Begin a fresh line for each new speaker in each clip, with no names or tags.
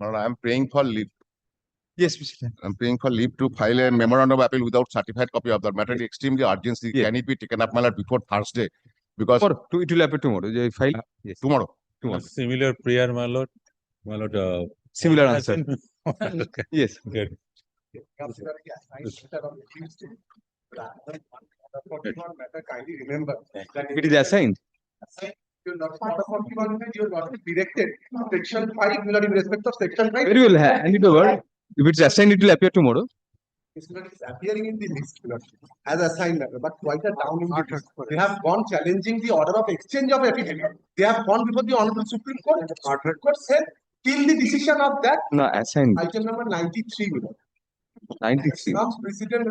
I am praying for leave.
Yes, Mr. Chairman.
I'm praying for leave to file a memorandum of appeal without certified copy of the matter. Is extremely urgency.
Yes.
Can it be taken up, my lord, before Thursday? Because
It will appear tomorrow. The file. Yes.
tomorrow.
Similar prayer, my lord. My lord.
Similar answer. Yes.
Good.
Remember,
It is assigned.
you're not directed. Section 5 will not in respect of section 5.
Very well. Hand it over. If it's assigned, it will appear tomorrow.
It's appearing in the list as assigned matter, but quite a down in the list. They have gone challenging the order of exchange of affidavit. They have gone before the Honorable Supreme Court. Supreme Court said till the decision of that.
No, assigned.
Item number 93.
93.
From President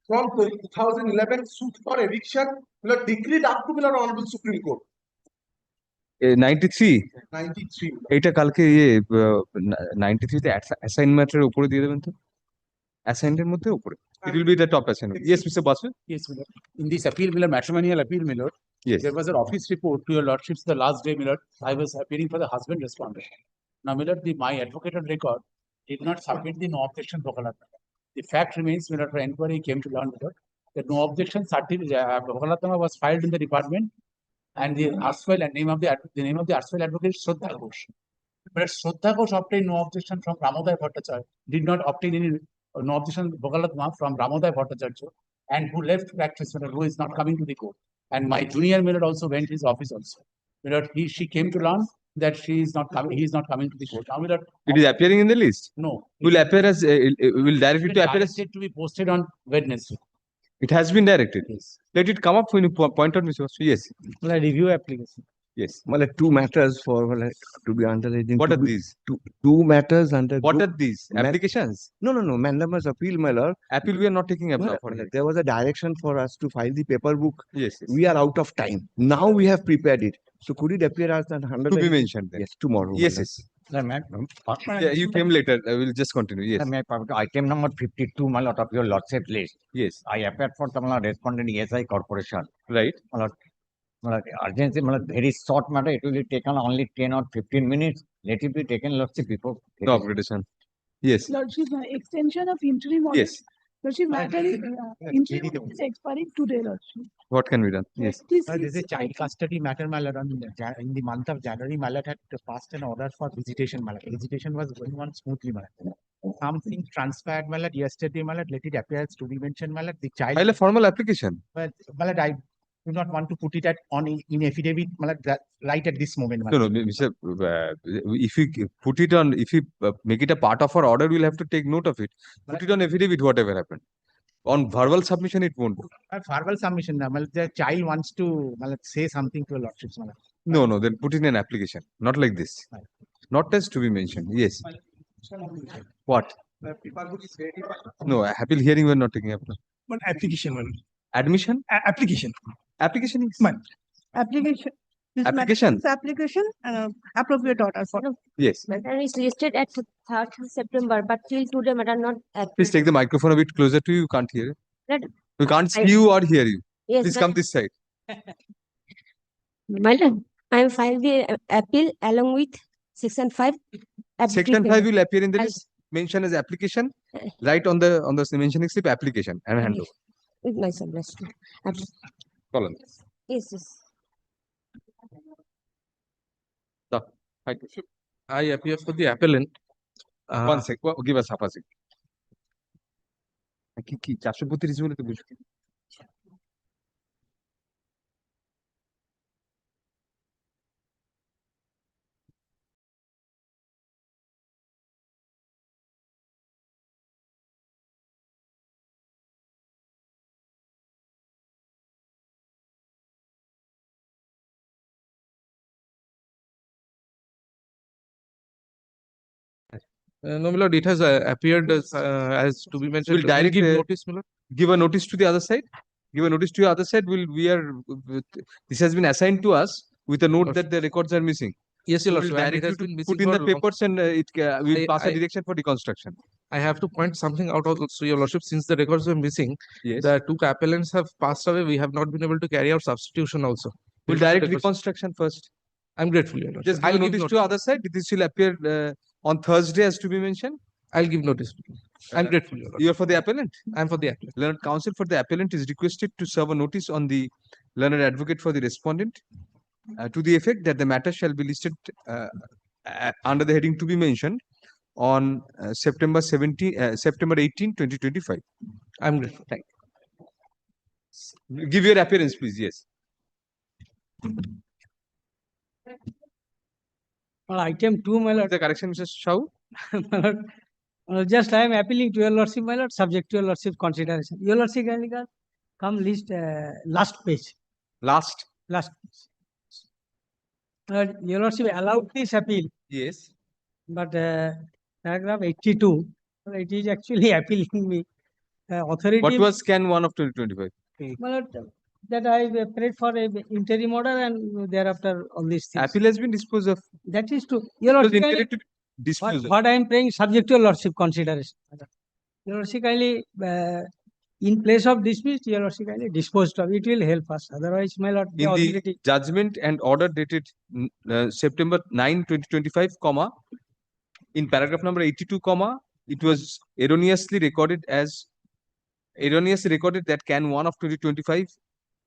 from 2011 suit for eviction decreed up to Honorable Supreme Court.
93.
93.
এটা কালকে 93 তে assign ম্যাটারের উপরে দিয়ে দেবেন তো অ্যাসাইনের মধ্যে উপরে it will be the top assignment. Yes, Mr. Basu.
Yes, my lord. In this appeal, my lord, matrimonial appeal, my lord,
Yes.
there was an office report to your lordships the last day, my lord. I was appearing for the husband respondent. Now, my lord, my advocate on record did not submit the no objection vocalat. The fact remains, my lord, for inquiry came to learn, my lord, that no objection vocalatama was filed in the department, and the erstwhile and name of the erstwhile advocate Shraddha Ghosh. But Shraddha Ghosh obtained no objection from Ramoday Bhattacharya, did not obtain any no objection vocalatama from Ramoday Bhattacharya, and who left practice, my lord, who is not coming to the court. And my junior my lord also went to his office also. My lord, she came to learn that he is not coming to the court. Now, my lord,
It is appearing in the list.
no,
Will appear as will direct it to appear as
to be posted on Wednesday.
it has been directed.
Yes.
Let it come up when you point out, Mr. Basu. Yes.
Review application.
Yes.
Well, two matters for to be undertaken.
What are these?
Two matters under.
What are these? Applications?
No. Mandamus appeal, my lord.
Appeal we are not taking up now for it.
There was a direction for us to file the paper book.
Yes.
We are out of time. Now we have prepared it. So could it appear as an
To be mentioned then.
Yes, tomorrow.
Yes, yes. Yeah, you came later. I will just continue. Yes.
Item number 52, my lord, of your lordship list.
Yes.
I appeared for the respondent ESI Corporation.
Right.
Urgency, very short matter. It will be taken only 10 or 15 minutes. Let it be taken, lordship, before.
No objection. Yes.
Lordship, extension of interim order.
Yes.
Lordship, matter is interim is expiring today, Lordship.
What can be done? Yes.
This
This
is
is a child custody matter, my lord. In the month of January, my lord had passed an order for visitation, my lord. Visitation was going on smoothly, my lord. Something transpired, my lord, yesterday, my lord. Let it appear as to be mentioned, my lord. The child,
File a formal application.
but my lord, I do not want to put it in affidavit, my lord, right at this moment, my
No,
lord.
no, Mr. If you put it on, if you make it a part of our order, we'll have to take note of it. Put it on affidavit, whatever happened. On verbal submission, it won't do.
Verbal submission, my lord. The child wants to, my lord, say something to a lordship, my lord.
No, then put in an application. Not like this.
Right.
Not as to be mentioned. Yes. What? No, a happy hearing we're not taking up. now.
one application, one
Admission?
application.
Application is
Application. This matter
application.
is application appropriate order for.
Yes.
Matter is listed at 3rd September, but till today matter not at.
Please take the microphone a bit closer to you. You can't hear it.
That-
We can't see you or hear you.
Yes,
Please
but-
come this side.
My lord, I am filed the appeal along with section 5.
Section 5 will appear in the
I-
list. Mention as application. Right on the mentioning slip application and hand over.
With my suggestion.
Column.
Yes, yes.
I appear for the appellant.
One sec. Give us half a sec. কি 432 বলে তো বুঝছি
No, my lord, it has appeared as to be mentioned.
Will direct,
give notice, my lord.
give a notice to the other side. Give a notice to the other side. This has been assigned to us with a note that the records are missing.
Yes, your
We'll
lordship, and
direct
it
you
has
to
been missing
put in the
for long.
papers and we'll pass a direction for reconstruction.
I have to point something out also, your lordship, since the records were missing,
Yes.
the two appellants have passed away. We have not been able to carry out substitution also.
We'll direct reconstruction first.
I'm grateful, your lordship.
Just give a
I'll give
notice to other side. This will appear on Thursday as to be mentioned?
I'll give notice. I'm grateful. Your Lordship.
You are for the appellant?
I'm for the applicant.
Learned counsel for the appellant is requested to serve a notice on the learned advocate for the respondent to the effect that the matter shall be listed under the heading to be mentioned on September 18, 2025.
I'm grateful. Thank
Give your appearance, please. Yes.
Item 2, my lord.
The correction, Mr. Shaw.
My lord, just I am appealing to your lordship, my lord, subject to your lordship consideration. Your lordship kindly come list last page.
Last.
Last page. Your lordship allowed this appeal,
Yes.
but paragraph 82, it is actually appealing me. Authority.
What was scan 1 of 2025?
My lord, that I prayed for a interim order and thereafter all these things.
Appeal has been disposed of.
That is true. Your
It was
lordship kindly,
intended to be disposed of.
what I am praying subject to your lordship consideration. Your lordship kindly, in place of dismissed, your lordship kindly disposed of. It will help us. Otherwise, my lord, the
In the
authority.
judgment and order dated September 9, 2025, comma, in paragraph number 82, comma, it was erroneously recorded that can 1 of 2025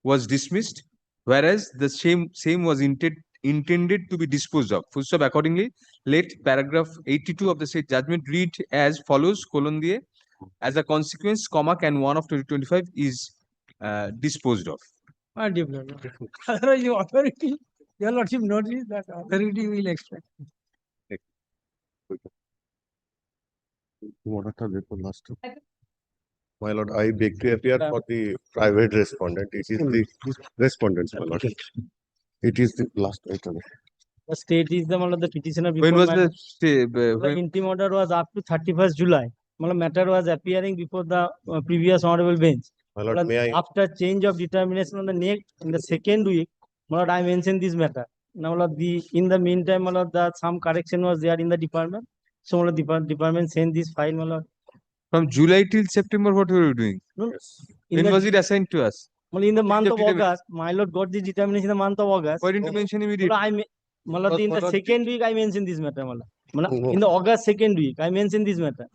was dismissed, whereas the same was intended to be disposed of. Full stop. Accordingly, let paragraph 82 of the said judgment read as follows: colon diye, as a consequence, comma, can 1 of 2025 is disposed of.
Otherwise, your authority, your lordship notice that authority will expect.
My lord, I beg to appear for the private respondent. It is the respondent, my lord. It is the last item.
The state is the the petitioner before.
When was the
the interim order was up to 31st July. Matter was appearing before the previous honorable bench.
My lord, may I?
After change of determination on the next in the second week, I mentioned this matter. Now, in the meantime, some correction was there in the department. So, department sent this file, my lord.
From July till September, what were you doing? When was it assigned to us?
In the month of August, my lord got this determination in the month of August.
Why didn't you mention immediately?
In the second week, I mentioned this matter. In the August second week, I mentioned this matter.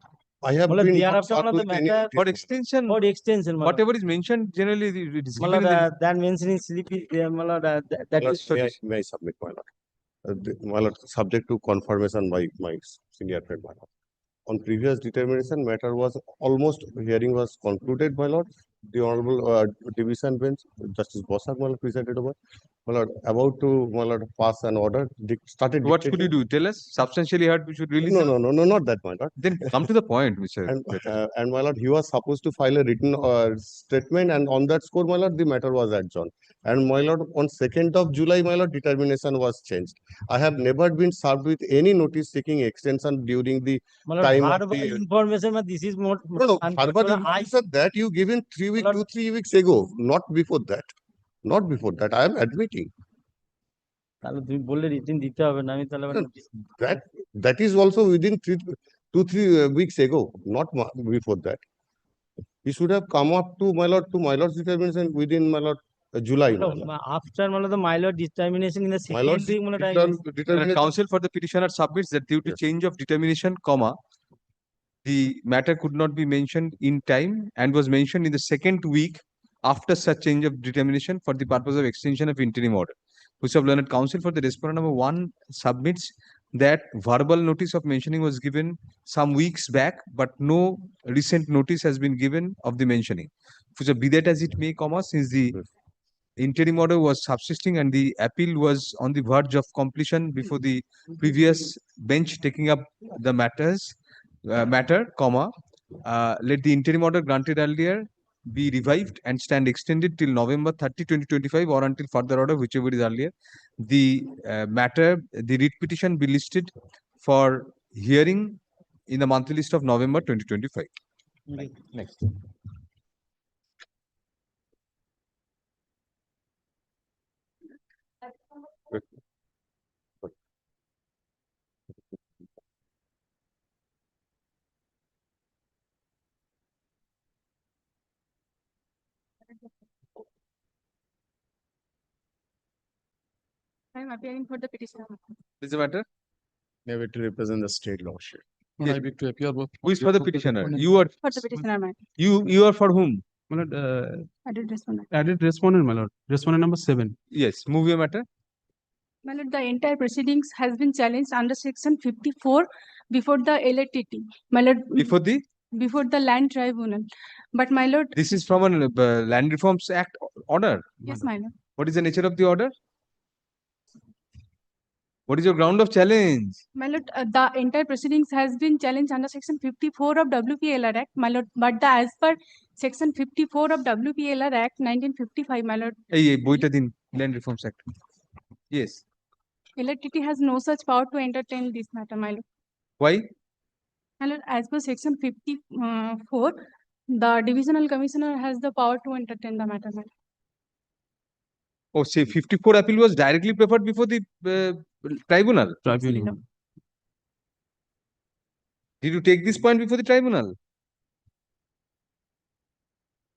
I have been
thereafter, the matter
For extension,
for extension.
whatever is mentioned, generally it is given in the
That mentioning slip is there, that is.
May I submit, my lord? My lord, subject to confirmation by my senior friend, my lord. On previous determination, matter was almost hearing was concluded, my lord. The honorable division bench, Justice Bosak, my lord, presided over. My lord, about to, my lord, pass an order. Started.
What should you do? Tell us. Substantially heard, we should release.
No, not that, my lord.
Then come to the point, Mr.
And my lord, he was supposed to file a written statement, and on that score, my lord, the matter was adjourned. And my lord, on 2nd of July, my lord, determination was changed. I have never been served with any notice seeking extension during the time of the
information. But this is more.
No, verbal information that you given 3 weeks, 2-3 weeks ago, not before that. Not before that. I am admitting. That is also within 2-3 weeks ago, not before that. He should have come up to my lord's determination within my lord July.
After the my lord determination in the second week,
counsel for the petitioner submits that due to change of determination, comma, the matter could not be mentioned in time and was mentioned in the second week after such change of determination for the purpose of extension of interim order. Which of learned counsel for the respondent number 1 submits that verbal notice of mentioning was given some weeks back, but no recent notice has been given of the mentioning. Which be that as it may, comma, since the interim order was subsisting and the appeal was on the verge of completion before the previous bench taking up the matter, comma, let the interim order granted earlier be revived and stand extended till November 30, 2025 or until further order, whichever is earlier. The the writ petition be listed for hearing in the monthly list of November 2025.
Next.
I am appearing for the petitioner.
Is the matter?
never to represent the state lordship.
Well, I beg to appear.
Who is for the petitioner? You are,
For the petitioner, my lord.
you are for whom?
My lord,
Added respondent.
added respondent, my lord. Respondent number 7.
Yes, move your matter.
My lord, the entire proceedings has been challenged under section 54 before the LATT. My lord, before the land tribunal. But my lord,
This is from a Land Reforms Act order.
yes, my lord.
What is the nature of the order? What is your ground of challenge?
My lord, the entire proceedings has been challenged under section 54 of WPLR Act, my lord. But as per section 54 of WPLR Act 1955, my lord,
Hey, boita din Land Reforms Act. Yes.
LATT has no such power to entertain this matter, my lord.
Why?
My lord, as per section 54, the divisional commissioner has the power to entertain the matter, my lord.
Oh, say 54 appeal was directly preferred before the tribunal.
Tribunal.
Did you take this point before the tribunal?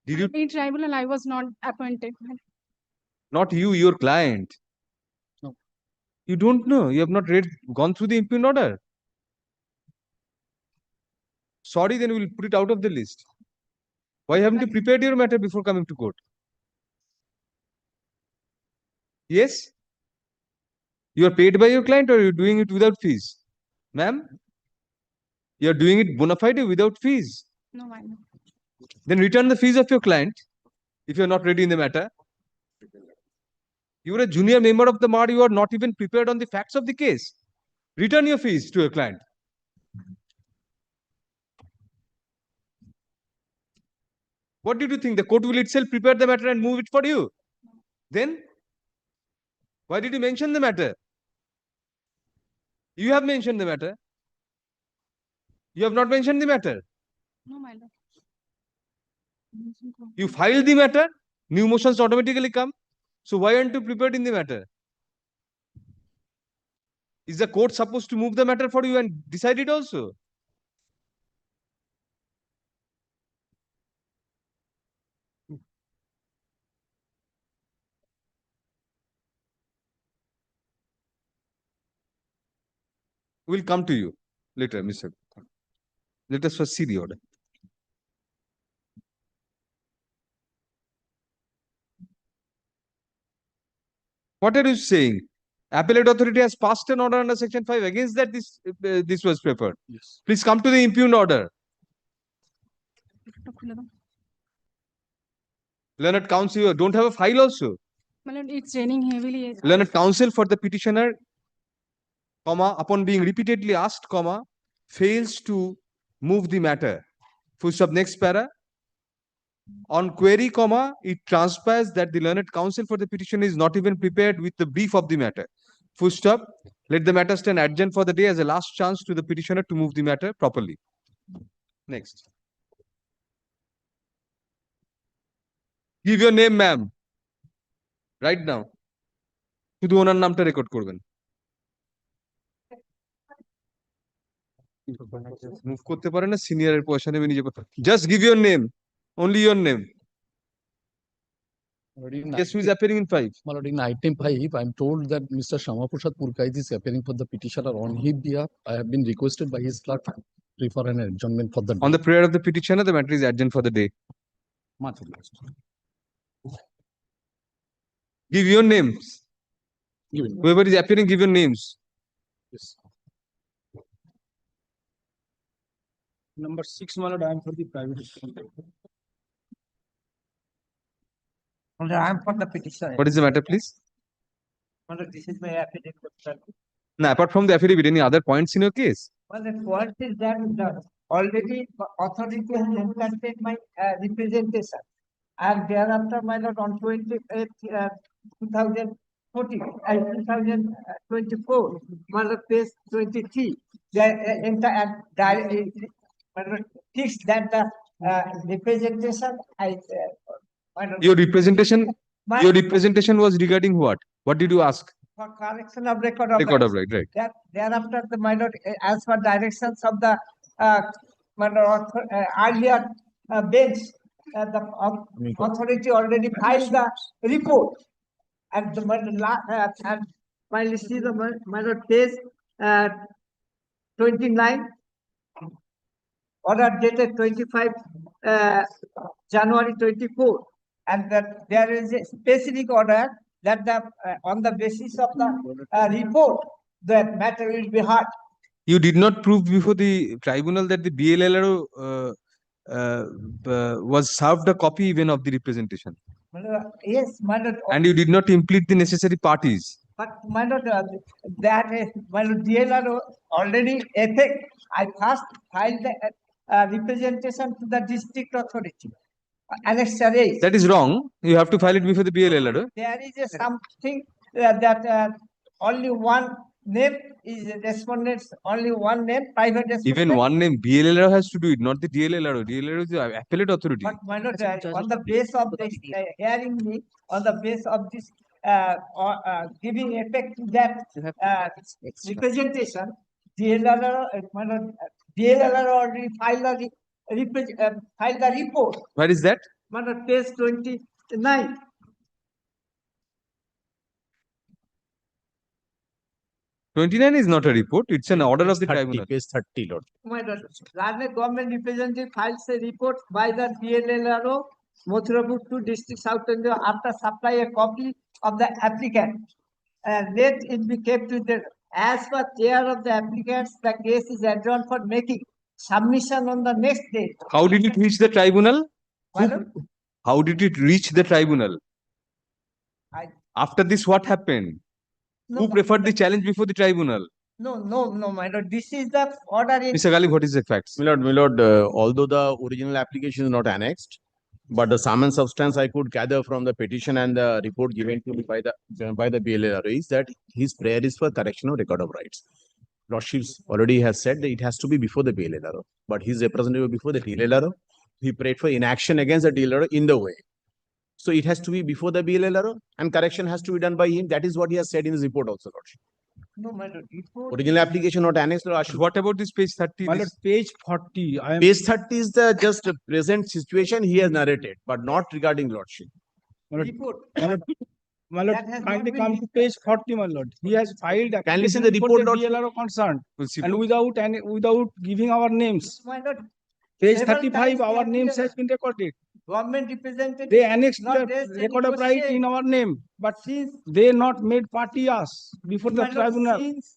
Did you?
In tribunal, I was not appointed. My lord.
Not you, your client.
No.
You don't know. You have not gone through the impugned order. Sorry, then we will put it out of the list. Why haven't you prepared your matter before coming to court? Yes? You are paid by your client or you are doing it without fees? Ma'am? You are doing it bona fide without fees.
No, my lord.
Then return the fees of your client if you are not ready in the matter. You are a junior member of the MAR. You are not even prepared on the facts of the case. Return your fees to your client. What did you think? The court will itself prepare the matter and move it for you. Then, why did you mention the matter? You have mentioned the matter. You have not mentioned the matter.
No, my lord.
You filed the matter, new motions automatically come. So why aren't you prepared in the matter? Is the court supposed to move the matter for you and decide it also? We'll come to you later, Mr. Let us first see the order. What are you saying? Appellate authority has passed an order under section 5 against that this was preferred.
Yes.
Please come to the impugned order. Learned counsel, you don't have a file also.
My lord, it's raining heavily.
Learned counsel for the petitioner, comma, upon being repeatedly asked, comma, fails to move the matter. Full stop, next para. On query, comma, it transpires that the learned counsel for the petitioner is not even prepared with the brief of the matter. Full stop. Let the matter stand adjourned for the day as a last chance to the petitioner to move the matter properly. Next. Give your name, ma'am. Right now. শুধু ওনার নামটা record করবেন। Move করতে পারে না, সিনিয়রের পয়সা নেবে নিজে। Just give your name. Only your name. Yes, who is appearing in 5?
My lord, in item 5, I'm told that Mr. Shamaprasad Purkait is appearing for the petitioner on his behalf. I have been requested by his clerk to refer an adjournment for the day.
On the prayer of the petitioner, the matter is adjourned for the day.
Much obliged.
Give your names.
Give it.
Whoever is appearing, give your names.
Yes.
Number 6, my lord, I am for the private.
I am for the petitioner.
What is the matter, please?
This is my affidavit.
Now, apart from the affidavit, any other points in your case?
Well, the point is that already authority has entrusted my representation. And thereafter, my lord, on 28th, 2014, 2024, my lord, page 23, the entire fixed that the representation,
Your representation was regarding what? What did you ask?
for correction of record of
Record of
rights.
right, right.
Thereafter, the my lord, as per directions of the my lord, earlier bench, the authority already filed the report. And the and finally see the my lord page 29, order dated 25 January 24, and that there is a specific order that on the basis of the report, that matter will be heard.
You did not prove before the tribunal that the BLLRO was served a copy even of the representation.
Yes, my lord.
And you did not implicate the necessary parties.
But my lord, that is, my lord, DLR already effect. I first filed the representation to the district authority. Annexure A.
That is wrong. You have to file it before the BLLRO.
There is a something that only one name is respondents, only one name, private respondent.
Even one name, BLLRO has to do it, not the DLLRO. DLLRO is the appellate authority.
But my lord, on the base of this, hearing me, on the base of this, giving effect to that representation, DLR, my lord, DLR already filed the report.
Where is that?
My lord, page 29.
'29 is not a report. It's an order of the tribunal.
Page 30, Lord.
My lord, Rajne government representative files a report by the DLLRO, Mathurapur to District South India after supply a copy of the applicant. Let it be kept with the, as per chair of the applicants, the case is adjourned for making submission on the next day.
How did it reach the tribunal?
My lord,
How did it reach the tribunal? After this, what happened? Who preferred the challenge before the tribunal?
No, my lord. This is the order.
Mr. Gali, what is the facts?
My lord, although the original application is not annexed, but the sum and substance I could gather from the petition and the report given to me by the BLLR is that his prayer is for correction of record of rights. Lordships already has said that it has to be before the BLLR, but his representative before the DLLR. He prayed for inaction against the DLLR in the way. So it has to be before the BLLR and correction has to be done by him. That is what he has said in his report also, Lordship.
No, my lord.
Original application not annexed, Lordship.
What about this page 30?
My lord, page 40.
Page 30 is the just present situation he has narrated, but not regarding Lordship.
Report.
My lord,
That has
kindly
not
come
been-
to page 40, my lord. He has filed
Can you see
application
the
before
report,
the DLRO concerned,
We'll see.
and without giving our names.
My lord,
Page
several
35,
times
our
they
names
appear-
has been recorded.
government representative.
They annexed
not
the
raised any
record of right
question.
in our name, but
Since,
they not made party us before the
my lord,
tribunal.
since,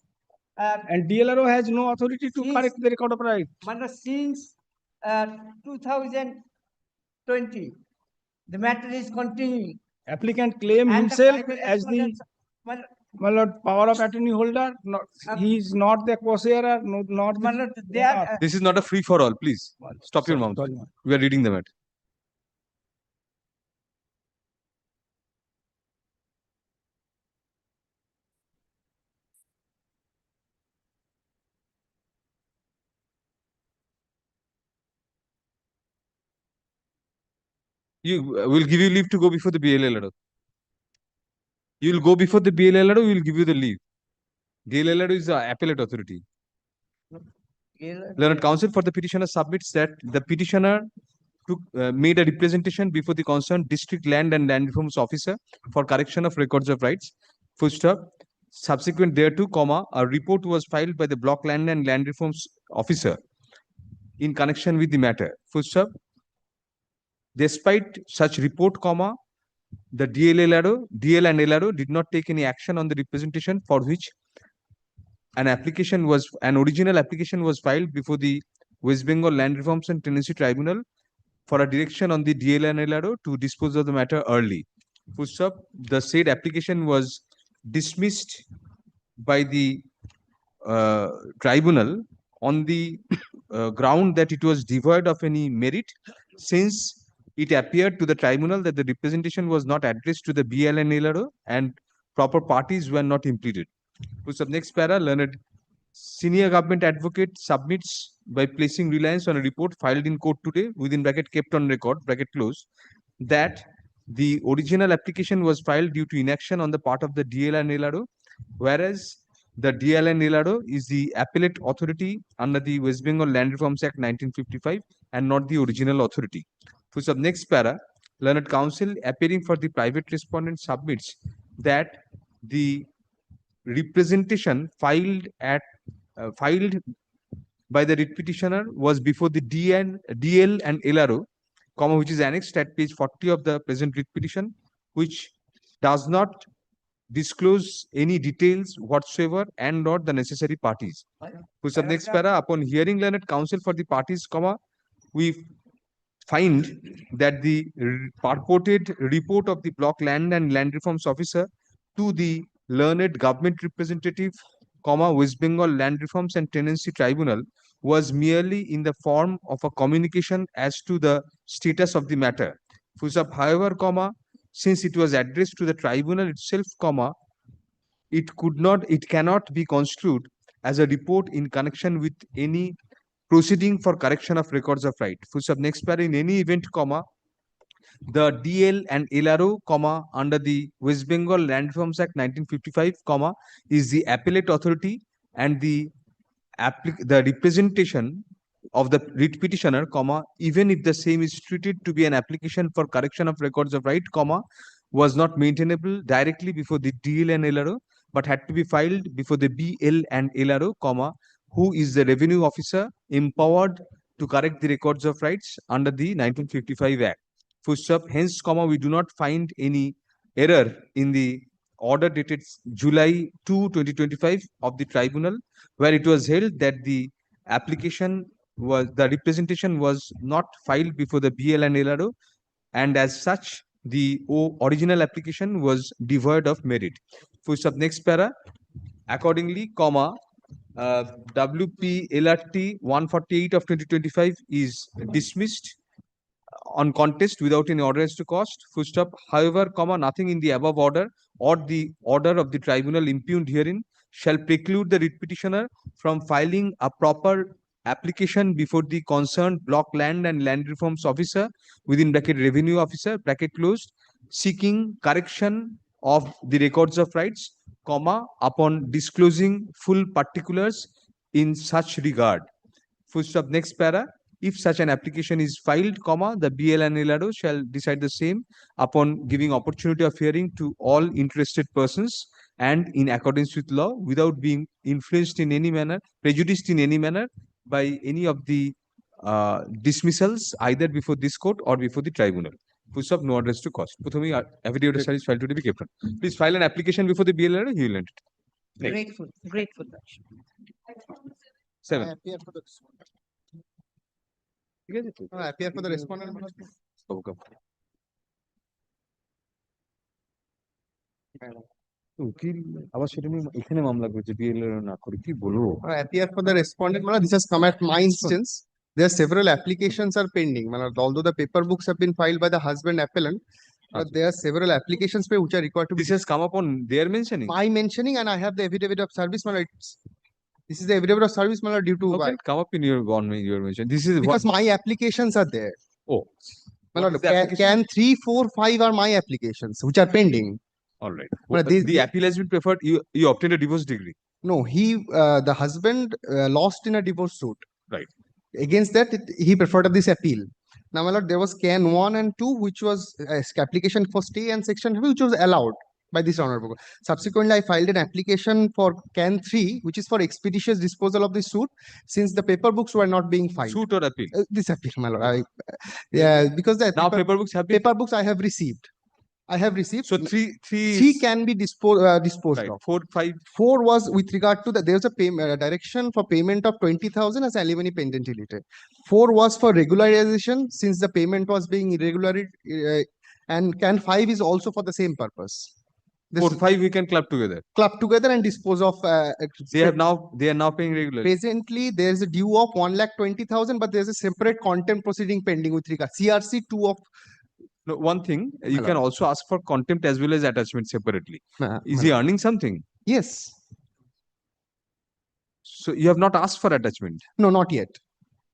And DLRO has no authority to
Since-
correct the record of right.
my lord, since 2020, the matter is continuing.
Applicant claim
And the
himself
private
as the,
respondents- my lord,
my lord, power of attorney holder. Not, he is not the co-sharer, not
my
the.
lord, they are,
This is not a free for all. Please stop your mouth.
Sorry, my lord.
We are reading the matter. You will give you leave to go before the BLLRO. You will go before the BLLRO, we will give you the leave. DLLRO is the appellate authority. Learned counsel for the petitioner submits that the petitioner made a representation before the concerned district land and land reforms officer for correction of records of rights. Full stop. Subsequent thereto, comma, a report was filed by the block land and land reforms officer in connection with the matter. Full stop. Despite such report, comma, the DL and LRO did not take any action on the representation for which an original application was filed before the West Bengal Land Reforms and Tenancy Tribunal for a direction on the DL and LRO to dispose of the matter early. Full stop. The said application was dismissed by the tribunal on the ground that it was devoid of any merit, since it appeared to the tribunal that the representation was not addressed to the BL and LRO and proper parties were not implemented. Next para, learned senior government advocate submits by placing reliance on a report filed in court today, within bracket kept on record, bracket close, that the original application was filed due to inaction on the part of the DL and LRO, whereas the DL and LRO is the appellate authority under the West Bengal Land Reforms Act 1955 and not the original authority. Next para, learned counsel appearing for the private respondent submits that the representation filed by the writ petitioner was before the DL and LRO, comma, which is annexed at page 40 of the present writ petition, which does not disclose any details whatsoever and not the necessary parties. Full stop. Next para, upon hearing learned counsel for the parties, comma, we find that the purported report of the block land and land reforms officer to the learned government representative, comma, West Bengal Land Reforms and Tenancy Tribunal was merely in the form of a communication as to the status of the matter. Full stop. However, comma, since it was addressed to the tribunal itself, comma, it cannot be construed as a report in connection with any proceeding for correction of records of right. Full stop. Next para, in any event, comma, the DL and LRO, comma, under the West Bengal Land Reforms Act 1955, comma, is the appellate authority, and the representation of the writ petitioner, comma, even if the same is treated to be an application for correction of records of right, comma, was not maintainable directly before the DL and LRO, but had to be filed before the BL and LRO, comma, who is the revenue officer empowered to correct the records of rights under the 1955 Act. Full stop. Hence, comma, we do not find any error in the order dated July 2, 2025 of the tribunal, where it was held that the representation was not filed before the BL and LRO, and as such, the original application was devoid of merit. Full stop. Next para. Accordingly, comma, WP LRT 148 of 2025 is dismissed on contest without any order as to cost. Full stop. However, comma, nothing in the above order or the order of the tribunal impugned herein shall preclude the writ petitioner from filing a proper application before the concerned block land and land reforms officer, within bracket revenue officer, bracket closed, seeking correction of the records of rights, comma, upon disclosing full particulars in such regard. Full stop. Next para. If such an application is filed, comma, the BL and LRO shall decide the same upon giving opportunity of hearing to all interested persons and in accordance with law, without being influenced in any manner, prejudiced in any manner by any of the dismissals either before this court or before the tribunal. Full stop. No address to cost. Puthami, affidavit of service filed to be kept on. Please file an application before the BL and LRO. He will enter it. Next.
Grateful.
7.
Appear for the appear for the respondent.
উকিল আবার সেটা নিয়ে এখানে মামলা করেছে BLR না করে, কি বলবো?
Appear for the respondent. This has come at my instance. There are several applications are pending. Although the paper books have been filed by the husband appellant, there are several applications which are required to be.
This has come upon their mentioning.
My mentioning, and I have the affidavit of service. This is the affidavit of service due to.
Okay, come up in your mention. This is
because my applications are there.
Oh,
can 3, 4, 5 are my applications which are pending.
All right. The appeal has been preferred. You obtained a divorce degree.
No, the husband lost in a divorce suit.
Right.
Against that, he preferred this appeal. Now, my lord, there was CAN 1 and 2, which was application for stay, and section 3, which was allowed by this honorable court. Subsequently, I filed an application for CAN 3, which is for expeditious disposal of the suit, since the paper books were not being filed.
Suit or appeal?
This appeal, my lord. Because the
now paper books have been.
Paper books I have received.
So three
can be disposed
right.
of.
4, 5.
4 was with regard to there's a direction for payment of 20,000 as alimony pendent related. 4 was for regularization, since the payment was being irregular, and CAN 5 is also for the same purpose.
4, 5 we can club together
and dispose of.
They are now paying regularly.
Presently, there is a due of 1,20,000, but there's a separate contempt proceeding pending with regard CRC 2 of.
No, one thing, you can also ask for contempt as well as attachment separately. Is he earning something?
Yes.
So you have not asked for attachment?
No, not yet.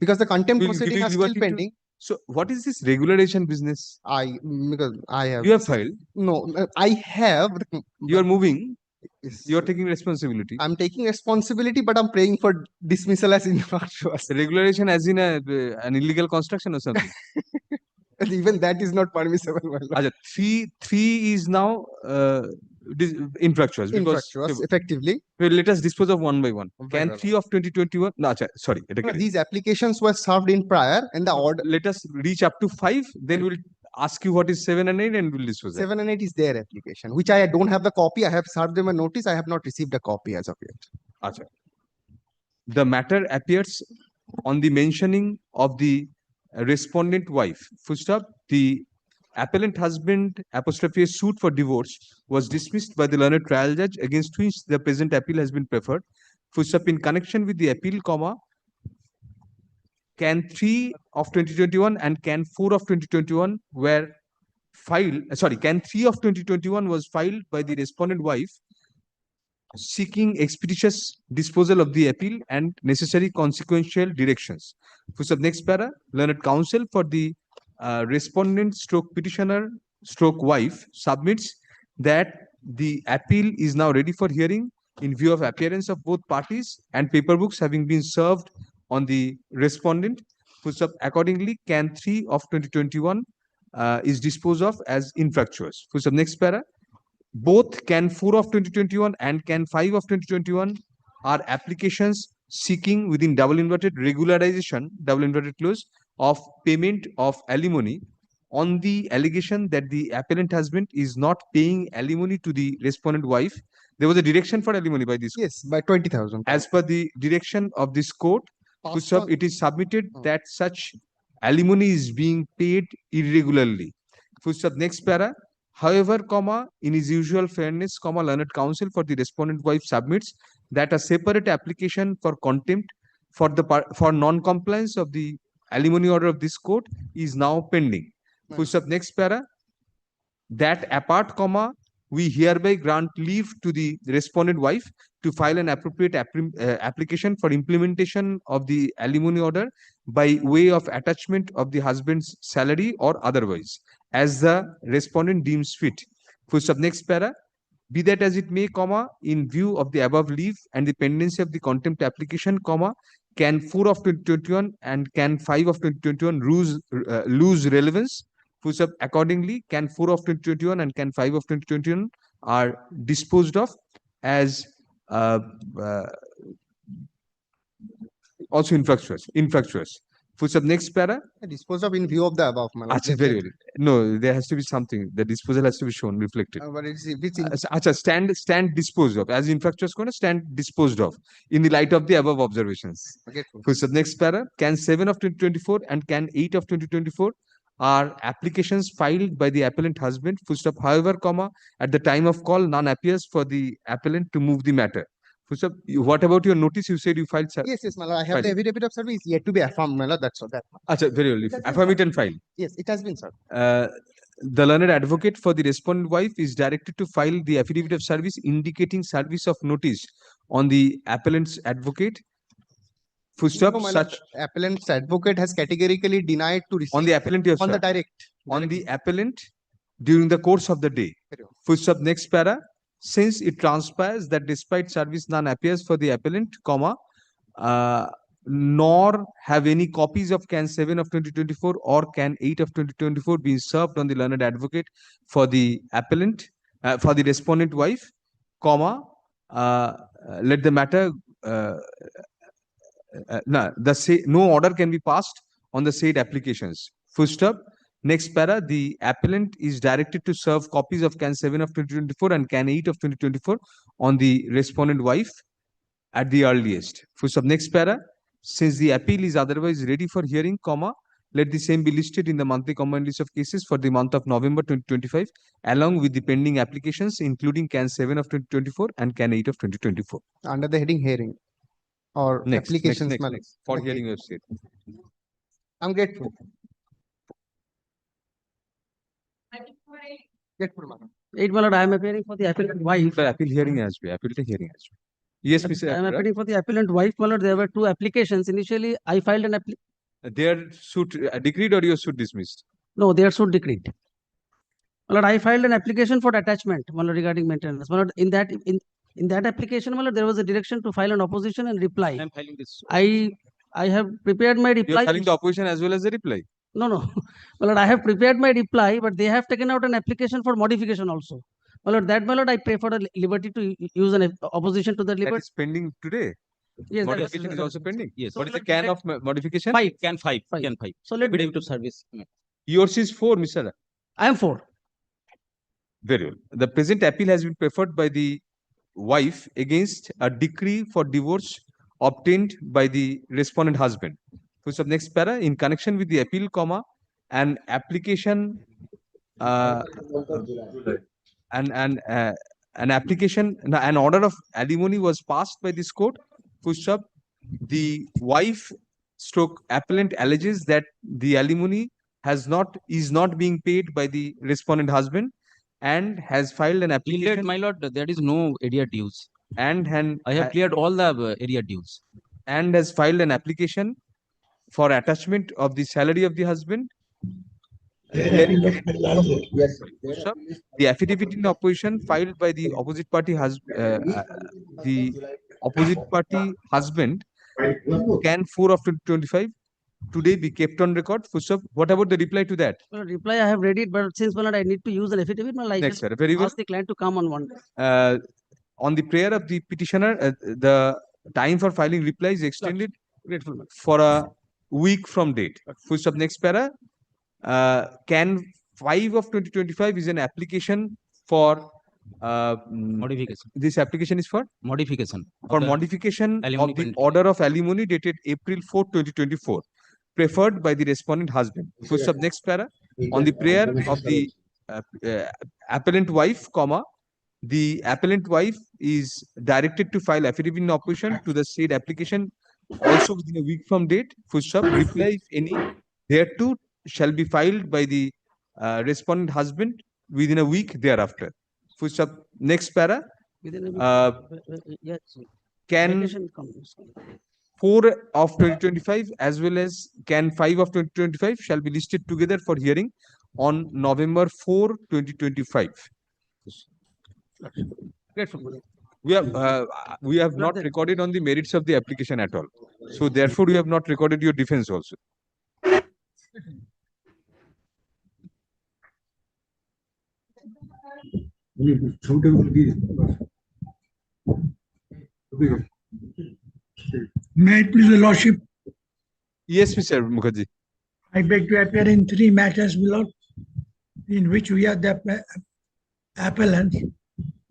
Because the contempt proceeding is still pending.
So what is this regularization business?
Because I have.
You have filed?
No, I have.
You are moving. You are taking responsibility.
I'm taking responsibility, but I'm praying for dismissal as infractuous.
Regularization as in an illegal construction or something?
Even that is not permissible.
3 is now Infructuous, because
effectively.
well, let us dispose of one by one.
Very
Can
well.
3 of 2021? No, sorry.
These applications were served in prior and the order
Let us reach up to 5, then we'll ask you what is 7 and 8 and we'll dispose that.
7 and 8 is their application, which I don't have the copy. I have served them a notice. I have not received a copy as of yet.
Acha. The matter appears on the mentioning of the respondent wife. First up, the appellant husband apostrophe suit for divorce was dismissed by the learned trial judge, against which the present appeal has been preferred. First up, in connection with the appeal, can 3 of 2021 and can 4 of 2021 were filed, can 3 of 2021 was filed by the respondent wife seeking expeditious disposal of the appeal and necessary consequential directions. First up, next para, learned counsel for the respondent stroke petitioner stroke wife submits that the appeal is now ready for hearing in view of appearance of both parties and paper books having been served on the respondent. First up, accordingly, can 3 of 2021 is disposed of as infructuous. First up, next para, both can 4 of 2021 and can 5 of 2021 are applications seeking within double inverted regularization, double inverted clause, of payment of alimony on the allegation that the appellant husband is not paying alimony to the respondent wife. There was a direction for alimony by this.
Yes, by 20,000.
As per the direction of this court, it is submitted that such alimony is being paid irregularly. Footstep next para. However, in his usual fairness, learned counsel for the respondent wife submits that a separate application for contempt for non-compliance of the alimony order of this court is now pending. Footstep next para. That apart, we hereby grant leave to the respondent wife to file an appropriate application for implementation of the alimony order by way of attachment of the husband's salary or otherwise, as the respondent deems fit. Footstep next para. Be that as it may, in view of the above leave and the pendency of the contempt application, can 4 of 2021 and can 5 of 2021 lose relevance. Footstep accordingly, can 4 of 2021 and can 5 of 2021 are disposed of as also infructuous. Footstep next para.
Disposed of in view of the above.
Very well. No, there has to be something. The disposal has to be shown, reflected.
But it's
Stand disposed of. As infructuous, stand disposed of in the light of the above observations. Footstep next para. Can 7 of 2024 and can 8 of 2024 are applications filed by the appellant husband. Footstep, however, at the time of call, none appears for the appellant to move the matter. Footstep, what about your notice? You said you filed.
Yes, my lord. I have the affidavit of service yet to be affirmed, my lord. That's all.
Very well. Affirm it and file.
Yes, it has been, sir.
The learned advocate for the respondent wife is directed to file the affidavit of service indicating service of notice on the appellant's advocate. Footstep, such
appellant's advocate has categorically denied to receive
on the appellant
on the direct
on the appellant during the course of the day. Footstep next para. Since it transpires that despite service none appears for the appellant, nor have any copies of can 7 of 2024 or can 8 of 2024 been served on the learned advocate for the appellant, for the respondent wife, let the matter no order can be passed on the said applications. Footstep next para. The appellant is directed to serve copies of can 7 of 2024 and can 8 of 2024 on the respondent wife at the earliest. Footstep next para. Since the appeal is otherwise ready for hearing, let the same be listed in the monthly combined list of cases for the month of November 2025, along with the pending applications, including can 7 of 2024 and can 8 of 2024.
Under the heading hearing or applications.
Next. For hearing, you have said.
I'm grateful.
Eight, my lord, I am appearing for the appellant wife.
The appeal hearing has been. Yes, Mr.
I am appearing for the appellant wife, my lord. There were two applications. Initially, I filed an application.
Their suit decreed or your suit dismissed?
No, their suit decreed. My lord, I filed an application for attachment, my lord, regarding maintenance. My lord, in that application, my lord, there was a direction to file an opposition and reply.
I am filing this.
I have prepared my reply.
You are filing the opposition as well as the reply.
No. My lord, I have prepared my reply, but they have taken out an application for modification also. My lord, that my lord, I pray for the liberty to use an opposition to the
That
liberty.
is pending today.
Yes, that
Modification is also pending.
Yes.
What is the can of modification?
Five.
Can five.
Five.
Can five.
So let
Affidavit of service.
Yours is 4, Mr.
I am for.
Very well. The present appeal has been preferred by the wife against a decree for divorce obtained by the respondent husband. Full stop. Next para. In connection with the appeal, comma, an application, an application, an order of alimony was passed by this court. Full stop. The wife stroke appellant alleges that the alimony is not being paid by the respondent husband and has filed an
Cleared,
application
my lord, there is no area dues.
and
I have cleared all the area dues.
and has filed an application for attachment of the salary of the husband. The affidavit in opposition filed by the opposite party husband can 4 of 2025 today be kept on record. Full stop. What about the reply to that?
Well, reply I have read it, but since my lord, I need to use an affidavit, my lord, I
Next,
just
sir. Very well.
ask the client to come on one.
On the prayer of the petitioner, the time for filing reply is extended
Grateful.
for a week from date. Full stop. Next para. Can 5 of 2025 is an application for
Modification.
this application is for
Modification.
modification of
alimony
the
penalty.
order of alimony dated April 4, 2024, preferred by the respondent husband. Full stop. Next para. On the prayer of the appellant wife, comma, the appellant wife is directed to file affidavit in opposition to the said application also within a week from date. Full stop. Reply, if any, thereto shall be filed by the respondent husband within a week thereafter. Full stop. Next para.
Within a week. Yes.
Can
Vacation comes.
4 of 2025 as well as can 5 of 2025 shall be listed together for hearing on November 4, 2025.
Grateful.
We have not recorded on the merits of the application at all. So therefore, we have not recorded your defense also.
May it please the Lordship,
Yes, Mr. Mukherjee.
I beg to appear in 3 matters below, in which we are the appellants.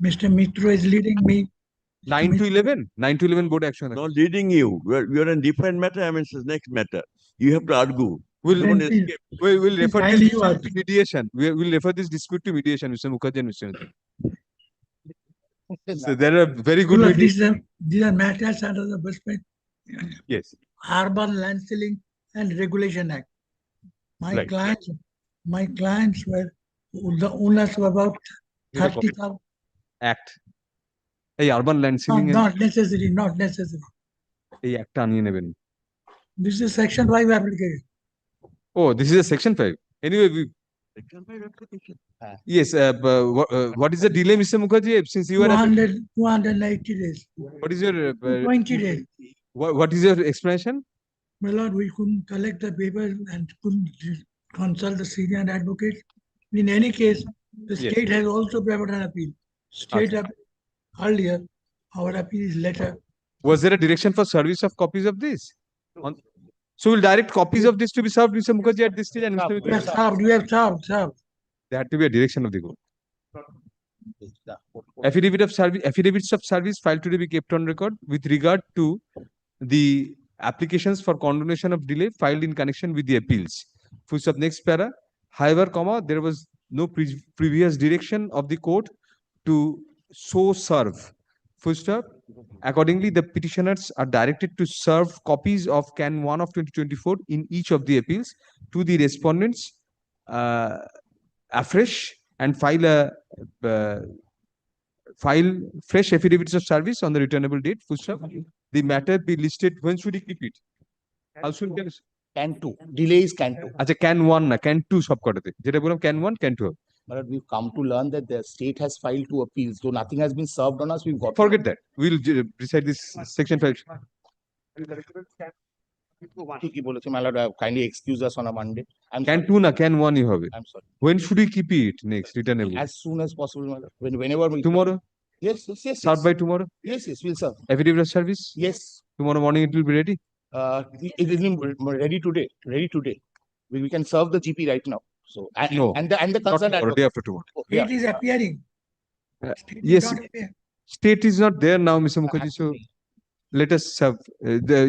Mr. Mitro is leading me.
9 to 11. 9 to 11 board action.
Not leading you. We are in different matter. I mean, it's the next matter. You have to argue.
We'll refer
Kindly
this
you
dispute to mediation. We'll refer this dispute to mediation, Mr. Mukherjee and Mr. Mitra. So there are very good.
Well, these are matters under the Western
Yes.
Urban Land Ceiling and Regulation Act. My
Right.
clients were the owners of about 30,000.
Act. Hey, urban land ceiling.
Not necessary, not necessary.
Hey, act aniye neben.
This is Section 5 application.
Oh, this is a section 5. Anyway, yes. What is the delay, Mr. Mukherjee? Since you are
280 days.
what is your
20 days.
what is your explanation?
My lord, we couldn't collect the papers and couldn't consult the senior advocate. In any case, the
Yes.
state has also prepared an appeal. State earlier, our appeal is later.
Was there a direction for service of copies of this? So we'll direct copies of this to be served, Mr. Mukherjee, at this stage, and Mr.
We
Mitra.
have served, we have served.
There had to be a direction of the court. Affidavits of service filed today be kept on record with regard to the applications for condonation of delay filed in connection with the appeals. Full stop. Next para. However, comma, there was no previous direction of the court to so serve. Full stop. Accordingly, the petitioners are directed to serve copies of Can 1 of 2024 in each of the appeals to the respondents afresh and file fresh affidavits of service on the returnable date. Full stop. The matter be listed. When should he keep it? How soon can
Can 2. Delay is Can 2.
আচ্ছা Can 1 না Can 2 সব কটাতে যেটা বললাম Can 1 Can 2
But we've come to learn that the state has filed 2 appeals. Though nothing has been served on us, we've got.
forget that we'll recite this section 5
ঠিকই বলেছে, my lord, kindly excuse us on a Monday. I'm
Can
sorry.
two না can one you have it?
I'm sorry.
When should we keep it next returnable?
As soon as possible, my lord. Whenever we.
Tomorrow?
Yes, yes, yes.
Start
yes.
by tomorrow?
Yes, yes, we'll serve.
Affidavit of service?
Yes.
Tomorrow morning it will be ready?
It is ready today, ready today. We can serve the GP right now. So,
No,
and the
Not
concerned
tomorrow, day
advocate.
after tomorrow.
Oh, yeah.
It is appearing.
Uh,
It is
Yes,
not appear.
state is not there now, Mr. Mukherjee, so let us serve.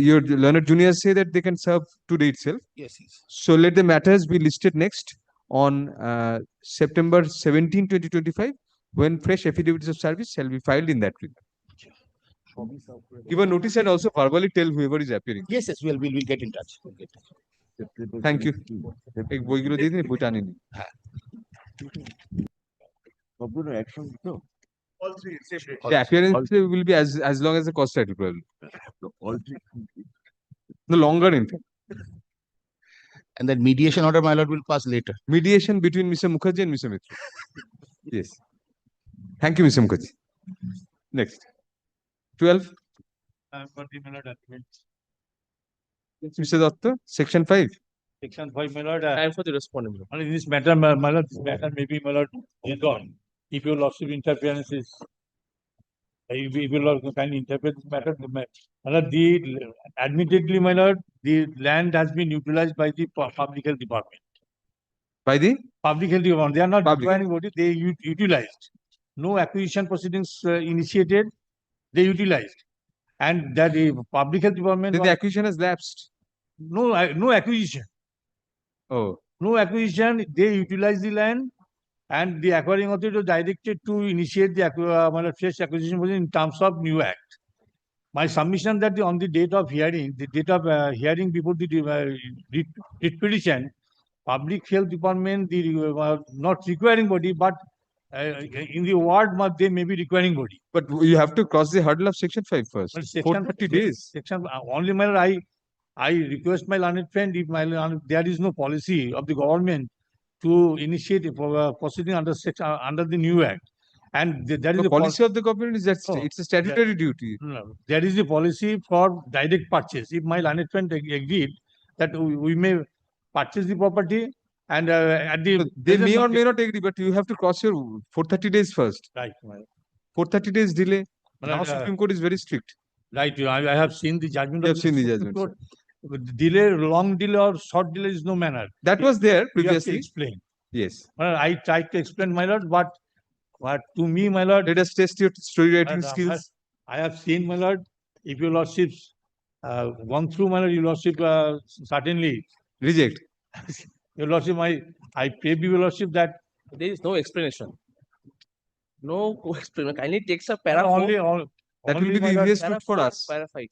Your learned juniors say that they can serve today itself.
Yes, yes.
So let the matters be listed next on September 17, 2025, when fresh affidavits of service shall be filed in that regard. Give a notice and also verbally tell whoever is appearing.
Yes, yes, we'll get in touch. We'll get in touch.
Thank you. এই বইগুলো দিয়ে দিন, বইটা আনিনি।
All three separate.
The appearance will be as long as the cost title probably.
All three.
No longer in fact.
And that mediation order, my lord, will pass later.
Mediation between Mr. Mukherjee and Mr. Mitra. Yes. Thank you, Mr. Mukherjee. Next. 12. Mr. Datta, section 5.
Section 5, my lord.
Time for the respondent.
In this matter, my lord, this matter maybe, my lord, is gone. If your lordship interference is, if your lord can interpret this matter, my lord, admittedly, my lord, the land has been utilized by the public health department.
By the?
Public health department, they are not
Public.
requiring body, they utilized. No acquisition proceedings initiated, they utilized. And that the public health department.
Then the acquisition has lapsed.
No acquisition.
Oh.
No acquisition, they utilize the land and the acquiring authority was directed to initiate the fresh acquisition in terms of new act. My submission that on the date of hearing, the date of hearing before the writ petition, public health department, the not requiring body, but in the ward they may be requiring body.
But you have to cross the hurdle of section 5 first.
But section
430 days.
Section only, my lord, I request my learned friend, if there is no policy of the government to initiate proceeding under section under the new act, and there is
The
a
policy of the government is that it's a statutory duty.
No, there is a policy for direct purchase. If my learned friend agreed that we may purchase the property and at the
They may or may not agree, but you have to cross your 430 days first.
Right, my lord.
430 days delay.
But,
Now Supreme Court is very strict.
Right, I have seen the judgment.
You
of
have seen the
Supreme
judgment,
Court. Delay, long delay or short delay is no manner.
That was there
You have to
previously.
explain.
Yes.
Well, I tried to explain, my lord, but to me, my lord,
Let us test your story writing
But,
skills.
I have seen, my lord, if your lordship's gone through, my lord, your lordship certainly.
Reject.
Your lordship, I pray your lordship that.
There is no explanation. No explanation. Kindly takes a para
Only,
That will be the easiest route for us.
Para 5.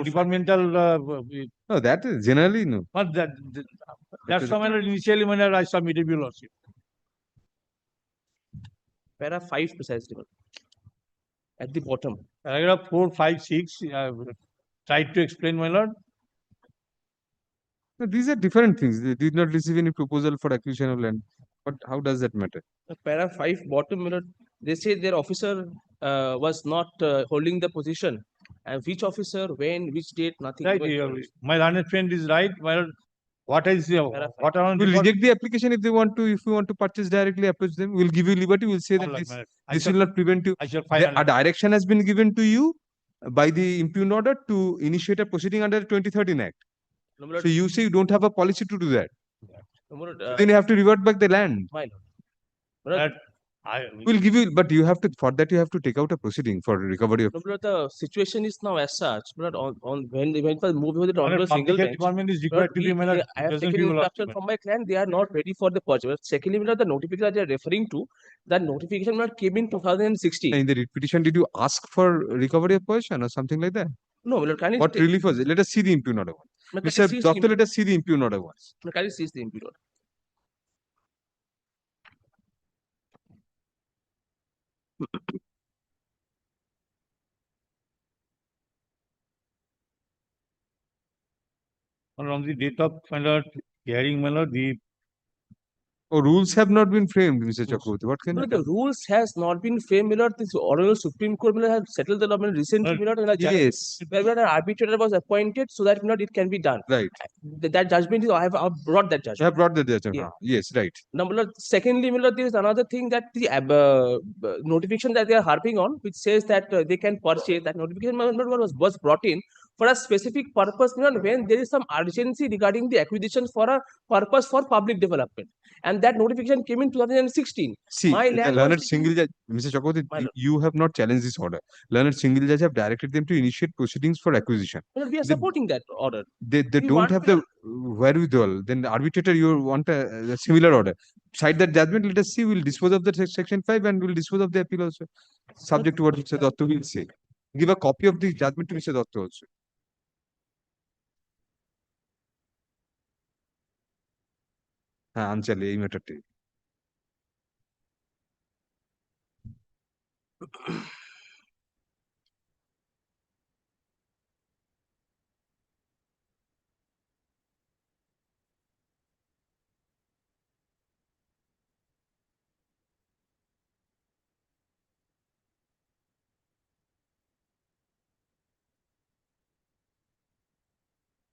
Departmental.
No, that is generally no.
But that's why, my lord, initially, my lord, I submitted your lordship.
Para 5 precisely. At the bottom.
Paragraph 4, 5, 6, tried to explain, my lord.
No, these are different things. They did not receive any proposal for acquisition of land. But how does that matter?
Para 5 bottom, they say their officer was not holding the position. And which officer, when, which date, nothing.
Right, my learned friend is right. My lord, what is what around?
We'll reject the application if they want to. If you want to purchase directly, approach them. We'll give you liberty. We'll say that this will not prevent you. A direction has been given to you by the impugned order to initiate a proceeding under the 2013 Act. So you say you don't have a policy to do that. Then you have to revert back the land.
My lord.
We'll give you, but you have to, for that you have to take out a proceeding for recovery of.
No, but the situation is now as such. But on when the move with the honorable single bench,
department is required to be.
I have taken instruction from my client. They are not ready for the purchase. Secondly, the notification they are referring to, that notification came in 2016.
In the writ petition, did you ask for recovery of possession or something like that?
No, can
what relief was it? Let us see the impugned order. Mr. Doctor, let us see the impugned order once.
Can you see the impugned order?
On the date of hearing, the
Oh, rules have not been framed, Mr. Chakraborty. What can
No,
you
the rules has not been framed, my lord. This Honorable Supreme Court, my lord, have settled the law, my lord, recently, my lord, and a judge,
Yes,
where my lord, an arbitrator was appointed so that, my lord, it can be done.
right.
That judgment is, I've brought that
I
judgment.
have brought the judgment.
Yeah.
Yes, right.
Now, my lord, secondly, my lord, there is another thing that the notification that they are harping on, which says that they can purchase, that notification, my lord, was brought in for a specific purpose, my lord, when there is some urgency regarding the acquisition for a purpose for public development. And that notification came in 2016.
See,
My land was
Learned
taken-
Single Judge, Mr. Chakraborty,
My lord.
you have not challenged this order. Learned Single Judge have directed them to initiate proceedings for acquisition.
My lord, we are
They-
supporting that order.
They
We
don't
want
have
to-
the wherewithal. Then the arbitrator, you want a similar order. Cite that judgment, let us see, we'll dispose of the section 5 and we'll dispose of the appeal also. Subject to what Mr. Datta will say. Give a copy of the judgment to Mr. Datta also. হ্যাঁ আনচালে এই ম্যাটারটি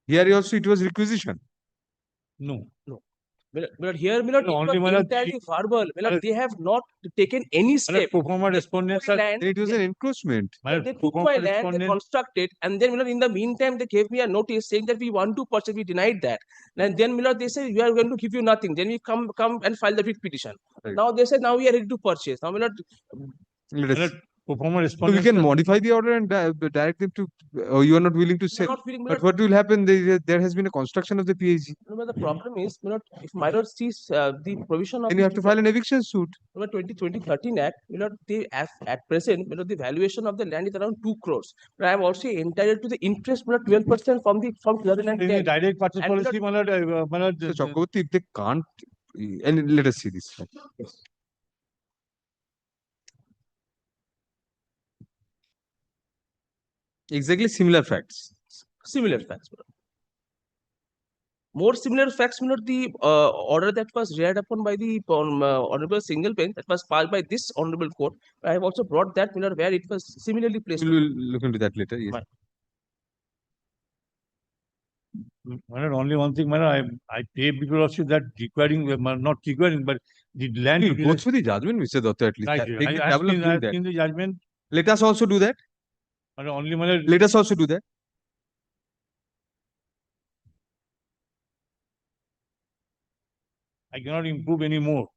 Here also it was requisition.
No.
But here, my lord, it
Only,
was
my lord,
entirely verbal. My lord,
lord,
they have not taken any step.
Performer respondents are.
Land,
It was an encroachment.
they took my land, they constructed, and then, my lord, in the meantime, they gave me a notice saying that we want to purchase. We denied that. And then, my lord, they said we are going to give you nothing. Then we come and file the writ petition.
Right.
Now they said now we are ready to purchase. Now, my lord,
Let us.
Performer
So we
respondents.
can modify the order and direct them to, or you are not willing to
we are
sell.
not feeling. My
But
lord,
what will happen? There has been a construction of the PAG.
no, but the problem is, my lord, if my lord sees the provision of
Then you have to file an eviction suit.
Number 2013 Act, they at present, the valuation of the land is around 2 crores. But I am also entitled to the interest, 12% from 2010.
In the direct purchase
And
policy, my lord,
So Chakraborty, if they can't, and let us see this. Exactly similar facts.
Similar facts. More similar facts, the order that was read upon by the Honorable Single Bench that was passed by this Honorable Court. I have also brought that, where it was similarly placed.
We will look into that later. Yes.
my lord, only one thing, my lord, I pay because of that requiring, not requiring, but the land.
We'll go through the judgment, Mr. Datta, at least.
Right.
Take the
I
trouble of doing
have
that.
seen the judgment.
Let us also do that.
My lord, only, my lord,
Let us also do that.
I cannot improve any more.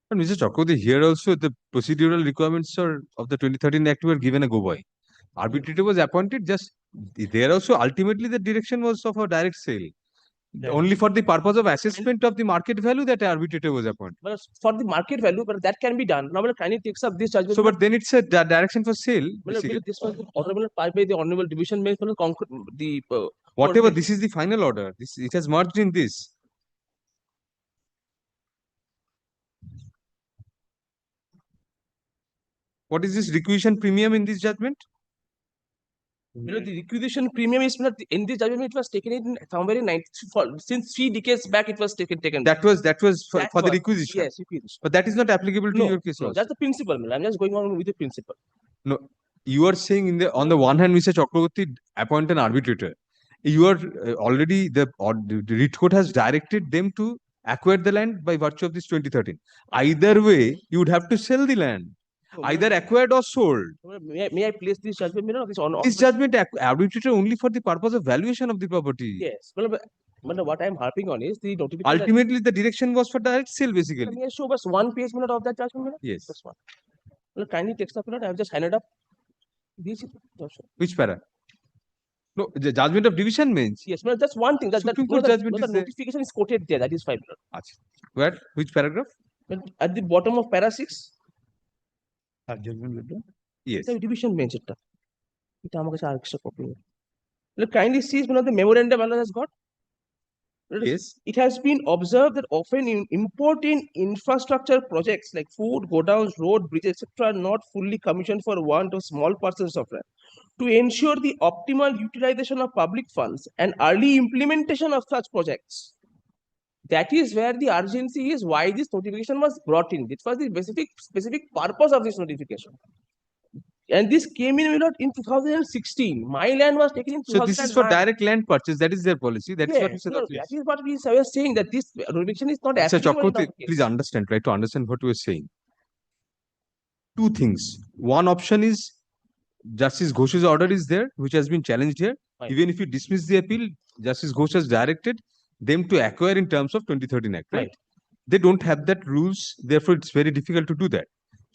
But Mr. Chakraborty, here also the procedural requirements of the 2013 Act were given a go by. Arbitrator was appointed, just there also ultimately the direction was of a direct sale.
Yeah.
Only for the purpose of assessment of the market value that arbitrator was appointed.
But for the market value, but that can be done. Now, kindly takes up this judgment.
So, but then it's a direction for sale.
Basically, this was honorable by the Honorable Division Bench, the
Whatever,
court-
this is the final order. It has merged in this. What is this requisition premium in this judgment?
the requisition premium is in this judgment. It was taken in somewhere in since 3 decades back. It was taken.
That was for
That
the
was-
requisition.
Yes, requisition.
But that is not applicable to
No,
your case
no,
also.
that's the principle. I'm just going on with the principle.
No, you are saying on the one hand, Mr. Chakraborty appoint an arbitrator. You are already the writ court has directed them to acquire the land by virtue of this 2013. Either way, you would have to sell the land, either acquired or sold.
May I place this judgment?
This judgment arbitrator only for the purpose of valuation of the property.
Yes. But what I'm harping on is the notification.
Ultimately, the direction was for direct sale, basically.
May I show us one page of that judgment?
Yes.
Just one. Kindly text up. I have just handed up.
Which para? No, the judgment of division means.
Yes, but that's one thing.
Supreme Court judgment
the
is there.
notification is quoted there. That is 5.
Where? Which paragraph?
At the bottom of para 6.
Yes.
The division bench এটা এটা আমার কাছে আরেকটা copy kindly see one of the memorandum Allah has got.
Yes.
It has been observed that often in important infrastructure projects like food, godowns, road, bridges, etc. are not fully commissioned for want of small parcels of land. To ensure the optimal utilization of public funds and early implementation of such projects. That is where the urgency is, why this notification was brought in. This was the specific purpose of this notification. And this came in in 2016. My land was taken in 2009.
So this is for direct land purchase. That is their policy. That is what you said.
That is what we were saying, that this notification is not
Sir
applicable in
Chakraborty,
our case.
please understand, try to understand what we are saying. Two things. One option is Justice Ghosh's order is there, which has been challenged here.
Right.
Even if you dismiss the appeal, Justice Ghosh has directed them to acquire in terms of 2013 Act, right? They don't have that rules, therefore it's very difficult to do that.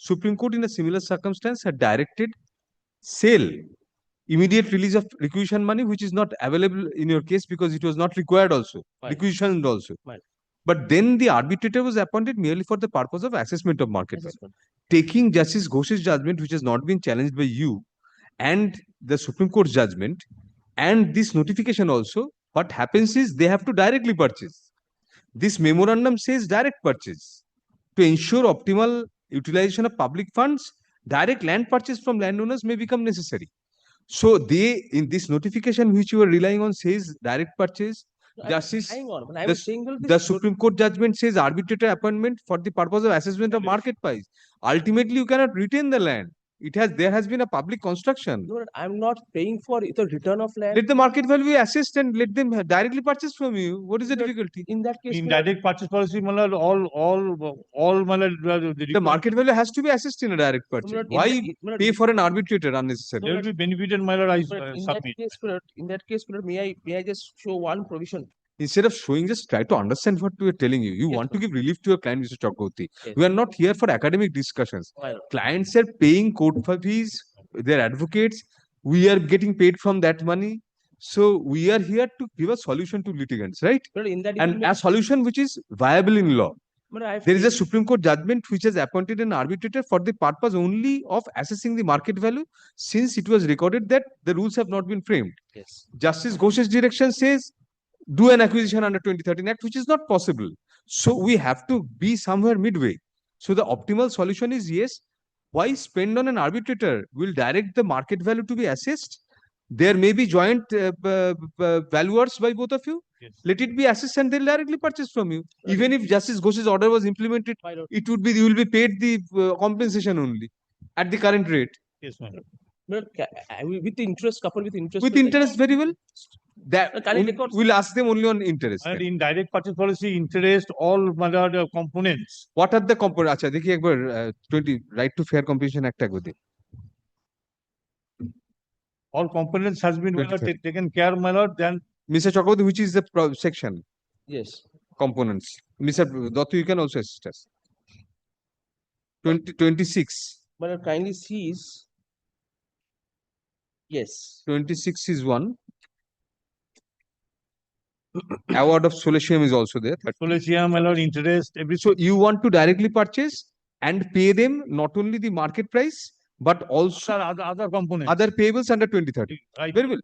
Supreme Court in a similar circumstance had directed sale, immediate release of requisition money, which is not available in your case because it was not required also, requisitioned also. But then the arbitrator was appointed merely for the purpose of assessment of market value. Taking Justice Ghosh's judgment, which has not been challenged by you, and the Supreme Court's judgment, and this notification also, what happens is they have to directly purchase. This memorandum says direct purchase. To ensure optimal utilization of public funds, direct land purchase from landowners may become necessary. So they, in this notification which you are relying on, says direct purchase. Justice, the Supreme Court judgment says arbitrator appointment for the purpose of assessment of market price. Ultimately, you cannot retain the land. There has been a public construction.
No, I'm not paying for the return of land.
Let the market value be assessed and let them directly purchase from you. What is the difficulty?
In that case,
In direct purchase policy,
the market value has to be assessed in a direct purchase. Why pay for an arbitrator unnecessarily?
They will be benefited, my lord, I submit.
In that case, may I just show one provision?
Instead of showing, just try to understand what we are telling you. You want to give relief to your client, Mr. Chakraborty. We are not here for academic discussions. Clients are paying court fees, their advocates. We are getting paid from that money. So we are here to give a solution to litigants, right? And a solution which is viable in law. There is a Supreme Court judgment which has appointed an arbitrator for the purpose only of assessing the market value, since it was recorded that the rules have not been framed.
Yes.
Justice Ghosh's direction says do an acquisition under 2013 Act, which is not possible. So we have to be somewhere midway. So the optimal solution is, yes, why spend on an arbitrator? We'll direct the market value to be assessed. There may be joint valuers by both of you.
Yes.
Let it be assessed and they'll directly purchase from you. Even if Justice Ghosh's order was implemented, it would be, you will be paid the compensation only at the current rate.
Yes, ma'am.
With interest, coupled with interest.
With interest, very well. That we'll ask them only on interest.
And in direct purchase policy, interest, all components.
What are the components? Acha, dekhiye ekbar 20 Right to Fair Competition Act ekbar de.
All components has been taken care, my lord. Then
Mr. Chakraborty, which is the section?
Yes.
Components. Mr. Dottu, you can also assist us. 26.
But kindly sees. Yes.
26 is one. Award of solatium is also there.
solatium, my lord, interest, everything.
So you want to directly purchase and pay them not only the market price, but also
other components.
Other payables under 2030.
Right.
Very well.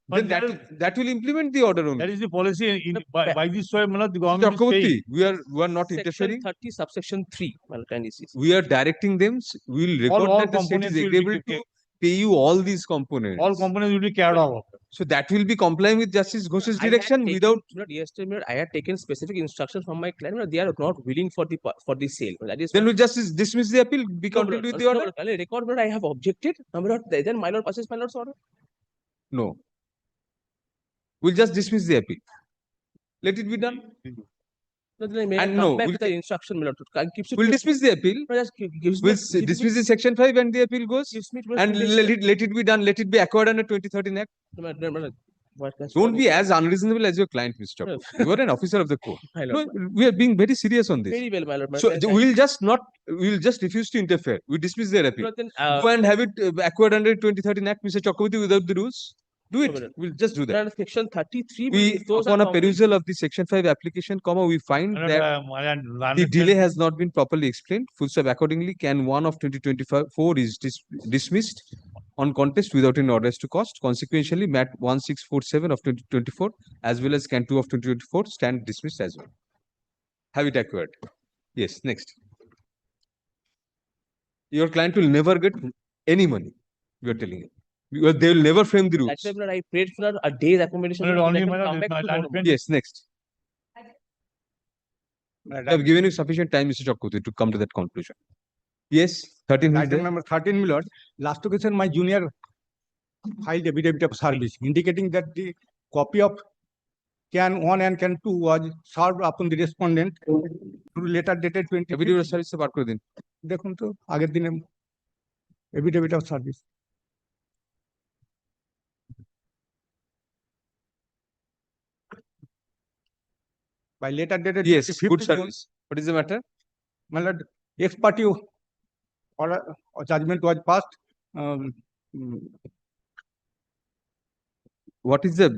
But
Then that will implement the order only.
That is the policy. By this way, my lord, the government is
Chakraborty,
paying.
we are not
Section
interfering.
30, subsection 3. Well, kindly see.
We are directing them. We will record that the state is
components will be
agreeable to pay you all these components.
All components will be carried out.
So that will be complying with Justice Ghosh's direction without.
Yesterday, I had taken specific instructions from my client. They are not willing for the sale. That is.
Then we just dismiss the appeal. Be complete with the order.
Record, I have objected. Then my lord passes my lord's order.
No. We'll just dismiss the appeal. Let it be done.
And no, we'll the instruction.
We'll dismiss the appeal. We'll dismiss the section 5 and the appeal goes. And let it be done. Let it be acquired under 2013 Act. Don't be as unreasonable as your client, Mr. Chakraborty. You are an officer of the court. No, we are being very serious on this.
Very well, my lord.
So we'll just refuse to interfere. We dismiss their appeal. Go and have it acquired under 2013 Act, Mr. Chakraborty, without the rules. Do it. We'll just do that.
Under section 33.
We,
those are
upon a
complete.
perusal of the section 5 application, comma, we find that the delay has not been properly explained. Full stop. Accordingly, can 1 of 2024 is dismissed on contest without any orders to cost. Consequentially, MAT 1647 of 2024 as well as can 2 of 2024 stand dismissed as well. Have it acquired. Yes, next. Your client will never get any money. We are telling you. They will never frame the rules.
That's why I prayed for a day's accommodation.
No,
so that
only
I can
my-
come back
my
to
land
home.
friend-
Yes, next. I have given you sufficient time, Mr. Chakraborty, to come to that conclusion. Yes, 13 is
Item
there.
number 13, my lord. Last occasion, my junior filed affidavit of service indicating that the copy of can 1 and can 2 was served upon the respondent through letter dated 20.
Affidavit of service বার করে দিন।
দেখুন তো আগের দিনে affidavit of service. By letter dated.
Yes,
25th
good
June,
service. What is the matter?
my lord, ex parte order or judgment was passed.
What is the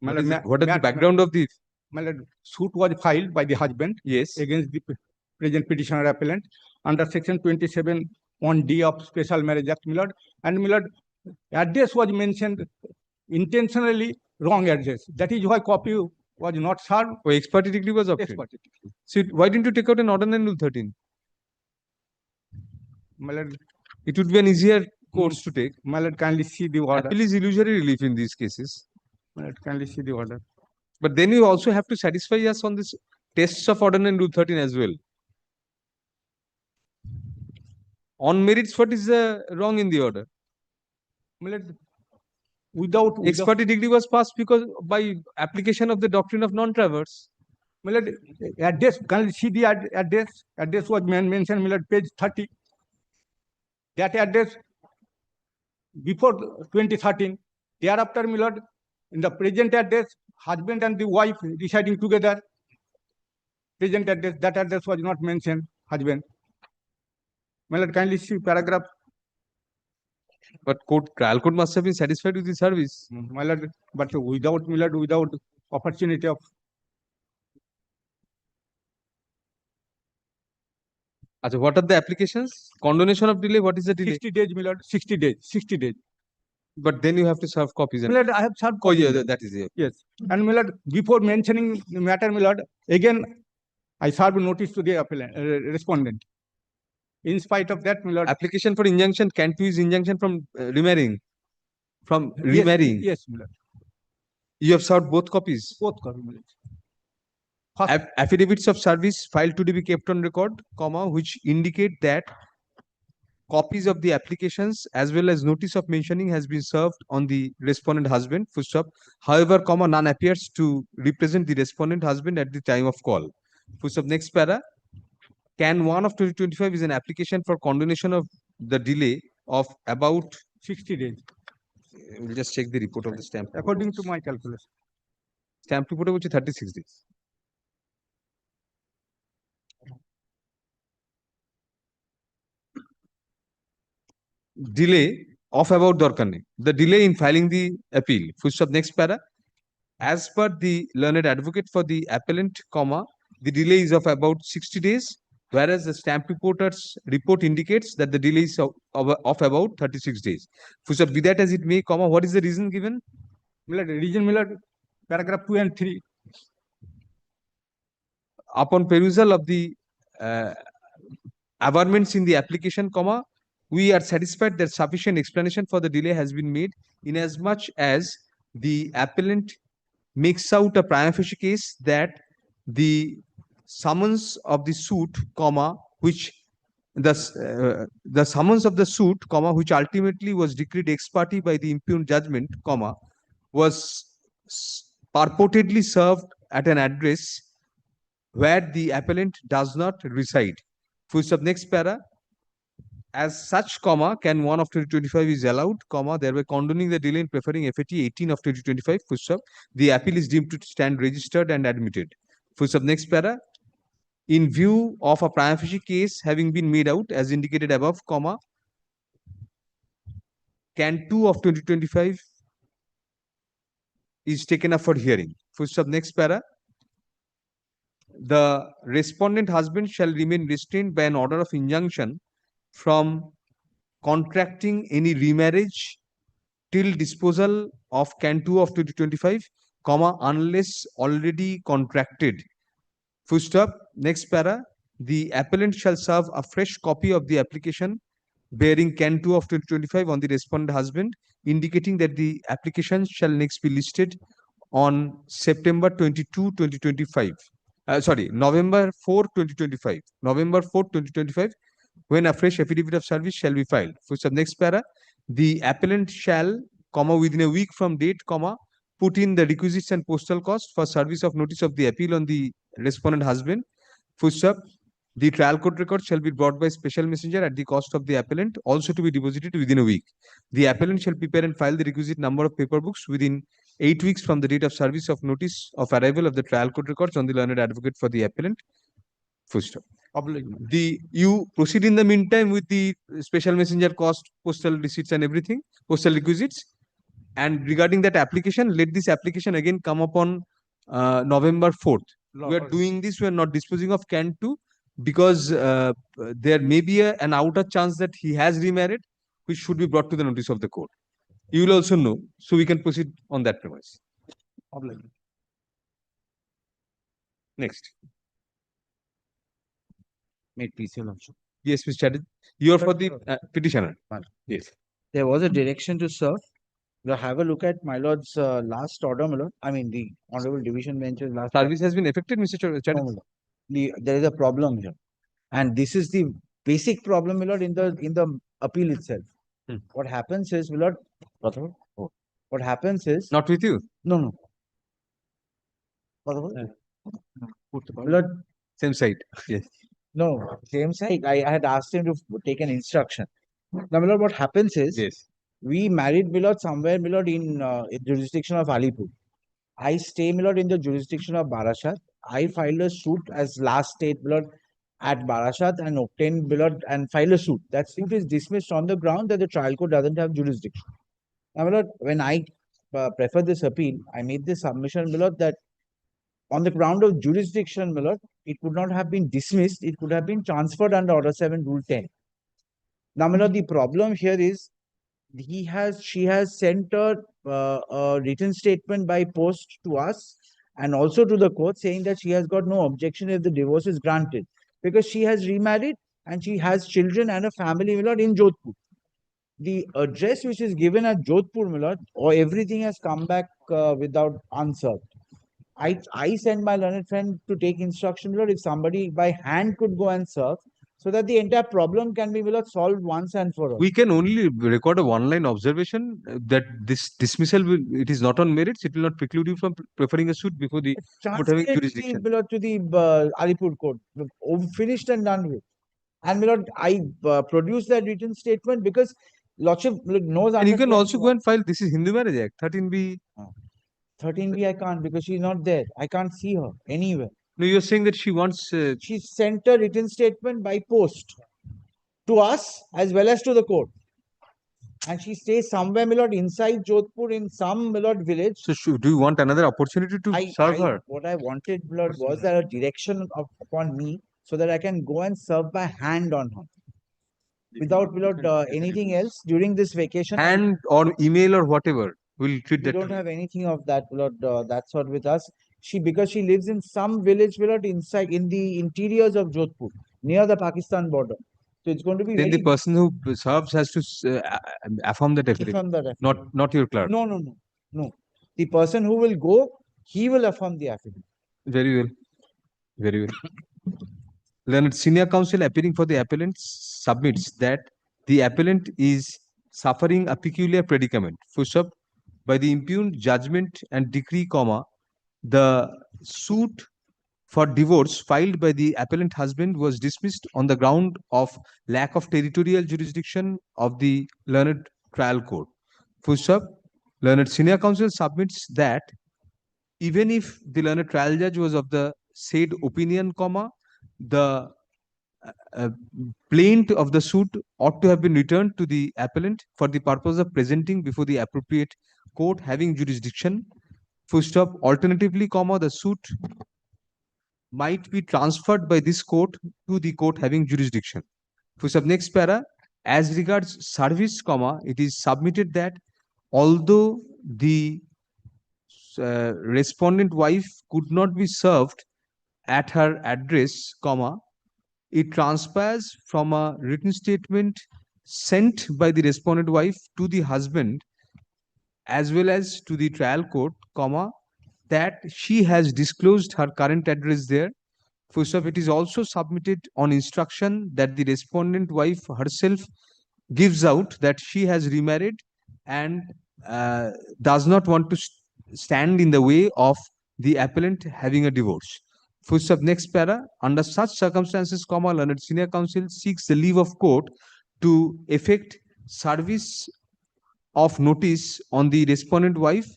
My
what is,
lord,
what is the background of the
My lord, suit was filed by the husband
yes
against the present petitioner appellant under section 27 1D of Special Marriage Act, my lord. And my lord, address was mentioned intentionally wrong address. That is why copy was not served.
Oh, ex parte degree was obtained.
Ex parte.
So why didn't you take out an ordinance rule 13?
My lord,
It would be an easier course to take.
my lord, kindly see the order.
Appeal is illusory relief in these cases.
My lord, kindly see the order.
But then you also have to satisfy us on this tests of ordinance rule 13 as well. On merits, what is wrong in the order?
My lord, without
Ex parte degree was passed because by application of the doctrine of non-traverse.
my lord, address, kindly see the address. Address was mentioned, my lord, page 30. That address before 2013. Thereafter, my lord, in the present address, husband and the wife residing together. Present address, that address was not mentioned, husband. My lord, kindly see paragraph.
But trial court must have been satisfied with the service.
My lord, but without, my lord, without opportunity of.
Achha, what are the applications? Condonation of delay, what is the delay?
60 days, my lord, 60 days, 60 days.
But then you have to serve copies.
My
And
lord, I have served.
oh, yeah,
copies.
that is it.
Yes. And my lord, before mentioning the matter, my lord, again, I served notice to the appellant, respondent. In spite of that, my lord.
Application for injunction, can to is injunction from remarrying. From
Yes,
remarrying.
Yes, my lord.
You have served both copies.
Both copies, my lord.
Affidavits of service filed to be kept on record, comma, which indicate that copies of the applications as well as notice of mentioning has been served on the respondent husband, full stop. However, comma, none appears to represent the respondent husband at the time of call. Full stop. Next para. Can 1 of 2025 is an application for condonation of the delay of about
60 days.
We'll just check the report of the stamp.
According to my calculation.
Stamp report which is 36 days. Delay of about দরকার নেই. The delay in filing the appeal. Full stop. Next para. As per the learned advocate for the appellant, comma, the delay is of about 60 days, whereas the stamp reporter's report indicates that the delay is of about 36 days. Full stop. Be that as it may, comma, what is the reason given?
Reason, my lord, paragraph 2 and 3.
Upon perusal of the averments in the application, comma, we are satisfied that sufficient explanation for the delay has been made in as much as the appellant makes out a prima facie case that the summons of the suit, comma, which the summons of the suit, comma, which ultimately was decreed ex parte by the impugned judgment, comma, was purportedly served at an address where the appellant does not reside. Full stop. Next para. As such, comma, can 1 of 2025 is allowed, comma, thereby condoning the delay in preferring FAT 18 of 2025, full stop. The appeal is deemed to stand registered and admitted. Full stop. Next para. In view of a prima facie case having been made out as indicated above, comma, can 2 of 2025 is taken up for hearing. Full stop. Next para. The respondent husband shall remain restrained by an order of injunction from contracting any remarriage till disposal of Can 2 of 2025, comma, unless already contracted. Full stop. Next para. The appellant shall serve a fresh copy of the application bearing Can 2 of 2025 on the respondent husband, indicating that the application shall next be listed on September 22, 2025. November 4, 2025. November 4, 2025, when a fresh affidavit of service shall be filed. Full stop. Next para. The appellant shall, comma, within a week from date, comma, put in the requisites and postal cost for service of notice of the appeal on the respondent husband. Full stop. The trial court record shall be brought by special messenger at the cost of the appellant, also to be deposited within a week. The appellant shall prepare and file the requisite number of paper books within 8 weeks from the date of service of notice of arrival of the trial court records on the learned advocate for the appellant. Full stop. You proceed in the meantime with the special messenger cost, postal receipts and everything, postal requisites. And regarding that application, let this application again come upon November 4th. We are doing this, we are not disposing of Can 2 because there may be an outer chance that he has remarried, which should be brought to the notice of the court. You will also know, so we can proceed on that premise. Next.
Made PCL also.
Yes, Mr. Chatterjee. You are for the petitioner. Yes.
There was a direction to serve. Now have a look at my lord's last order, my lord. I mean the honorable division bench's last.
Service has been affected, Mr. Chatterjee.
There is a problem here, and this is the basic problem, my lord, in the appeal itself. What happens is, my lord, what happens is
not with you.
No. My lord,
same side. Yes.
No, same side. I had asked him to take an instruction. Now, my lord, what happens is,
yes,
we married, my lord, somewhere, my lord, in jurisdiction of Alipur. I stay, my lord, in the jurisdiction of Barashat. I filed a suit as last state, my lord, at Barashat and obtained, my lord, and filed a suit. That suit is dismissed on the ground that the trial court doesn't have jurisdiction. Now, my lord, when I prefer this appeal, I made this submission, my lord, that on the ground of jurisdiction, my lord, it could not have been dismissed. It could have been transferred under Order 7, Rule 10. Now, my lord, the problem here is she has sent a written statement by post to us and also to the court saying that she has got no objection if the divorce is granted because she has remarried and she has children and a family, my lord, in Jodhpur. The address which is given at Jodhpur, my lord, or everything has come back without unserved. I sent my learned friend to take instruction, Lord, if somebody by hand could go and serve, so that the entire problem can be solved once and for all.
We can only record a one-line observation that this dismissal it is not on merits. It will not preclude you from preferring a suit before the court having jurisdiction.
To the Alipur court, finished and done with. And my lord, I produced that written statement because Lordship knows.
And you can also go and file. This is Hindu Marriage Act 13B.
13B I can't because she's not there. I can't see her anywhere.
No, you're saying that she wants.
She sent a written statement by post to us as well as to the court. And she stays somewhere, my lord, inside Jodhpur in some, my lord, village.
So, do you want another opportunity to serve her?
What I wanted, my lord, was that a direction upon me so that I can go and serve by hand on her. Without, my lord, anything else during this vacation.
Hand or email or whatever. We'll treat that.
We don't have anything of that, my lord, that sort with us. Because she lives in some village, my lord, inside, in the interiors of Jodhpur, near the Pakistan border. So it's going to be.
Then the person who serves has to affirm that affidavit. Not your clerk.
No. The person who will go, he will affirm the affidavit.
Very well. Very well. Learned senior counsel appearing for the appellant submits that the appellant is suffering a peculiar predicament. First up, by the impugned judgment and decree, the suit for divorce filed by the appellant husband was dismissed on the ground of lack of territorial jurisdiction of the learned trial court. First up, learned senior counsel submits that even if the learned trial judge was of the said opinion, the plaint of the suit ought to have been returned to the appellant for the purpose of presenting before the appropriate court having jurisdiction Full stop. Alternatively, comma, the suit might be transferred by this court to the court having jurisdiction. Full stop. Next para. As regards service, comma, it is submitted that although the respondent wife could not be served at her address, comma, it transpires from a written statement sent by the respondent wife to the husband as well as to the trial court, comma, that she has disclosed her current address there. First of it is also submitted on instruction that the respondent wife herself gives out that she has remarried and does not want to stand in the way of the appellant having a divorce. Full stop. Next para. Under such circumstances, comma, learned senior counsel seeks the leave of court to effect service of notice on the respondent wife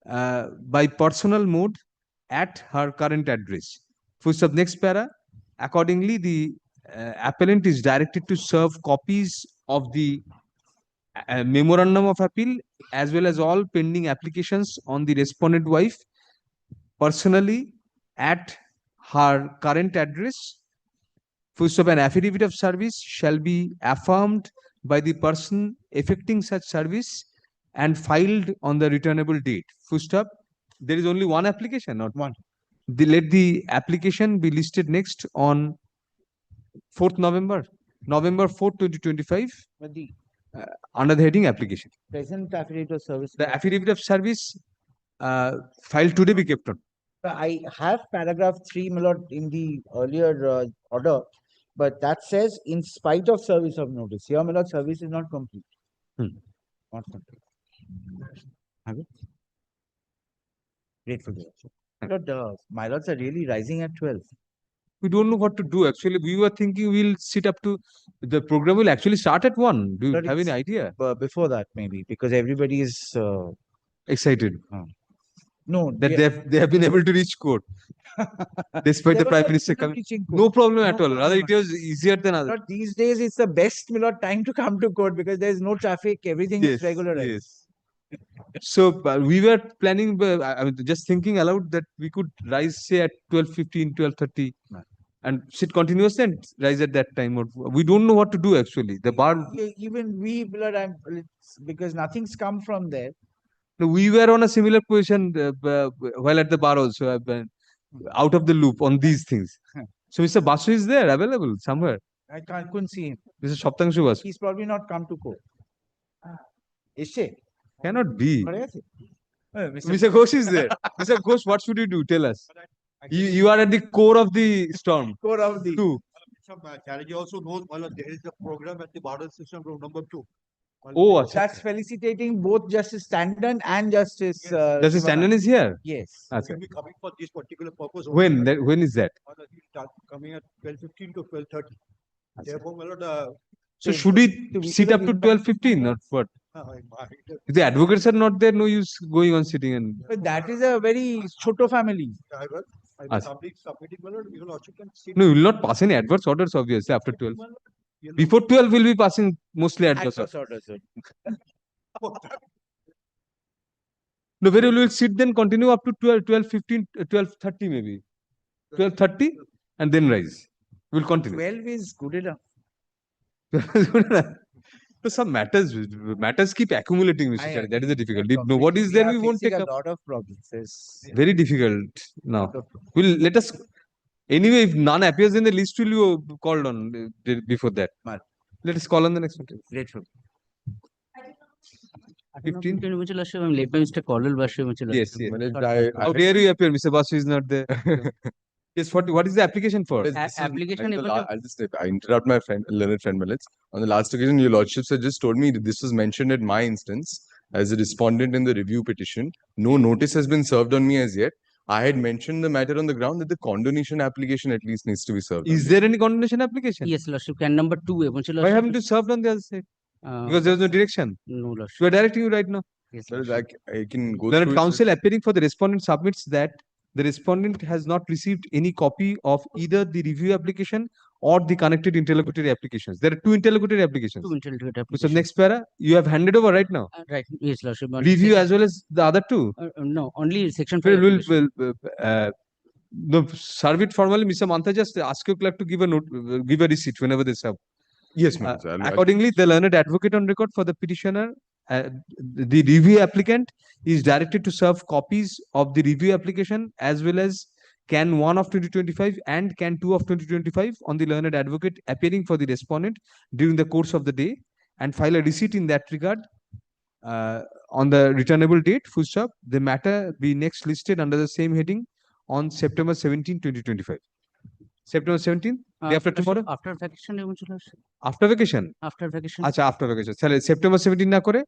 by personal mode at her current address. Full stop. Next para. Accordingly, the appellant is directed to serve copies of the memorandum of appeal as well as all pending applications on the respondent wife personally at her current address. Full stop. An affidavit of service shall be affirmed by the person effecting such service and filed on the returnable date. Full stop. There is only one application, not one. Let the application be listed next on 4th November, November 4th, 2025,
But the
under the heading application.
present affidavit of service.
The affidavit of service filed today be kept on.
I have paragraph 3, my lord, in the earlier order, but that says in spite of service of notice. Here, my lord, service is not complete. Not complete. Have you? Grateful. Lord, my lords are really rising at 12.
We don't know what to do. Actually, we were thinking we'll sit up to the program will actually start at 1. Do you
But
have any
it's,
idea?
Before that, maybe, because everybody is
Excited
no
that they have been able to reach court despite
There
the
was
Prime
no
Minister
difficulty
coming.
reaching
No
court.
problem
No
at all. Rather,
problem
it was easier than others.
Lord, these days it's the best, my lord, time to come to court because there is no traffic, everything is regularized.
Yes. So we were planning, I mean, just thinking aloud that we could rise, say, at 12:15, 12:30 and sit continuously and rise at that time. We don't know what to do actually. The bar,
Even we, my lord, because nothing's come from there.
no, we were on a similar position while at the bar also. I've been out of the loop on these things. So Mr. Basu is there, available somewhere.
Couldn't see him.
Mr. Shoptangshu Basu.
He's probably not come to court. Is she?
Cannot be.
Mr.
Mr. Ghosh is there. Mr. Ghosh, what should you do? Tell us. You are at the core of the storm.
Core of the.
Two.
Challenge also knows there is a program at the border system room number 2.
Oh,
that's felicitating both Justice Tandon and Justice.
Justice Tandon is here.
Yes.
He will be coming for this particular purpose.
When? When is that?
He'll start coming at 12:15 to 12:30. Therefore, my lord,
So should we sit up to 12:15 or what? If the advocates are not there, no use going on sitting and.
But that is a very choto family.
I will
Yes.
submitting, my lord, you also can sit.
No, we will not pass any adverse orders obviously after 12. Before 12, we'll be passing mostly adverse orders. No, where we will sit then continue up to 12, 12:15, 12:30 maybe. 12:30 and then rise. We'll continue.
12 is good enough.
So some matters keep accumulating, Mr. Chair. That is the difficulty. No, what is
We
there
are
we won't
facing
take
a
up.
lot of problems.
Very difficult now. We'll let us. Anyway, if none appears in the list, will you called on before that? Let us call on the next one.
Grateful.
15.
I'm late by Mr. Caldwell Basu.
Yes, yes. How dare you appear? Mr. Basu is not there. Yes, what is the application for?
Application.
I'll just interrupt my friend, learned friend minutes. On the last occasion, your lordships had just told me that this was mentioned at my instance as a respondent in the review petition. No notice has been served on me as yet. I had mentioned the matter on the ground that the condonation application at least needs to be served.
Is there any condonation application?
Yes, Lordship. Can number 2.
Why haven't you served on the other side? Because there was no direction.
No, Lordship.
We are directing you right now.
Yes,
I can go
Learned
through
counsel appearing for the respondent submits that the respondent has not received any copy of either the review application or the connected interlocutory applications. There are two interlocutory applications.
Two interlocutory
So
applications.
next para, you have handed over right now.
Right, yes, Lordship. but
Review
section-
as well as the other two.
No, only section 5
Well,
application.
no, serve it formally. Mr. Mantha, just ask your clerk to give a note, give a receipt whenever they serve.
Yes, ma'am. sir.
Accordingly, the learned advocate on record for the petitioner, the review applicant is directed to serve copies of the review application as well as Can 1 of 2025 and Can 2 of 2025 on the learned advocate appearing for the respondent during the course of the day and file a receipt in that regard on the returnable date, full stop. The matter be next listed under the same heading on September 17, 2025. September 17, day after tomorrow?
After vacation,
After vacation?
After vacation.
Acha, after vacation. Chale, September 17 na kore?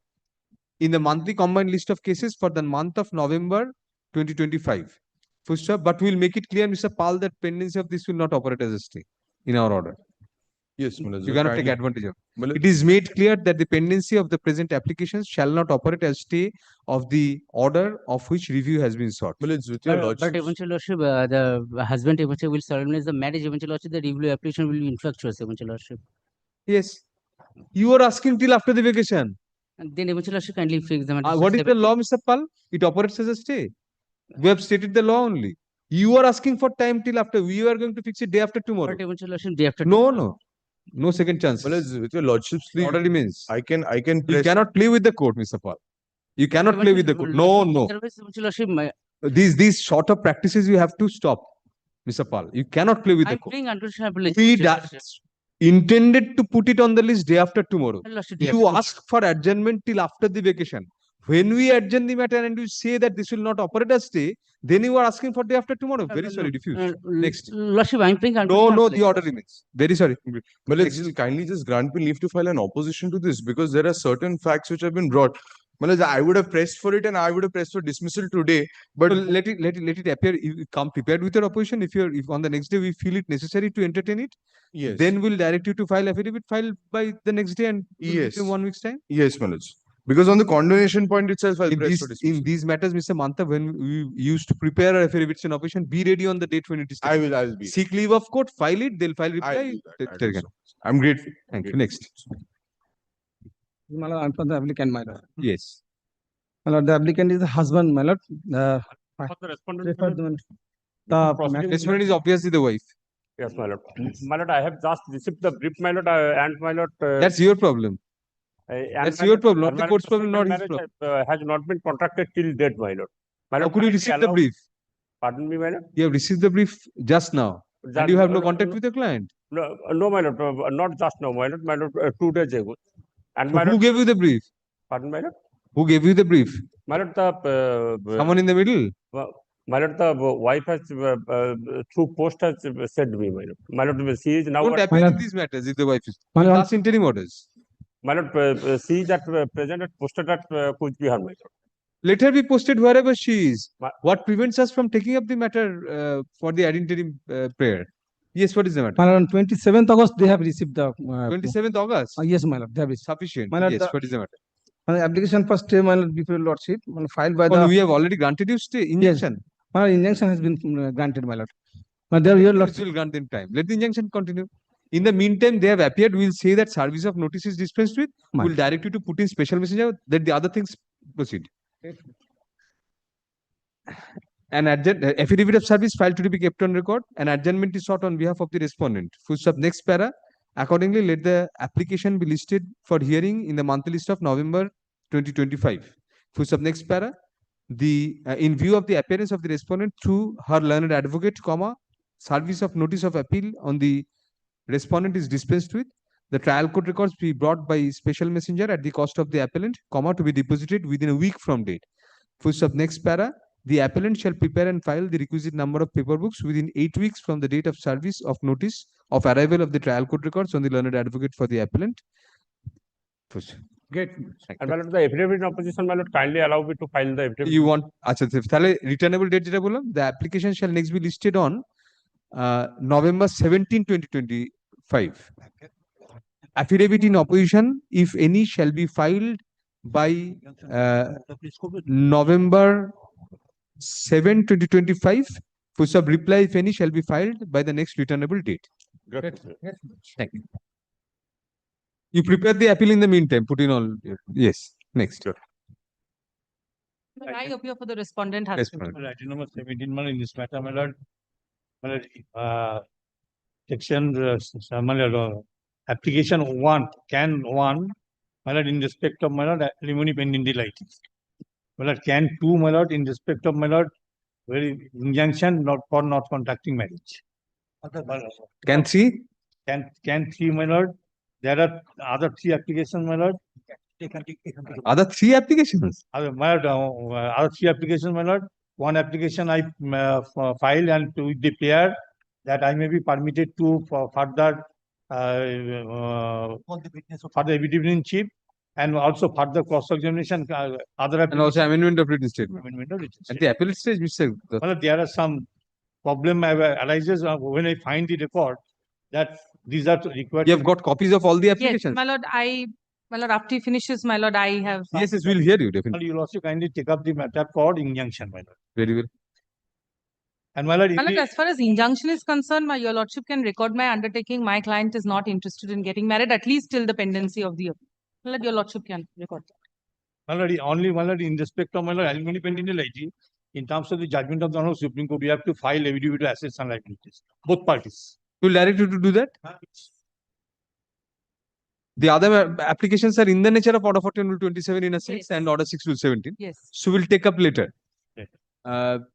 In the monthly combined list of cases for the month of November 2025. Full stop. But we'll make it clear, Mr. Pal, that pendency of this will not operate as a stay in our order.
Yes, Manoj.
You cannot take advantage of.
Manoj-
It is made clear that the pendency of the present applications shall not operate as stay of the order of which review has been sought.
Manoj, with your
But
lordship,
eventually, Lordship, the husband eventually will solemnize the marriage. Eventually, Lordship, the review application will be infructuous. Eventually, Lordship.
Yes. You are asking till after the vacation.
And then eventually, Lordship, kindly fix the matter.
What is the law, Mr. Pal? It operates as a stay. We have stated the law only. You are asking for time till after. We are going to fix it day after tomorrow.
But eventually, Lordship, day after.
No, no. No second chance.
Manoj, with your lordship's leave,
Order remains.
I can
You
press.
cannot play with the court, Mr. Pal. You cannot play with the court. No, no.
Otherwise, eventually, Lordship,
These sort of practices you have to stop, Mr. Pal. You cannot play with the
I'm
court.
playing unconstitutional.
We intended to put it on the list day after tomorrow.
Lordship, day
You
after.
ask for adjournment till after the vacation. When we adjourn the matter and you say that this will not operate as stay, then you are asking for day after tomorrow. Very sorry, refuse. Next.
Lordship, I'm playing
No,
unconstitutional.
no, the order remains. Very sorry.
Manoj, just kindly just grant me leave to file an opposition to this because there are certain facts which have been brought. Manoj, I would have pressed for it and I would have pressed for dismissal today, but
So let it appear. You come prepared with your opposition. If on the next day we feel it necessary to entertain it,
yes,
then we'll direct you to file affidavit filed by the next day and we'll give
Yes.
you 1 week's time.
yes, Manoj. Because on the condonation point itself, I'll press for dismissal.
In these matters, Mr. Mantha, when we used to prepare our affidavits in opposition, be ready on the date when it is taken.
I will be.
Seek leave of court, file it, they'll file
I'll
reply.
do that. I'll
Take
do
it.
so. I'm grateful.
Thank you.
Grateful.
Next.
My lord, I'm for the applicant, my lord.
Yes.
My lord, the applicant is the husband, my lord.
For the respondent,
Respondent is obviously the wife.
yes, my lord. My lord, I have just received the brief, my lord, and my lord.
That's your problem.
and
That's
my
your
lord,
problem, not
my
the
lord,
court's
the
problem, not
second
his
marriage,
problem.
Has not been contracted till date, my lord. My
How
lord,
could you
kindly
receive the
allow-
brief?
Pardon me, my lord.
You have received the brief just now. And you have no contact with the client.
No, my lord, not just now, my lord, 2 days ago. And
So
my
who
lord,
gave you the brief?
pardon, my lord.
Who gave you the brief?
My lord, the
Someone in the middle?
my lord, the wife has through post has said me, my lord. My lord, she is now.
Don't
at-
appeal in these matters if the wife is.
My lord.
Last interim orders.
My lord, she is at present at posted at Kuch Bihar, my lord.
Let her be posted wherever she is.
Ma-
What prevents us from taking up the matter for the ad interim prayer? Yes, what is the matter?
My lord, on 27th August, they have received the.
27th August?
Yes, my lord, they have received.
Sufficient.
My lord,
Yes, what is the matter?
The application for stay, my lord, before your lordship, filed by
Oh,
the.
no, we have already granted you stay injunction.
My lord, injunction has been granted, my lord. But there, your
This
lordship.
will grant them time. Let the injunction continue. In the meantime, they have appeared. We'll say that service of notice is dispensed with. We'll direct you to put in special messenger that the other things proceed. An affidavit of service filed to be kept on record. An adjournment is sought on behalf of the respondent. Full stop. Next para. Accordingly, let the application be listed for hearing in the monthly list of November 2025. Full stop. Next para. In view of the appearance of the respondent through her learned advocate, service of notice of appeal on the respondent is dispensed with. The trial court records be brought by special messenger at the cost of the appellant, to be deposited within a week from date. Full stop. Next para. The appellant shall prepare and file the requisite number of paper books within 8 weeks from the date of service of notice of arrival of the trial court records on the learned advocate for the appellant.
Great. And my lord, the affidavit in opposition, my lord, kindly allow me to file the affidavit.
You want, returnable date যেটা বললাম, the application shall next be listed on November 17, 2025. Affidavit in opposition, if any, shall be filed by November 7/2025. Full stop. Reply, if any, shall be filed by the next returnable date. Thank you. You prepare the appeal in the meantime. Put in all. Yes. Next.
I appear for the respondent husband.
Respondent.
Item number 17, my lord, in this matter, my lord, section, my lord, application 1, can 1, my lord, in respect of my lord, alimony pending delight. My lord, can 2, my lord, in respect of my lord, very injunction not for not contracting marriage.
Can 3?
Can 3, my lord, there are other 3 applications, my lord.
Other 3 applications?
My lord, other 3 applications, my lord. One application I filed and with the pair that I may be permitted to further further evidence in chief and also further cross-examination, other
And also amendment of written statement.
amendment of written
At the appellate stage, Mr. Dutt.
well, there are some problem arises when I find the record that these are required.
You have got copies of all the
Yes,
applications?
my lord, my lord, after he finishes, my lord, I have.
Yes, yes, we'll hear you definitely.
You will also kindly take up the matter for injunction, my lord.
Very well.
And my lord,
My lord, as far as injunction is concerned, your lordship can record my undertaking. My client is not interested in getting married, at least till the pendency of the appeal. My lord, your lordship can record that.
my lord, only my lord, in respect of my lord, alimony pending liability, in terms of the judgment of the Honorable Supreme Court, we have to file affidavit of assets and liabilities, both parties.
We'll direct you to do that. The other applications are in the nature of Order 14/27 in a sense and Order 6/17.
Yes.
So we'll take up later.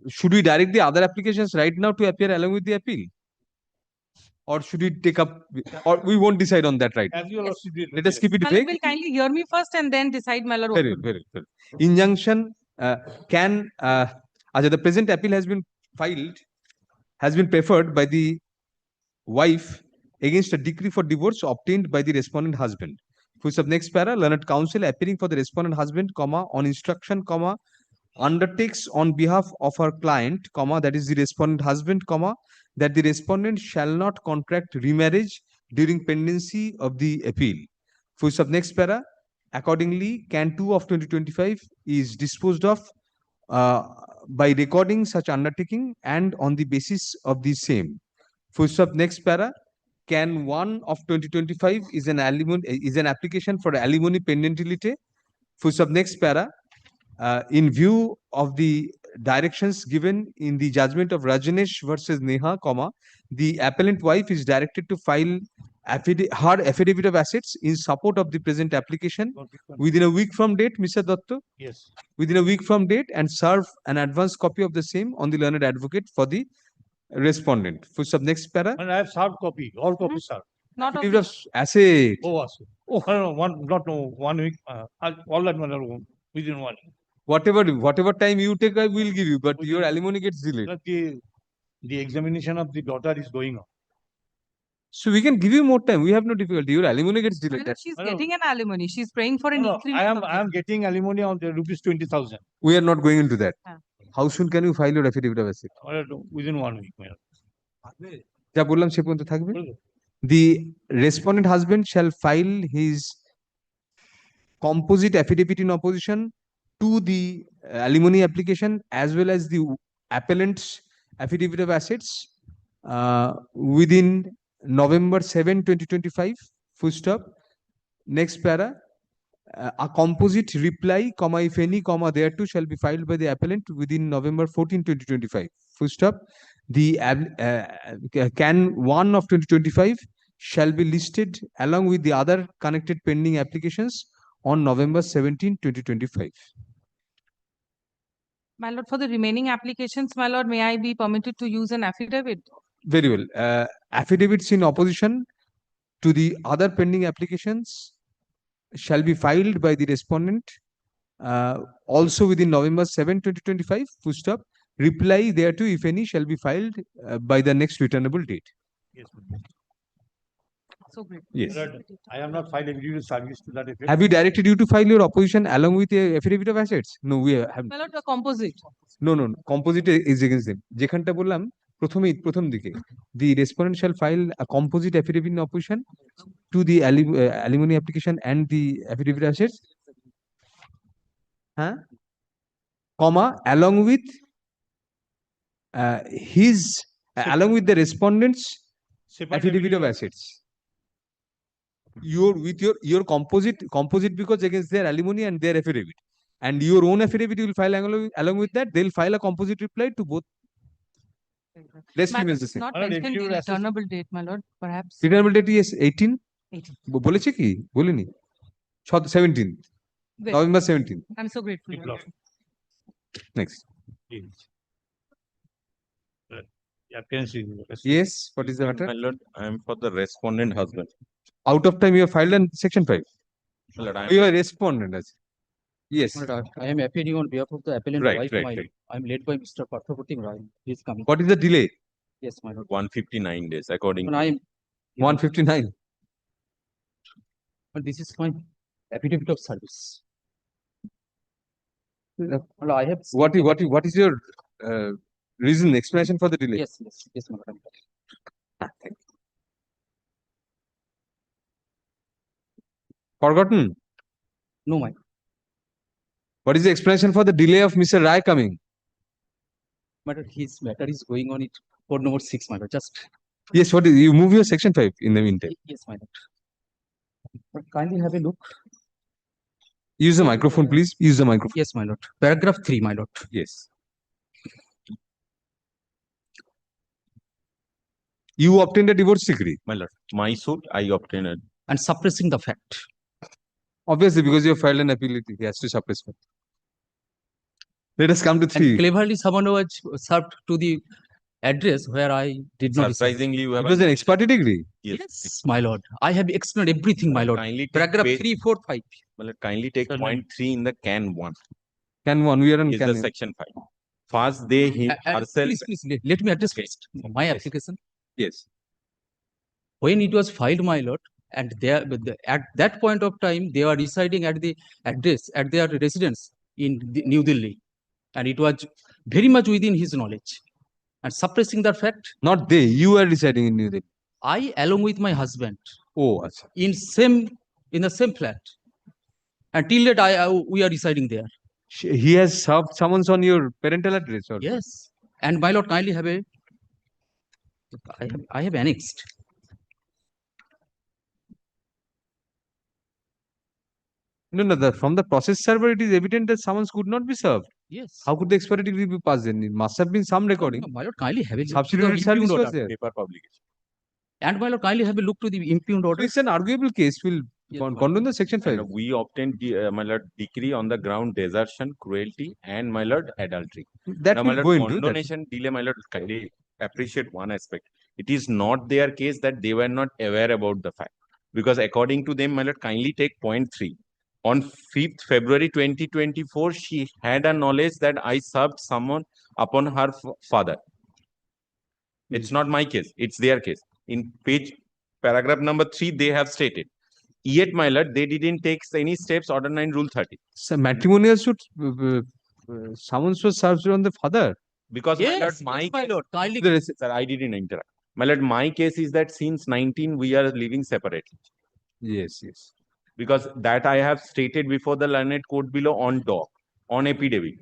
Should we direct the other applications right now to appear along with the appeal? Or should we take up, or we won't decide on that right now?
As your lordship did.
Let us keep it
My lord,
vague.
will kindly hear me first and then decide, my lord. what
Very
to
well,
do.
very well. Injunction the present appeal has been filed, has been preferred by the wife against a decree for divorce obtained by the respondent husband. Full stop. Next para, learned counsel appearing for the respondent husband, on instruction, undertakes on behalf of her client, that is the respondent husband, that the respondent shall not contract remarriage during pendency of the appeal. Full stop. Next para, accordingly, can 2 of 2025 is disposed of by recording such undertaking and on the basis of the same. Full stop. Next para, can 1 of 2025 is an application for alimony pendentility. Full stop. Next para, in view of the directions given in the judgment of Rajanesh versus Neha, the appellant wife is directed to file her affidavit of assets in support of the present application within a week from date, Mr. Datta.
Yes.
Within a week from date, and serve an advance copy of the same on the learned advocate for the respondent. Full stop. Next para.
And I have served copy, all copies served.
Not of
Affidavit of asset.
Oh, asset. Oh, no, not 1 week. All that matter within 1 week.
Whatever time you take, I will give you, but your alimony gets delayed.
But the examination of the daughter is going on.
So we can give you more time. We have no difficulty. Your alimony gets
My
delayed.
lord,
That's-
she's getting an alimony. She's praying for an
No,
increment.
I am getting alimony on the rupees 20,000.
We are not going into that.
Ah.
How soon can you file your affidavit of asset?
Within 1 week.
যা বললাম সে পর্যন্ত থাকবে। The respondent husband shall file his composite affidavit in opposition to the alimony application as well as the appellant's affidavit of assets within November 7, 2025. Full stop. Next para. A composite reply, if any, thereto shall be filed by the appellant within November 14, 2025. Full stop. The can 1 of 2025 shall be listed along with the other connected pending applications on November 17, 2025.
My lord, for the remaining applications, my lord, may I be permitted to use an affidavit?
Very well. Affidavits in opposition to the other pending applications shall be filed by the respondent also within November 7, 2025. Full stop. Reply thereto, if any, shall be filed by the next returnable date.
Yes.
So great.
Yes.
I have not filed a video service to that effect.
Have we directed you to file your opposition along with the affidavit of assets? No, we have.
My lord, a composite.
No. Composite is against them. যেখানটা বললাম প্রথম দিকে, the respondent shall file a composite affidavit in opposition to the alimony application and the affidavit of assets, along with his, along with the respondents, affidavit of assets. Your composite because against their alimony and their affidavit. And your own affidavit you will file along with that, they'll file a composite reply to both. Rest
Madam,
remains the
it's
same.
not mentioned the returnable date, my lord, perhaps.
Returnable date is 18?
18.
বলেছে কি? বলেনি? 17.
Good.
November 17.
I'm so grateful. my lord.
Next.
Appearance.
Yes, what is the matter?
My lord, I am for the respondent husband.
Out of time you have filed in section 5.
My lord, I am
You are respondent. Yes.
I am appearing on behalf of the appellant
Right,
wife.
right.
I am led by Mr. Parthapratim Rai. He is coming.
What is the delay?
Yes, my lord.
159 days according
And I am
159.
But this is my affidavit of service. Well, I have
What is your reason, explanation for the delay?
yes, my lord.
Thank you. Forgotten?
No, my
What is the explanation for the delay of Mr. Rai coming?
matter. His matter is going on it for number 6, my lord. Just
Yes, what is, you move your section 5 in the meantime.
yes, my lord. But kindly have a look.
Use the microphone, please. Use the microphone.
Yes, my lord. Paragraph 3, my lord.
Yes. You obtained a divorce decree.
my lord. My suit I obtained.
And suppressing the fact.
Obviously, because you have filed an appeal, he has to suppress it. Let us come to 3.
And cleverly someone was served to the address where I did not receive.
Surprisingly, you have
It was an ex parte degree.
Yes, my lord. I have explained everything, my lord.
Kindly take
Paragraph
page-
3, 4, 5.
My lord, kindly take
Certainly.
point 3 in the can 1.
Can one, we are on
Is
can.
the section 5. First, they herself.
Please, let me address
Okay.
first my
Yes.
application.
Yes.
When it was filed, my lord, and at that point of time, they were residing at the address, at their residence in New Delhi. And it was very much within his knowledge. And suppressing that fact,
Not they, you are residing in New Delhi.
I, along with my husband,
Oh, achha.
in the same flat. Until that, we are residing there.
He has served summons on your parental address. Or
Yes. And my lord, kindly have a. I have annexed.
No, from the process server, it is evident that summons could not be served.
Yes.
How could the expiry degree be passed then? It must have been some recording.
No, my lord, kindly have a look to the
Substituted service
impugned
was
order.
there.
Paper publication.
And my lord, kindly have a look to the impugned
So
order.
it's an arguable case. We'll
Yes,
condone the section 5.
And we obtained my lord decree on the ground desertion, cruelty, and my lord adultery.
That
Now, my
will
lord,
go into that.
condonation delay, my lord, kindly appreciate one aspect. It is not their case that they were not aware about the fact. Because according to them, my lord, kindly take point 3. On 5th February 2024, she had a knowledge that I served someone upon her father. It's not my case, it's their case. In paragraph number 3, they have stated. Yet, my lord, they didn't take any steps, order 9, rule 30.
So matrimonial suit summons was served on the father.
Because
Yes,
my
my lord, kindly.
sir, I didn't interrupt. My lord, my case is that since 19, we are living separately.
Yes.
Because that I have stated before the learned court below on doc, on affidavit.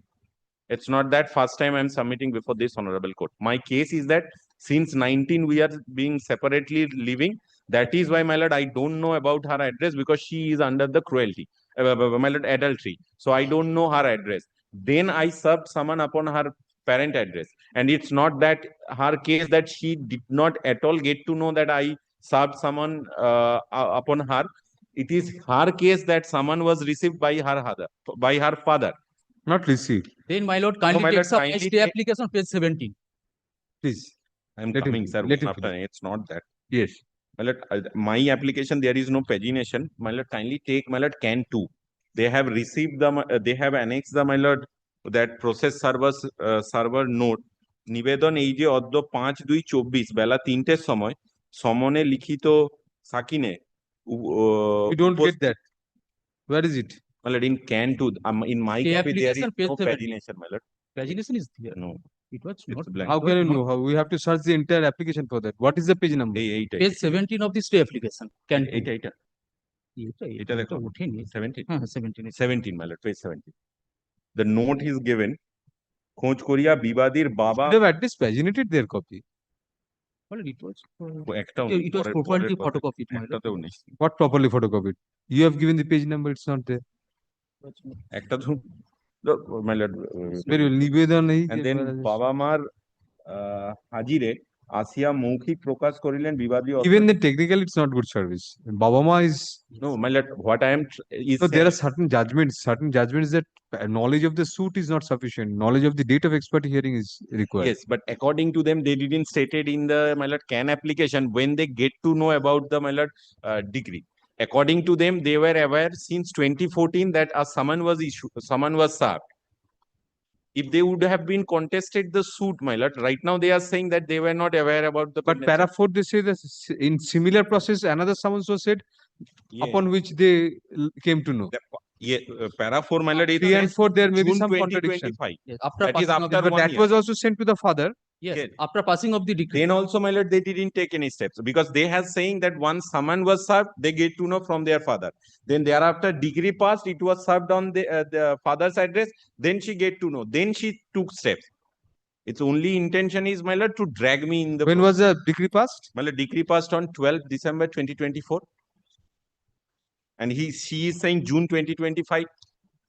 It's not that first time I'm submitting before this honorable court. My case is that since 19, we are being separately living. That is why, my lord, I don't know about her address because she is under the cruelty, my lord, adultery. So I don't know her address. Then I served someone upon her parent address. And it's not that her case that she did not at all get to know that I served someone upon her. It is her case that someone was received by her father.
Not received.
Then, my lord, kindly
my
take
lord,
some
kindly
stay application, page 17.
Please.
I'm
Let him
coming,
finish.
sir.
Let him
After it's not that.
Yes.
My lord, my application, there is no pagination. My lord, kindly take, my lord, can 2. They have received they have annexed the, my lord, that process server note. নিবেদন এই যে অদ্য 5/2/24 বেলা 3টের সময় সমনে লিখিত সাকিনে
We don't get that. Where is it?
My lord, in can 2, in my
Stay
copy, there is
application, page
no
17.
pagination, my lord.
Pagination is there.
No.
It was
It's
not.
blank.
How can you know? How we have to search the entire application for that? What is the page number?
Page 17 of the stay application. Can
এটা দেখো, 17?
17.
17, my lord, page 17. The note is given খোঁজ করিয়া বিবাদীর বাবা
Should have at least paginated their copy.
Well, it was,
একটাও
it was properly photocopied, my lord.
একটাতেও নেই
What properly photocopied? You have given the page number, it's not there.
একটা তো my lord,
Very well, নিবেদন এই
and then বাবা মার হাজিরে আসিয়া মৌখিক প্রকাশ করিলেন বিবাদী
even then technically it's not good service. Baba Ma is,
no my lord, what I am is
so there are
saying-
certain judgments that knowledge of the suit is not sufficient. Knowledge of the date of expert hearing is required.
yes, but according to them they didn't stated in the my lord can application when they get to know about the my lord degree. According to them, they were aware since 2014 that a summon was served. If they would have been contested the suit, my lord, right now they are saying that they were not aware about the.
But para 4 they say that in similar process another summons was said upon which they came to know.
Yeah, para 4, my lord,
3 and 4 there may be
June
some contradiction.
2025.
Yes, after
That is
passing of
after
the,
But
1
that
year.
was also sent to the father.
yes,
Yes.
after passing of the decree.
Then also, my lord, they didn't take any steps because they have saying that once summon was served, they get to know from their father. Then thereafter degree passed, it was served on the father's address. Then she get to know. Then she took steps. Its only intention is, my lord, to drag me in the.
When was the decree passed?
My lord, decree passed on 12th December 2024. And she is saying June 2025.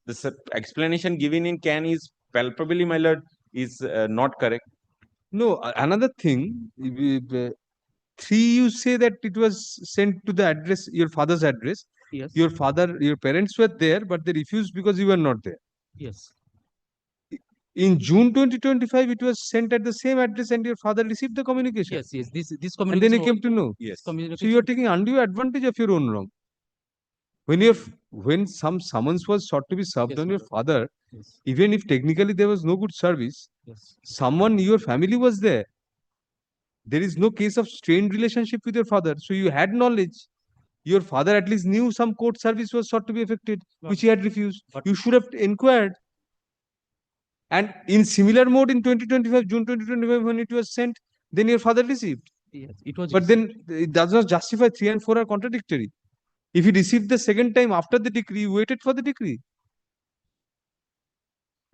The explanation given in can is palpably, my lord, is not correct.
No, another thing, 3 you say that it was sent to the address, your father's address.
Yes.
Your parents were there, but they refused because you were not there.
Yes.
In June 2025, it was sent at the same address and your father received the communication.
Yes, yes, this
And then
communication.
he came to know.
Yes.
So you are taking undue advantage of your own wrong. When some summons was sought to be served
Yes,
on
my
your
lord.
father,
Yes.
even if technically there was no good service,
Yes.
someone, your family was there. There is no case of strained relationship with your father. So you had knowledge. Your father at least knew some court service was sought to be effected, which he had refused. You should have inquired. And in similar mode in 2025, June 2025, when it was sent, then your father received.
Yes, it was.
But then it does not justify 3 and 4 are contradictory. If he received the second time after the decree, you waited for the decree.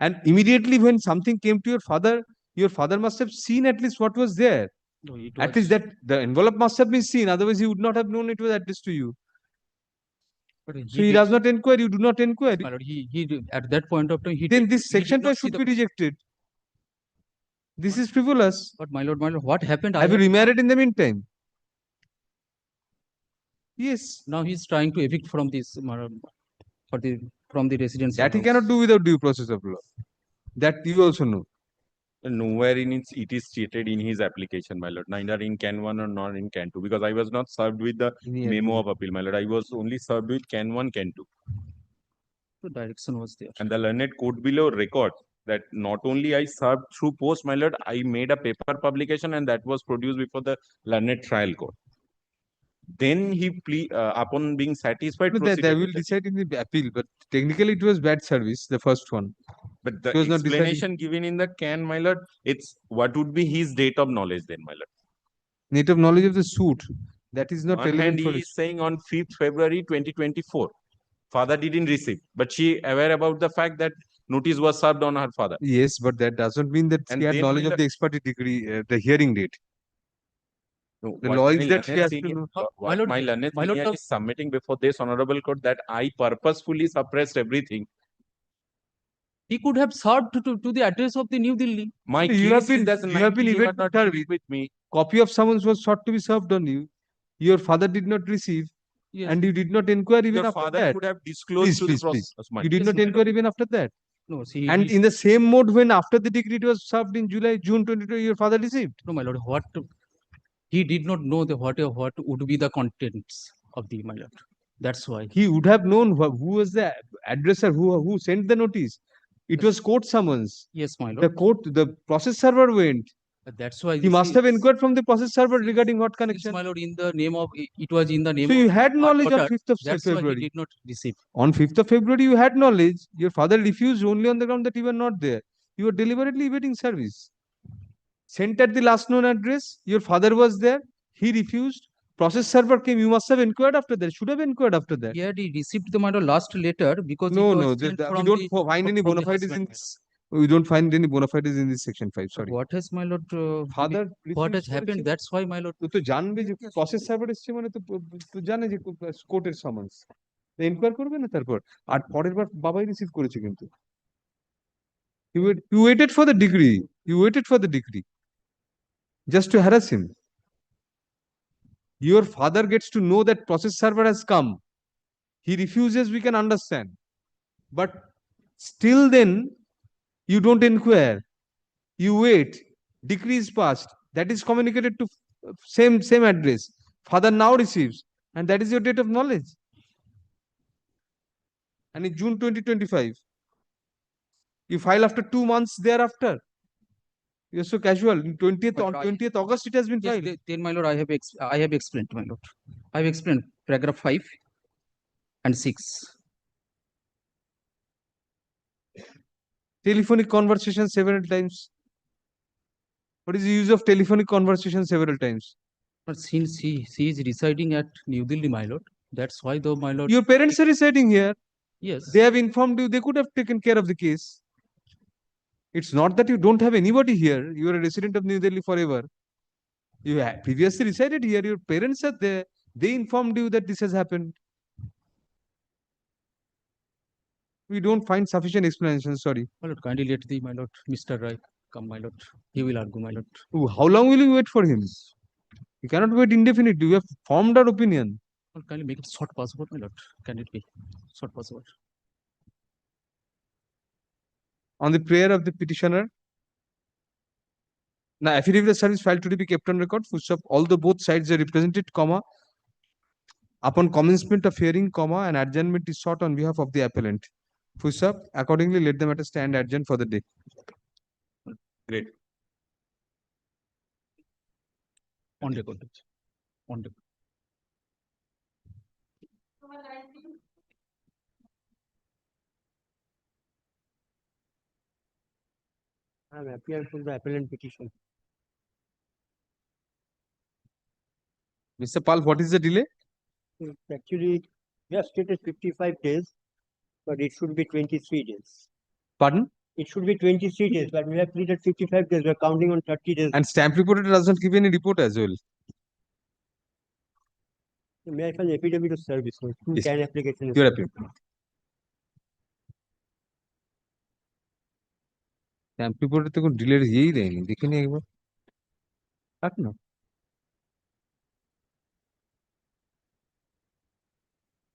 And immediately when something came to your father must have seen at least what was there.
No, it
At
was-
least that the envelope must have been seen. Otherwise, he would not have known it was addressed to you.
But
So he does not inquire, you do not inquire.
My lord, at that point of time,
Then
did-
this
he did
section
not
5
see
should
the-
be rejected. This is frivolous.
But my lord, what happened?
Have you remarried in the meantime? Yes.
Now he's trying to evict from this, my lord, from the residence.
That he cannot do without due process of law. That you also know.
Nowhere in it is stated in his application, my lord, neither in Can 1 or nor in Can 2, because I was not served with the memo of appeal, my lord. I was only served with Can 1, Can 2.
The direction was there.
And the learned court below records that not only I served through post, my lord, I made a paper publication and that was produced before the learned trial court. Then he upon being satisfied,
No, they
proceeded
will
with the-
decide in the appeal, but technically it was bad service, the first one.
But the
It was not decided.
explanation given in the Can, my lord, it's what would be his date of knowledge then, my lord.
Native knowledge of the suit. That is not
On hand,
relevant for
he
it.
is saying on 5th February 2024, father didn't receive, but she aware about the fact that notice was served on her father.
Yes, but that doesn't mean that
And
she had
then
knowledge
will
of
the-
the expert degree, the hearing date.
No,
The
what
law
my
is that she
learned
has to
senior-
know.
what my learned
my lord,
senior is submitting before this honorable court that I purposefully suppressed everything.
He could have served to the address of the New Delhi.
My
You have
case
been,
is that
you have been
90 you are
evaded
not
service.
dealing with me.
Copy of summons was sought to be served on you. Your father did not receive.
Yes.
And you did not inquire even
Your
after
father
that.
could have disclosed to the
Please.
process.
You did
Yes,
not
my lord.
inquire even after that.
No, see,
And in the same mode when after the decree it was served in June 2020, your father received.
no, my lord, he did not know what would be the contents of the, my lord. That's why.
He would have known who was the addresser, who sent the notice. It was court summons.
Yes, my
The
lord.
the process server went.
That's why.
He must have inquired from the process server regarding what
Yes,
connection.
my lord, in the name of, it was in the name
So
of.
you had knowledge on
Calcutta.
5th of
That's why he
February.
did not receive.
On 5th of February, you had knowledge. Your father refused only on the ground that you were not there. You were deliberately evading service. Sent at the last known address. Your father was there. He refused. Process server came. You must have inquired after that. Should have inquired after that.
He had received the, my lord, last letter because
No,
it was
no.
sent
We
from
don't
the,
find any
from
bona
the
fides
husband.
in this. We don't find any bona fides in this section 5, sorry.
What has my lord?
Father
What has
refused
happened?
করেছে।
That's why my lord.
তো তো জানবে যে process server এসছে মানে তো জানে যে কোর্টের সামান্স এনকোয়ার করবে না তারপর আর পরের বার বাবাই রিসিভ করেছে কিন্তু you waited for the degree, you waited for the degree just to harass him. Your father gets to know that process server has come, he refuses, we can understand, but still then you don't inquire, you wait, decree is passed, that is communicated to same address, father now receives, and that is your date of knowledge. And in June 2025 you file after 2 months thereafter. You're so casual. In 20th August it has been
Yes,
filed.
then my lord, I have explained, my lord. I have explained paragraph 5 and 6.
Telephonic conversation several times. What is the use of telephonic conversation several times?
But since she is residing at New Delhi, my lord, that's why though, my lord.
Your parents are residing here.
Yes.
They have informed you, they could have taken care of the case. It's not that you don't have anybody here. You are a resident of New Delhi forever. You have previously resided here. Your parents are there. They informed you that this has happened. We don't find sufficient explanation. Sorry.
My lord, kindly let the my lord, Mr. Rai, come, my lord. He will argue, my lord.
How long will you wait for him? You cannot wait indefinitely. You have formed our opinion.
Well, kindly make it short possible, my lord. Can it be short possible?
On the prayer of the petitioner. Now, affidavit of service filed to be kept on record. Full stop. Although both sides are represented, comma, upon commencement of hearing, comma, an adjournment is sought on behalf of the appellant. Full stop. Accordingly, let the matter stand adjourned for the day. Great.
On record. On record.
I am appearing for the appellant petition.
Mr. Pal, what is the delay?
Actually, we have stated 55 days, but it should be 23 days.
Pardon?
It should be 23 days, but we have pleaded 55 days. We are counting on 30 days.
And stamp reporter does not give any report as well.
May I file affidavit of service? So
Yes.
can application.
Your appeal. Stamp reporter तो कोई delay यही रहेंगे देखें नहीं एक बार काट ना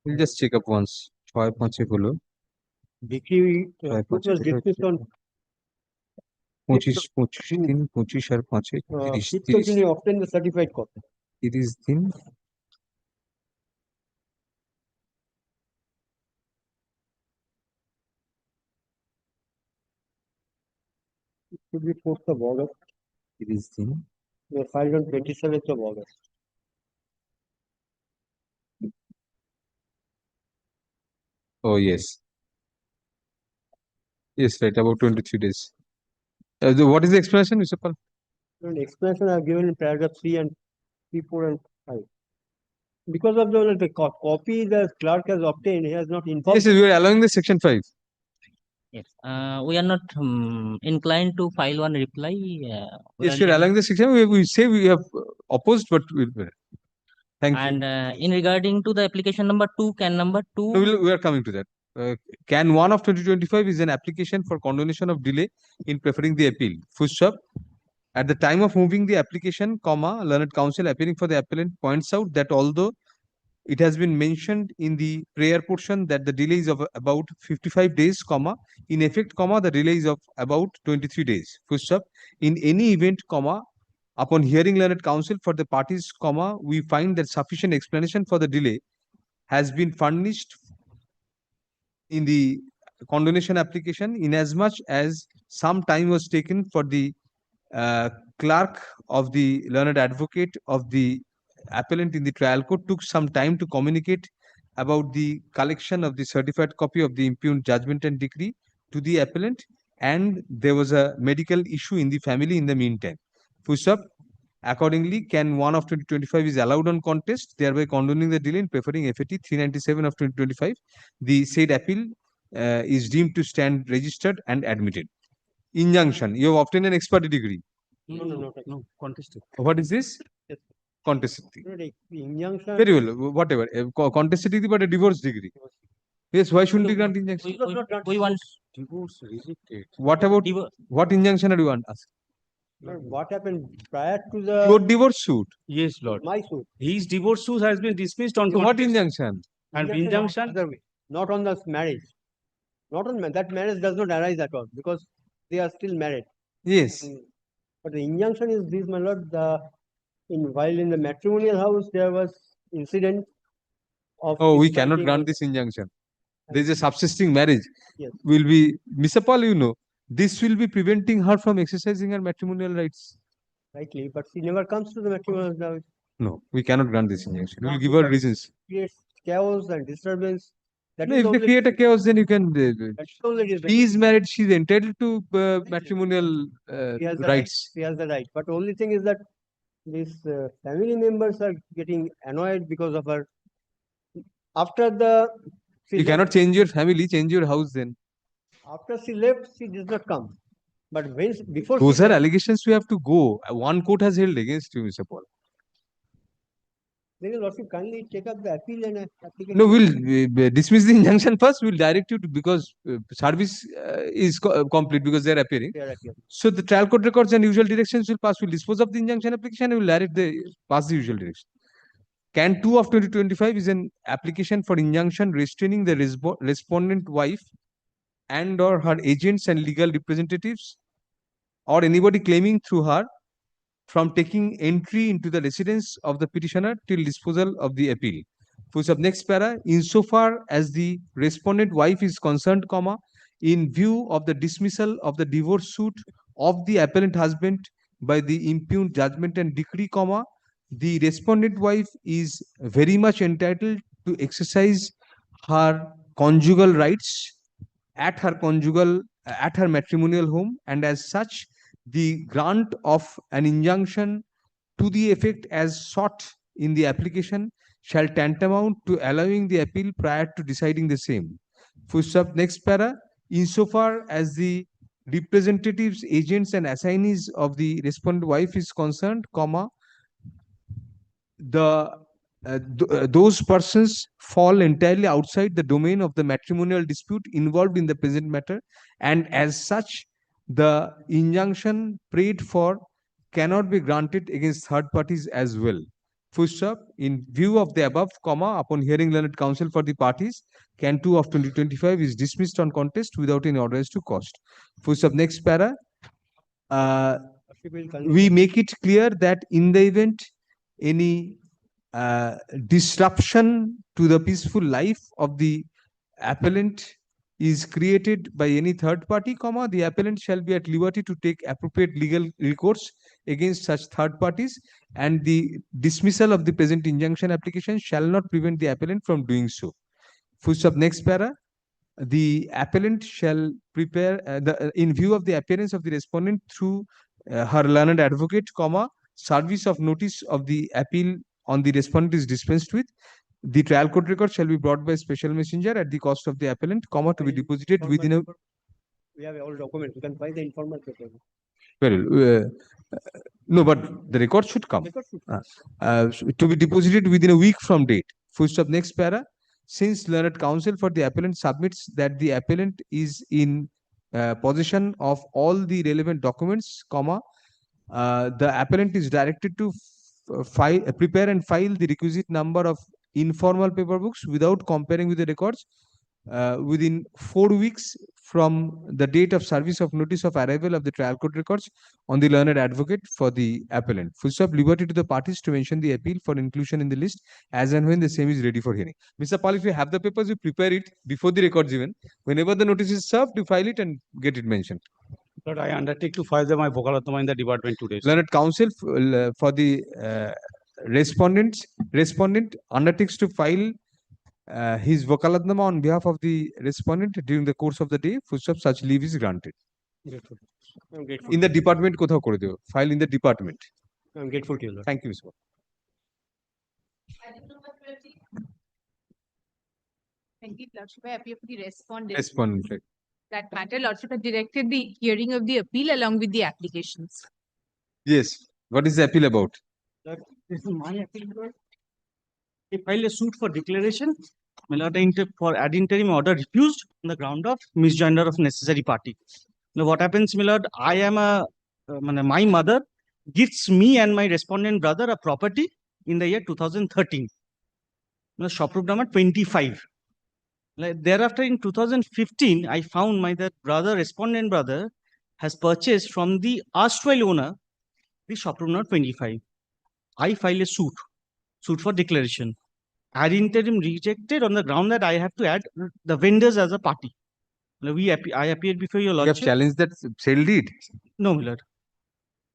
we'll just check up once 6-5 হলো
Decree was dismissed on
25 দিন 25 আর 5
30 obtain the certified copy.
30 দিন
It should be 4th of August.
30 দিন
We are filed on 27th of August.
Oh yes, yes, right, about 23 days. What is the explanation, Mr. Pal?
And explanation I have given in paragraph 3 and 3, 4 and 5. Because of the copy the clerk has obtained, he has not informed.
Yes, we are allowing the section 5.
Yes, we are not inclined to file one reply.
Yes, we are allowing the section. We say we have opposed, but thank you.
And in regarding to the application number 2, can number 2.
No, we are coming to that. Can 1 of 2025 is an application for condonation of delay in preferring the appeal. Full stop. At the time of moving the application, comma, learned counsel appearing for the appellant points out that although it has been mentioned in the prayer portion that the delay is of about 55 days, comma, in effect, comma, the delay is of about 23 days. Full stop. In any event, comma, upon hearing learned counsel for the parties, comma, we find that sufficient explanation for the delay has been furnished in the condonation application inasmuch as some time was taken for the clerk of the learned advocate of the appellant in the trial court took some time to communicate about the collection of the certified copy of the impugned judgment and decree to the appellant, and there was a medical issue in the family in the meantime. Full stop. Accordingly, can 1 of 2025 is allowed on contest, thereby condoning the delay in preferring FAT 397 of 2025. The said appeal is deemed to stand registered and admitted. injunction. You have obtained an expert degree.
No,
contested.
What is this?
Yes.
Contested.
No, the injunction.
Very well, whatever. Contested degree, but a divorce degree. Yes, why shouldn't you grant injunction?
We want
Divorce rejected.
What about what injunction do you want us?
But what happened prior to the
Your divorce suit.
Yes, Lord.
my suit?
His divorce suit has been dismissed on
What injunction?
and
Injunction
injunction.
other way, not on the marriage. Not on that marriage does not arise at all because they are still married.
Yes.
But the injunction is this, my lord. While in the matrimonial house there was incident of.
Oh, we
this
cannot
fighting
grant
and-
this injunction. There is a subsisting marriage.
Yes.
Will be, Mr. Paul, you know, this will be preventing her from exercising her matrimonial rights.
Rightly, but she never comes to the matrimonial house.
No, we cannot grant this injunction. We will give her reasons.
Creates chaos and disturbance. That
No,
is
if they
only-
create a chaos, then you can.
that's only it is.
She is married. She is entitled to matrimonial
She has the
rights.
She has the right. But only thing is that these family members are getting annoyed because of her. After the she
You
left-
cannot change your family, change your house then.
After she left, she did not come. But when before
Those
she
are
left,
allegations we have to go. One court has held against you, Mr. Paul.
then the lordship kindly take up the appeal and application.
No, we'll dismiss the injunction first. We'll direct you to, because service is complete because they're appearing.
They are appealing.
So the trial court records and usual directions will pass. We'll dispose of the injunction application and we'll direct pass the usual direction. Can 2 of 2025 is an application for injunction restraining the respondent wife and or her agents and legal representatives or anybody claiming through her from taking entry into the residence of the petitioner till disposal of the appeal. For sub next para, insofar as the respondent wife is concerned, comma, in view of the dismissal of the divorce suit of the appellant husband by the impugned judgment and decree, comma, the respondent wife is very much entitled to exercise her conjugal rights at her matrimonial home, and as such the grant of an injunction to the effect as sought in the application shall tantamount to allowing the appeal prior to deciding the same. Full stop. Next para, insofar as the representatives, agents and assignees of the respondent wife is concerned, comma, those persons fall entirely outside the domain of the matrimonial dispute involved in the present matter, and as such the injunction prayed for cannot be granted against third parties as well. Full stop. In view of the above, comma, upon hearing learned counsel for the parties, can 2 of 2025 is dismissed on contest without any orders to cost. Full stop. Next para. We make it clear that in the event any disruption to the peaceful life of the appellant is created by any third party, comma, the appellant shall be at liberty to take appropriate legal recourse against such third parties, and the dismissal of the present injunction application shall not prevent the appellant from doing so. Full stop. Next para. The appellant shall prepare in view of the appearance of the respondent through her learned advocate, comma, service of notice of the appeal on the respondent is dispensed with. The trial court record shall be brought by special messenger at the cost of the appellant, comma, to be deposited within a.
We have all documents. You can find the informal paper.
Well, no, but the record should come.
Record should
To be deposited within a week from date. Full stop. Next para. Since learned counsel for the appellant submits that the appellant is in possession of all the relevant documents, comma, the appellant is directed to prepare and file the requisite number of informal paper books without comparing with the records within 4 weeks from the date of service of notice of arrival of the trial court records on the learned advocate for the appellant. Full stop. Liberty to the parties to mention the appeal for inclusion in the list as and when the same is ready for hearing. Mr. Paul, if you have the papers, you prepare it before the records even. Whenever the notice is served, you file it and get it mentioned.
But I undertake to file my vocalatoma in the department today.
Learned counsel for the respondent undertakes to file his vocalatnama on behalf of the respondent during the course of the day. Full stop. Such leave is granted.
Grateful. I'm grateful.
In the department, কোথাও করে দিও. File in the department.
I'm grateful to you, Lord.
Thank you, Mr. Paul.
Thank you, Lordship. I appear for the respondent.
Respondent. Right.
that matter, Lordship had directed the hearing of the appeal along with the applications.
Yes. What is the appeal about?
That this is my appeal. My lord. He filed a suit for declaration, my lord, for ad interim order refused on the ground of misjoinder of necessary party. Now, what happens, my lord? I am my mother gifts me and my respondent brother a property in the year 2013. Now, shop room number 25. Like, thereafter, in 2015, I found my that respondent brother, has purchased from the erstwhile owner the shop room number 25. I filed a suit for declaration. Ad interim rejected on the ground that I have to add the vendors as a party. Now, I appeared before your
You have
lordship.
challenged that sale deed.
No, my lord.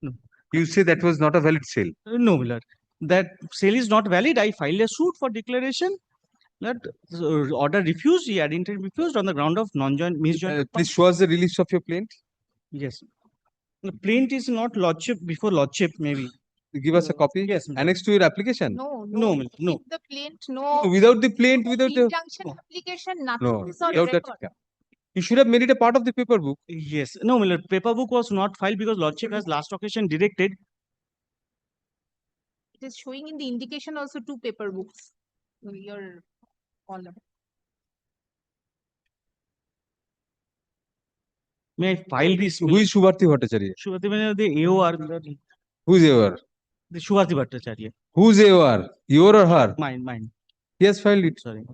No.
You say that was not a valid sale.
No, my lord. That sale is not valid. I filed a suit for declaration. That order refused. He ad interim refused on the ground of non-joint misjoint.
Please show us the release of your plaint.
Yes. The plaint is not lordship before lordship, maybe.
Give us a copy.
Yes.
Annexed to your application.
No,
No, no, no.
with the plaint, no.
Without the plaint, without the
Injunction application, nothing
no,
is on
without that.
record.
Yeah. You should have made it a part of the paper book.
Yes. No, my lord. Paper book was not filed because lordship has last occasion directed.
It is showing in the indication also 2 paper books. Your column.
May I file this?
Who is Shubharti Bhattacharya?
Shubharti, the AOR.
Who is AOR?
The Shubharti Bhattacharya.
Who's AOR? Your or her?
Mine.
He has filed it.
Sorry.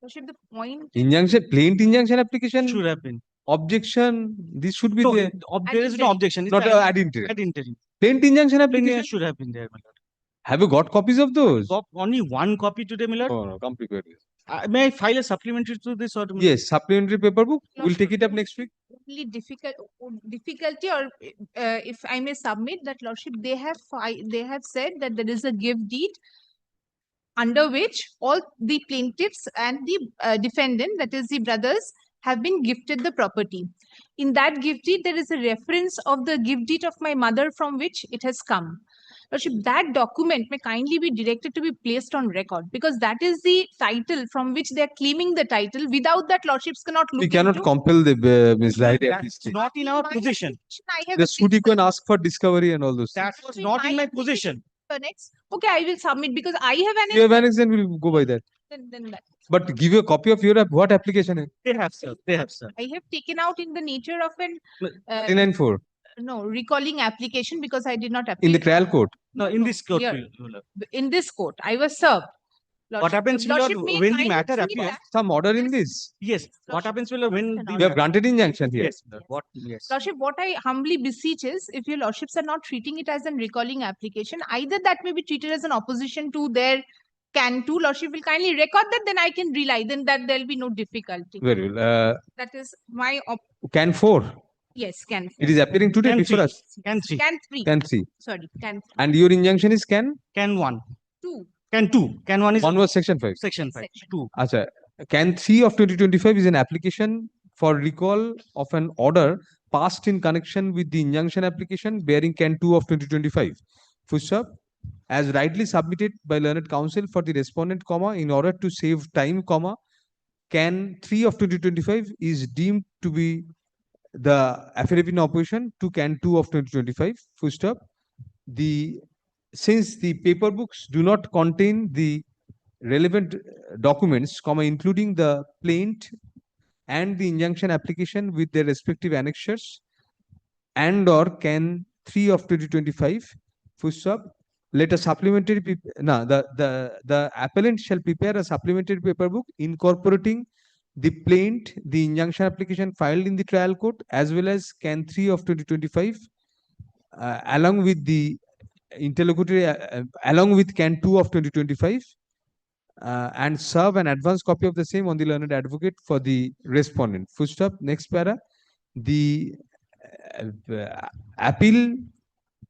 Lordship, the point.
Injunction, plaint injunction application.
Should have been.
Objection. This should be
No,
there.
there is no objection. It's
Not ad interim.
ad interim.
Plaint injunction application
Should have been there, my lord.
Have you got copies of those?
Got only one copy today, my lord.
Oh, no, come prepare this.
May I file a supplementary to this or?
Yes, supplementary paper book. We'll take it up next week.
Only difficulty, or if I may submit that, Lordship, they have said that there is a gift deed under which all the plaintiffs and the defendant, that is the brothers, have been gifted the property. In that gift deed, there is a reference of the gift deed of my mother from which it has come. Lordship, that document may kindly be directed to be placed on record, because that is the title from which they are claiming the title. Without that, Lordships cannot look
We cannot
into.
compel the Ms. Lahiri at this
That's
stage.
not in our position.
I have
The suit you can ask for discovery and all those things.
That was not in my position.
Next. Okay, I will submit because I have an.
You have annexed, then we'll go by that.
Then that.
But give you a copy of your what application?
They have, sir. They have, sir.
I have taken out in the nature of an
394.
no recalling application because I did not appear.
In the trial court.
No, in this court.
Here. In this court, I was served.
What happens, my lord,
may
when the
kindly
matter
see
appears?
that.
Some order in this.
Yes. What happens, my lord, when
You have granted injunction here.
Yes. What? Yes.
Lordship, what I humbly beseech is, if your lordships are not treating it as a recalling application, either that may be treated as an opposition to their can to. Lordship will kindly record that, then I can rely, then that there will be no difficulty.
Very well.
That is my
Can 4.
yes, can.
It is appearing today
Can
before
3.
us.
Can 3.
Can 3.
Can 3.
Sorry, can 3.
And your injunction is can?
Can 1.
2.
Can 2. Can 1 is
1 was section 5.
section 5. 2.
Acha. Can 3 of 2025 is an application for recall of an order passed in connection with the injunction application bearing can 2 of 2025. Full stop. As rightly submitted by learned counsel for the respondent, comma, in order to save time, comma, can 3 of 2025 is deemed to be the affidavit in opposition to can 2 of 2025. Full stop. Since the paper books do not contain the relevant documents, comma, including the plaint and the injunction application with their respective annexures, and or can 3 of 2025, full stop, let a supplementary the appellant shall prepare a supplementary paper book incorporating the plaint, the injunction application filed in the trial court, as well as can 3 of 2025, along with the interlocutory, along with can 2 of 2025, and serve an advance copy of the same on the learned advocate for the respondent. Full stop. Next para. The appeal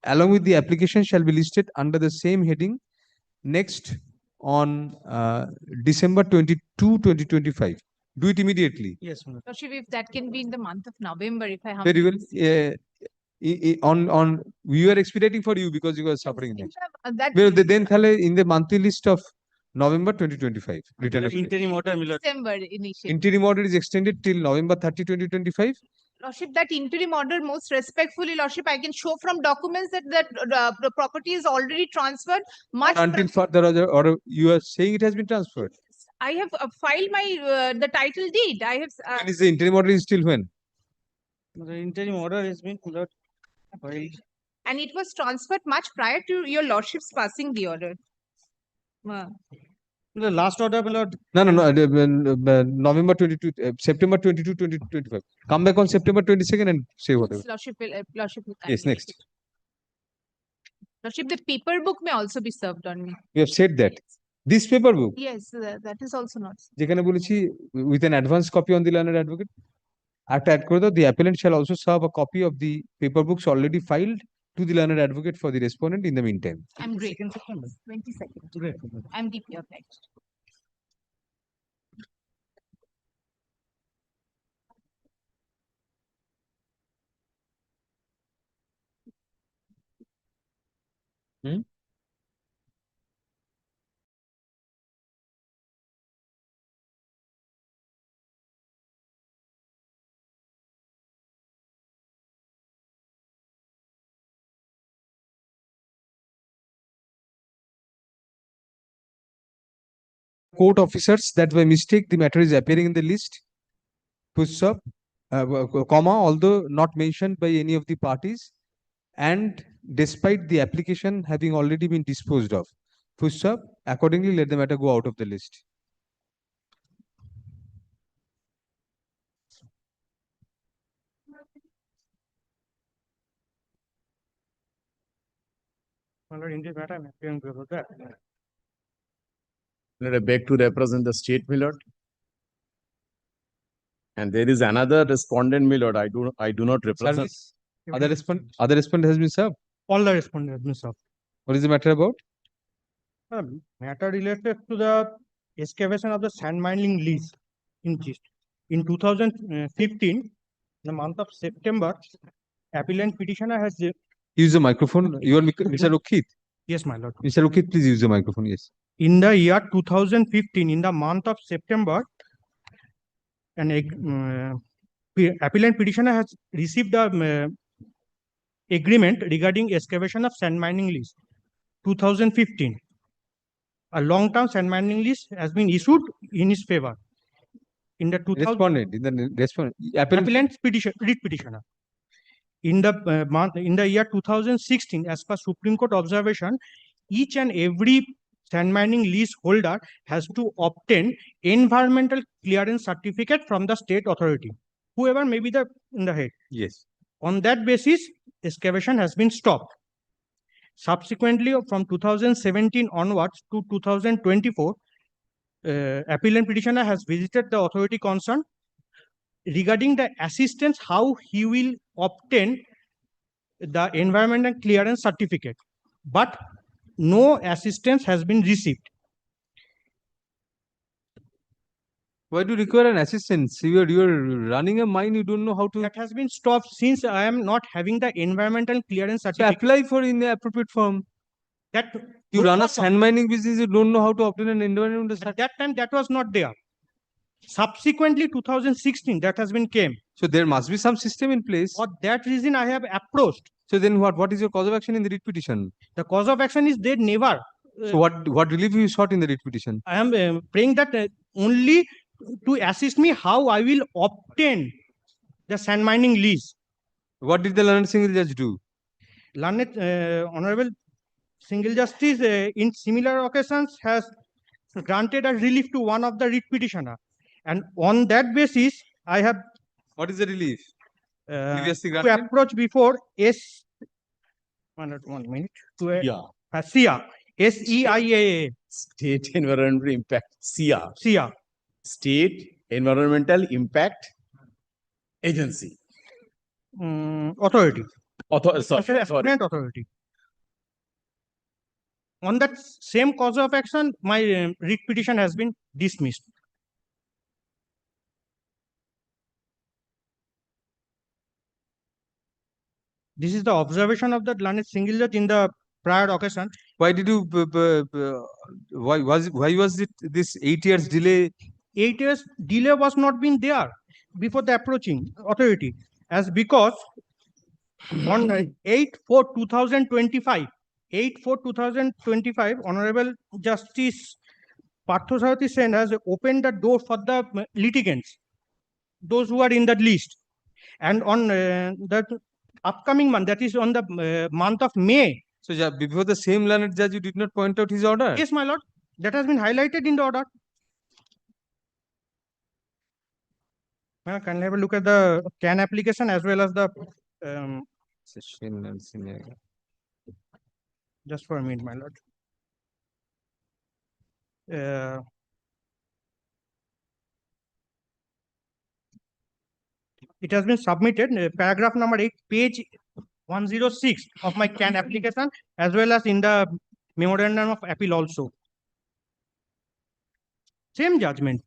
along with the application shall be listed under the same heading next on December 22, 2025. Do it immediately.
Yes, ma'am.
Lordship, if that can be in the month of November, if I have.
Very well. We were expediting for you because you were suffering.
That
Well, then in the monthly list of November 2025. Return of
Interim order, my lord.
December initially.
interim order is extended till November 30, 2025.
Lordship, that interim order, most respectfully, Lordship, I can show from documents that the property is already transferred. Much
Until further order, you are saying it has been transferred.
I have filed my the title deed. I have.
When is the interim order is till when?
The interim order has been, my lord, filed.
And it was transferred much prior to your Lordship's passing the order.
The last order, my lord.
No, November 22, September 22, 2025. Come back on September 22nd and say whatever.
Lordship will, Lordship will
Yes, next.
Lordship, the paper book may also be served on me.
We have said that. This paper book,
Yes, that is also not.
যেখানে বলেছি with an advance copy on the learned advocate. After add করে দাও, the appellant shall also serve a copy of the paper books already filed to the learned advocate for the respondent in the meantime.
I'm great. 22nd. I'm deeply obliged.
Court officers that by mistake the matter is appearing in the list. Full stop, comma, although not mentioned by any of the parties, and despite the application having already been disposed of. Full stop, accordingly let the matter go out of the list.
My lord, in this matter, I'm appearing before that.
I beg to represent the state, my lord. And there is another respondent, my lord. I do not represent.
Service. Other respondent has been served.
All the respondents have been served.
What is the matter about?
Matter related to the excavation of the sand mining lease in Gist. In 2015, the month of September, appellant petitioner has.
Use the microphone. You are Mr. Rokit.
Yes, my lord.
Mr. Rokit, please use the microphone. Yes.
In the year 2015, in the month of September, an appellant petitioner has received a agreement regarding excavation of sand mining lease. 2015. A long-term sand mining lease has been issued in his favor. In the 2000 appellant petitioner. In the year 2016, as per Supreme Court observation, each and every sand mining lease holder has to obtain environmental clearance certificate from the state authority, whoever may be in the head.
Yes.
On that basis, excavation has been stopped. Subsequently, from 2017 onwards to 2024, appellant petitioner has visited the authority concerned regarding the assistance, how he will obtain the environmental clearance certificate. But no assistance has been received.
Why do you require an assistance? You are running a mine, you don't know how to.
That has been stopped since I am not having the environmental clearance certificate.
So apply for in the appropriate form.
That
you run a sand mining business, you don't know how to obtain an environmental certificate.
At that time, that was not there. Subsequently, 2016, that has been came.
So there must be some system in place.
For that reason, I have approached.
So then what is your cause of action in the writ petition?
The cause of action is they never.
So what relief you sought in the writ petition?
I am praying that only to assist me how I will obtain the sand mining lease.
What did the learned single judge do?
Learned Honorable Single Justice in similar occasions has granted a relief to one of the writ petitioner. And on that basis, I have.
What is the relief?
To approach before S. 1 minute. SEIA. SEIA.
State Environmental Impact. SEIA.
SEIA.
State Environmental Impact Agency.
Authority.
Sorry.
Authority. On that same cause of action, my writ petition has been dismissed. This is the observation of the learned single judge in the
prior occasion.
Why did you, why was it this 8 years delay?
8 years delay was not been there before the approaching authority, as because on 8/4/2025, 8/4/2025, Honorable Justice Parthasarathi Sen has opened the door for the litigants, those who are in that list. And on that upcoming month, that is on the month of May.
So before the same learned judge, you did not point out his order?
Yes, my lord. That has been highlighted in the order. Can I have a look at the CAN application as well as the just for a minute, my lord. It has been submitted, paragraph number 8, page 106 of my CAN application, as well as in the memorandum of appeal also. Same judgment.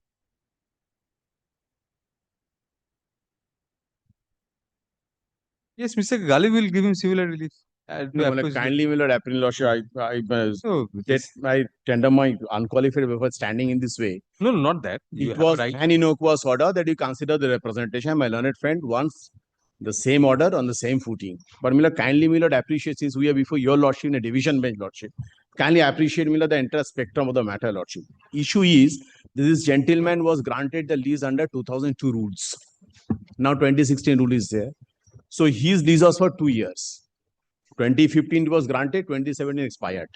Yes, Mr. Gali will give him similar relief.
No, kindly, my lord, appeal lordship, I tender my unqualified before standing in this way.
No, not that.
It was an innocuous order that you consider the representation. My learned friend wants the same order on the same footing. But Miller, kindly, Miller, appreciate, since we are before your lordship in a division bench lordship, kindly appreciate, Miller, the entire spectrum of the matter lordship. Issue is, this gentleman was granted the lease under 2002 rules. Now 2016 rule is there. So his lease was for 2 years. 2015 was granted, 2017 expired.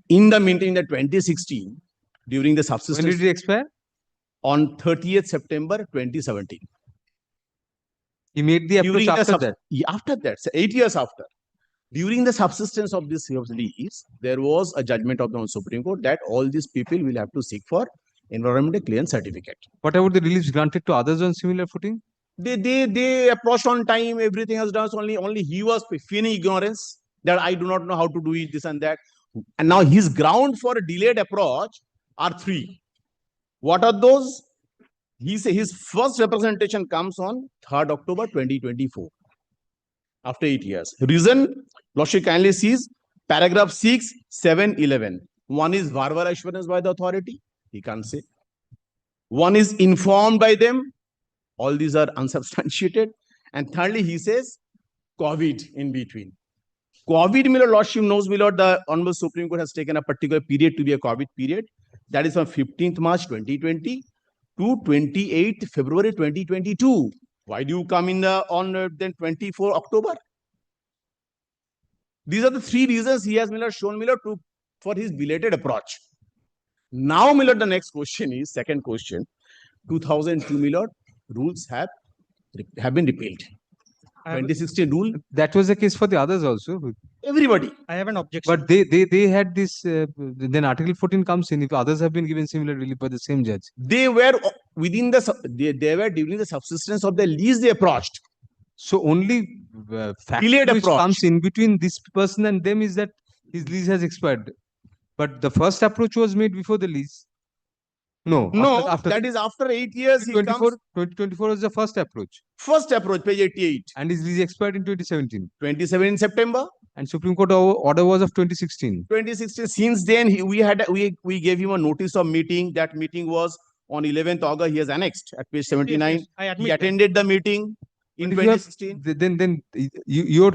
In the meantime, in the 2016, during the subsistence.
When did it expire?
On 30th September 2017.
He made the approach after that?
After that, so 8 years after. During the subsistence of this lease, there was a judgment of the Supreme Court that all these people will have to seek for environmental clearance certificate.
What about the reliefs granted to others on similar footing?
They approached on time, everything has done, so only he was feigning ignorance that I do not know how to do it, this and that. And now his ground for a delayed approach are 3. What are those? His first representation comes on 3rd October 2024. After 8 years. Reason, lordship kindly sees paragraph 6, 7, 11. One is verbal assurance by the authority. He can't say. One is informed by them. All these are unsubstantiated. And thirdly, he says COVID in between. COVID, my lordship knows, my lord, the Honorable Supreme Court has taken a particular period to be a COVID period. That is from 15th March 2020 to 28th February 2022. Why do you come in on then 24 October? These are the 3 reasons he has, my lord, shown, my lord, for his belated approach. Now, my lord, the next question is, second question, 2002, my lord, rules have been repealed. 2016 rule.
That was the case for the others also.
Everybody.
I have an objection.
But they had this, then Article 14 comes in, if others have been given similar relief by the same judge.
They were within the, they were during the subsistence of the lease they approached.
So only fact which comes in between this person and them is that his lease has expired. But the first approach was made before the lease. No, after
that is after 8 years.
2024 was the first approach.
First approach, page 88.
And his lease expired in 2017.
27 September.
And Supreme Court order was of 2016.
2016. Since then, we gave him a notice of meeting. That meeting was on 11th August. He has annexed at page 79.
Yes,
he attended the meeting in 2016.
Then your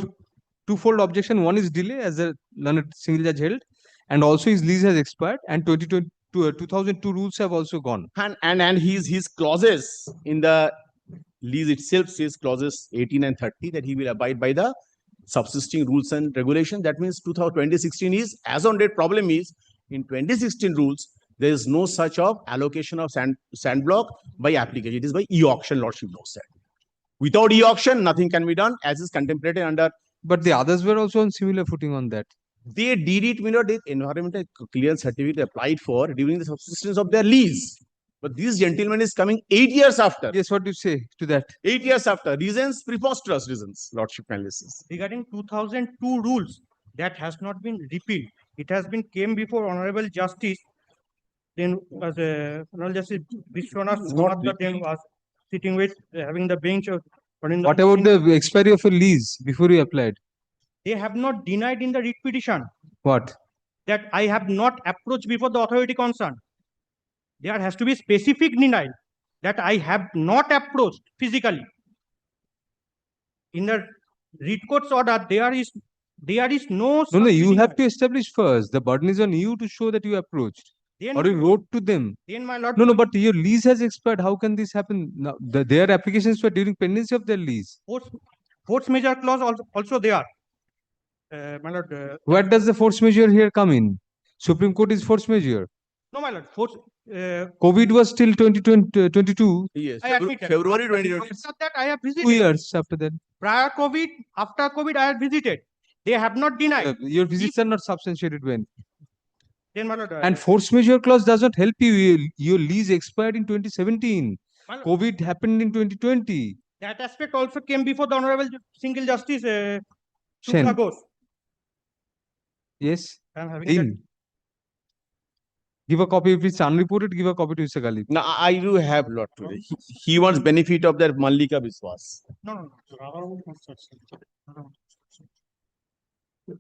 twofold objection. One is delay, as the learned single judge held, and also his lease has expired, and 2002 rules have also gone.
And his clauses in the lease itself says clauses 18 and 30 that he will abide by the subsisting rules and regulations. That means 2016 is, as on date, problem is in 2016 rules, there is no such of allocation of sand block by application. It is by e-auction, lordship knows that. Without e-auction, nothing can be done, as is contemplated under.
But the others were also on similar footing on that.
They did it, with environmental clearance certificate applied for during the subsistence of their lease. But this gentleman is coming 8 years after.
Yes, what do you say to that?
8 years after. Reasons, preposterous reasons, lordship analysis.
Regarding 2002 rules, that has not been repealed. It has been came before Honorable Justice. Then as Honorable Justice Vishwanath then was sitting with having the bench of.
What about the expiry of a lease before you applied?
they have not denied in the writ petition
What?
that I have not approached before the authority concerned. There has to be specific denial that I have not approached physically. In the writ court's order, there is no.
No, you have to establish first. The burden is on you to show that you approached.
Then,
or you wrote to them.
Then, my lord.
No, but your lease has expired. How can this happen? Now, their applications were during pendency of their lease.
Force majeure clause also there. My lord.
Where does the force majeure here come in? Supreme Court is force majeure.
No, my lord.
COVID was till 2022.
Yes,
I admit
February 2020.
After that, I have visited.
2 years after that.
Prior COVID, after COVID, I have visited. They have not denied.
Your visits are not substantiated when.
Then, my lord,
and force majeure clause does not help you. Your lease expired in 2017. COVID happened in 2020.
That aspect also came before the Honorable Single Justice
Shen.
Shukla Ghosh.
Yes.
I'm having
In. Give a copy if it's unreported. Give a copy to Mr. Gali.
No, I do have lot today. He wants benefit of that Mallika Biswas.
No.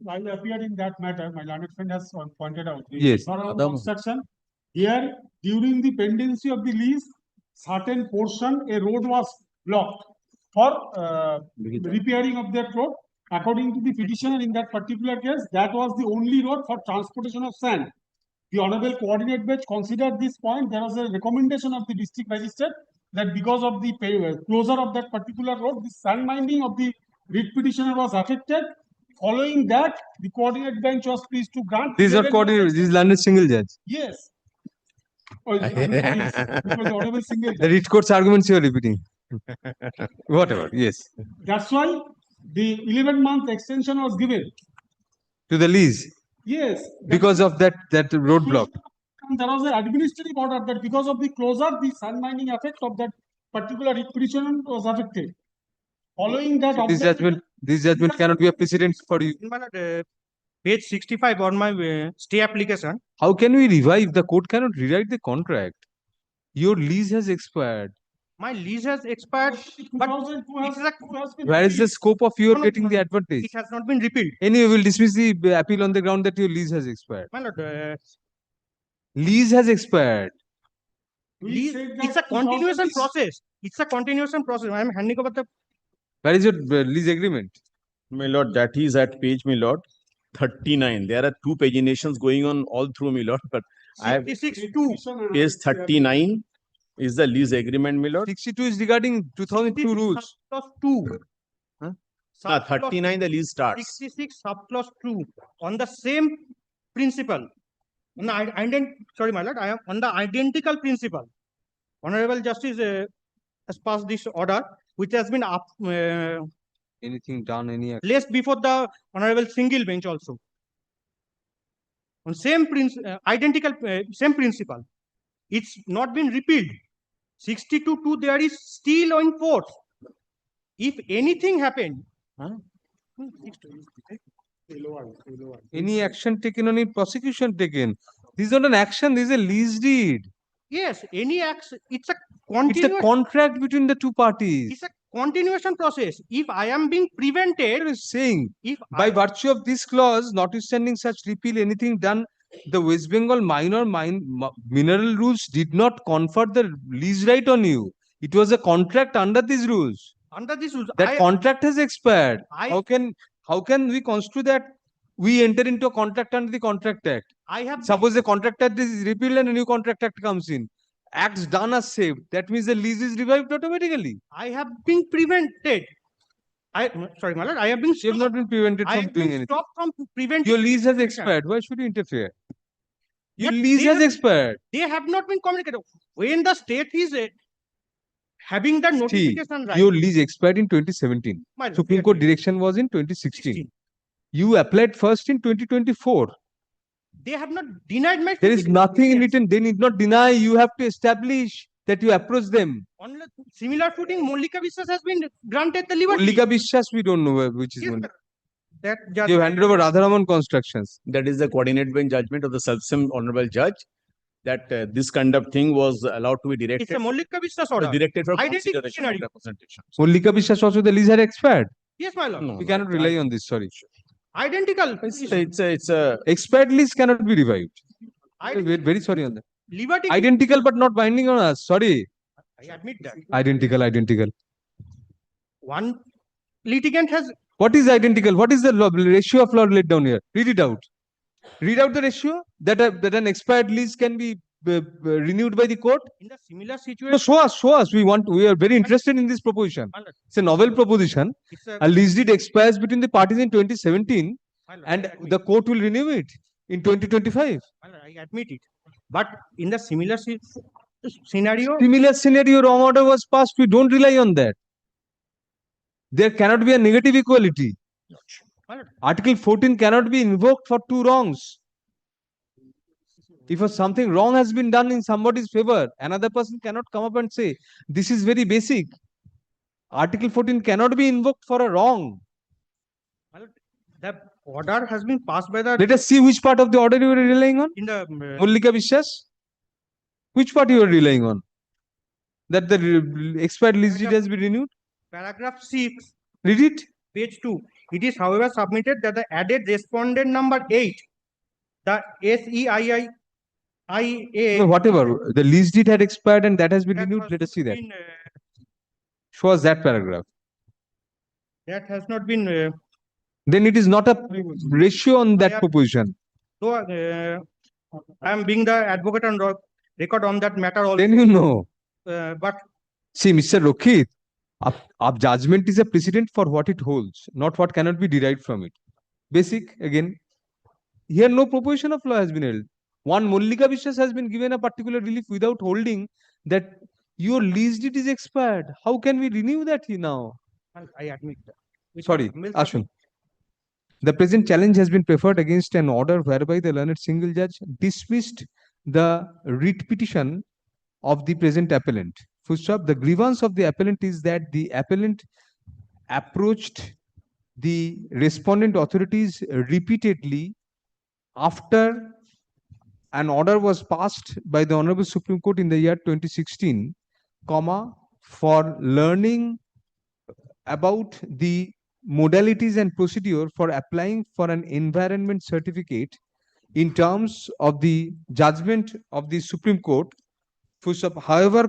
I appeared in that matter. My learned friend has pointed out.
Yes.
Construction. Here, during the pendency of the lease, certain portion a road was blocked for repairing of that road. According to the petitioner in that particular case, that was the only road for transportation of sand. The Honorable Coordinate Bench considered this point. There was a recommendation of the district magistrate that because of the closure of that particular road, the sand mining of the writ petitioner was affected. Following that, the Coordinate Bench was pleased to grant.
These are coordinated. This is learned single judge.
Yes. Oh, yes. Because the Honorable Single Judge.
The writ court's arguments you are repeating. Whatever. Yes.
That's why the 11-month extension was given.
To the lease.
Yes.
Because of that roadblock.
And there was an administrative order that because of the closure, the sand mining effect of that particular writ petition was affected. Following that,
So this judgment cannot be a precedent for you.
Page 65 on my stay application.
How can we revive? The court cannot rewrite the contract. Your lease has expired.
My lease has expired, but
Where is the scope of your getting the advantage?
it has not been repealed.
Anyway, we'll dismiss the appeal on the ground that your lease has expired.
My lord,
Lease has expired.
it's a continuation process. It's a continuation process. I am handing over the.
Where is your lease agreement?
My lord, that is at page, my lord, 39. There are two paginations going on all through, my lord, but I have
66-2.
page 39 is the lease agreement, my lord.
62 is regarding 2002 rules.
Plus 2.
39 the lease starts.
66 subclause 2 on the same principle. On the sorry, my lord, I am on the identical principle. Honorable Justice has passed this order, which has been
Anything done, any action.
placed before the Honorable Single Bench also. On same identical same principle. It's not been repealed. 62-2 there is still in force. If anything happened,
Any action taken on it, prosecution taken. This is not an action, this is a lease deed.
yes, any action, it's a
It's a contract between the two parties.
It's a continuation process. If I am being prevented,
saying
if
by virtue of this clause, notwithstanding such repeal, anything done, the West Bengal mineral rules did not confer the lease right on you. It was a contract under these rules.
Under these rules,
That contract has expired. How can we construe that we enter into a contract under the Contract Act? Suppose the Contract Act is repealed and a new Contract Act comes in. Acts done are saved. That means the lease is revived automatically.
I have been prevented. Sorry, my lord, I have been.
You have not been prevented from doing anything.
Stopped from preventing.
Your lease has expired. Why should you interfere? Your lease has expired.
They have not been communicated. When the state is having the notification right.
Your lease expired in 2017. Supreme Court direction was in 2016. You applied first in 2024.
They have not denied my.
There is nothing in written. They need not deny. You have to establish that you approach them.
On similar footing, Mallika Biswas has been granted the liberty.
Mallika Biswas, we don't know which is Mallika.
That
you handed over Radharaman Constructions.
That is the coordinate bench judgment of the self-same honorable judge that this kind of thing was allowed to be directed.
It's a Mallika Biswas order.
Directed for
Identical
consideration
scenario.
and representation.
Mallika Biswas also the lease had expired.
Yes, my lord.
We cannot rely on this. Sorry.
Identical.
It's a
Expired lease cannot be revived. Very sorry on that.
Liberty.
Identical but not binding on us. Sorry.
I admit that.
Identical.
One litigant has.
What is identical? What is the ratio of law laid down here? Read it out. Read out the ratio that an expired lease can be renewed by the court.
In the similar situation.
No, show us. We are very interested in this proposition. It's a novel proposition. A lease deed expires between the parties in 2017, and the court will renew it in 2025.
I admit it. But in the similar scenario.
Similar scenario, wrong order was passed. We don't rely on that. There cannot be a negative equality. Article 14 cannot be invoked for two wrongs. If something wrong has been done in somebody's favor, another person cannot come up and say, this is very basic. Article 14 cannot be invoked for a wrong.
The order has been passed by the.
Let us see which part of the order you are relying on.
In the.
Mallika Vishwas? Which part you are relying on? That the expired lease deed has been renewed?
Paragraph 6.
Read it.
Page 2. It is, however, submitted that the added respondent number 8, the SEIIIA.
No, whatever. The lease deed had expired and that has been renewed. Let us see that. Show us that paragraph.
That has not been.
Then it is not a ratio on that proposition.
So, I am being the advocate on record on that matter also.
Then you know.
But.
See, Mr. Rokhit, our judgment is a precedent for what it holds, not what cannot be derived from it. Basic, again. Here, no proposition of law has been held. One Mallika Vishwas has been given a particular relief without holding that your lease deed is expired. How can we renew that now?
I admit that.
Sorry, Ashun. The present challenge has been preferred against an order whereby the learned single judge dismissed the writ petition of the present appellant. Full stop. The grievance of the appellant is that the appellant approached the respondent authorities repeatedly after an order was passed by the Honorable Supreme Court in the year 2016, for learning about the modalities and procedure for applying for an environment certificate in terms of the judgment of the Supreme Court. However,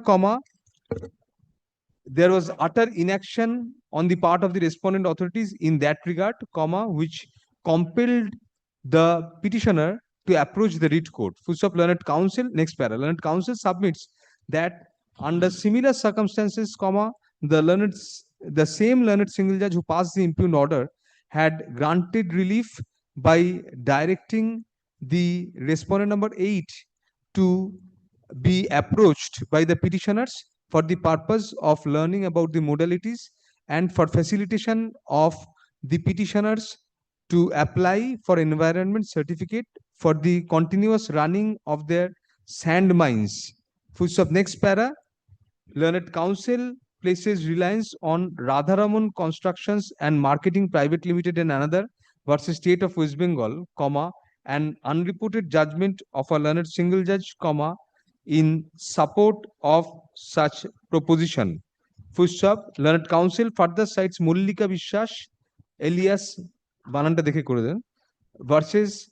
there was utter inaction on the part of the respondent authorities in that regard, which compelled the petitioner to approach the writ court. Learned counsel, next para. Learned counsel submits that under similar circumstances, the same learned single judge who passed the impugned order had granted relief by directing the respondent number 8 to be approached by the petitioners for the purpose of learning about the modalities and for facilitation of the petitioners to apply for environment certificate for the continuous running of their sand mines. Next para. Learned counsel places reliance on Radharaman Constructions and Marketing Private Limited and another versus State of West Bengal, an unreported judgment of a learned single judge, in support of such proposition. Learned counsel further cites Mallika Vishwas alias Bananta dekhe kore den versus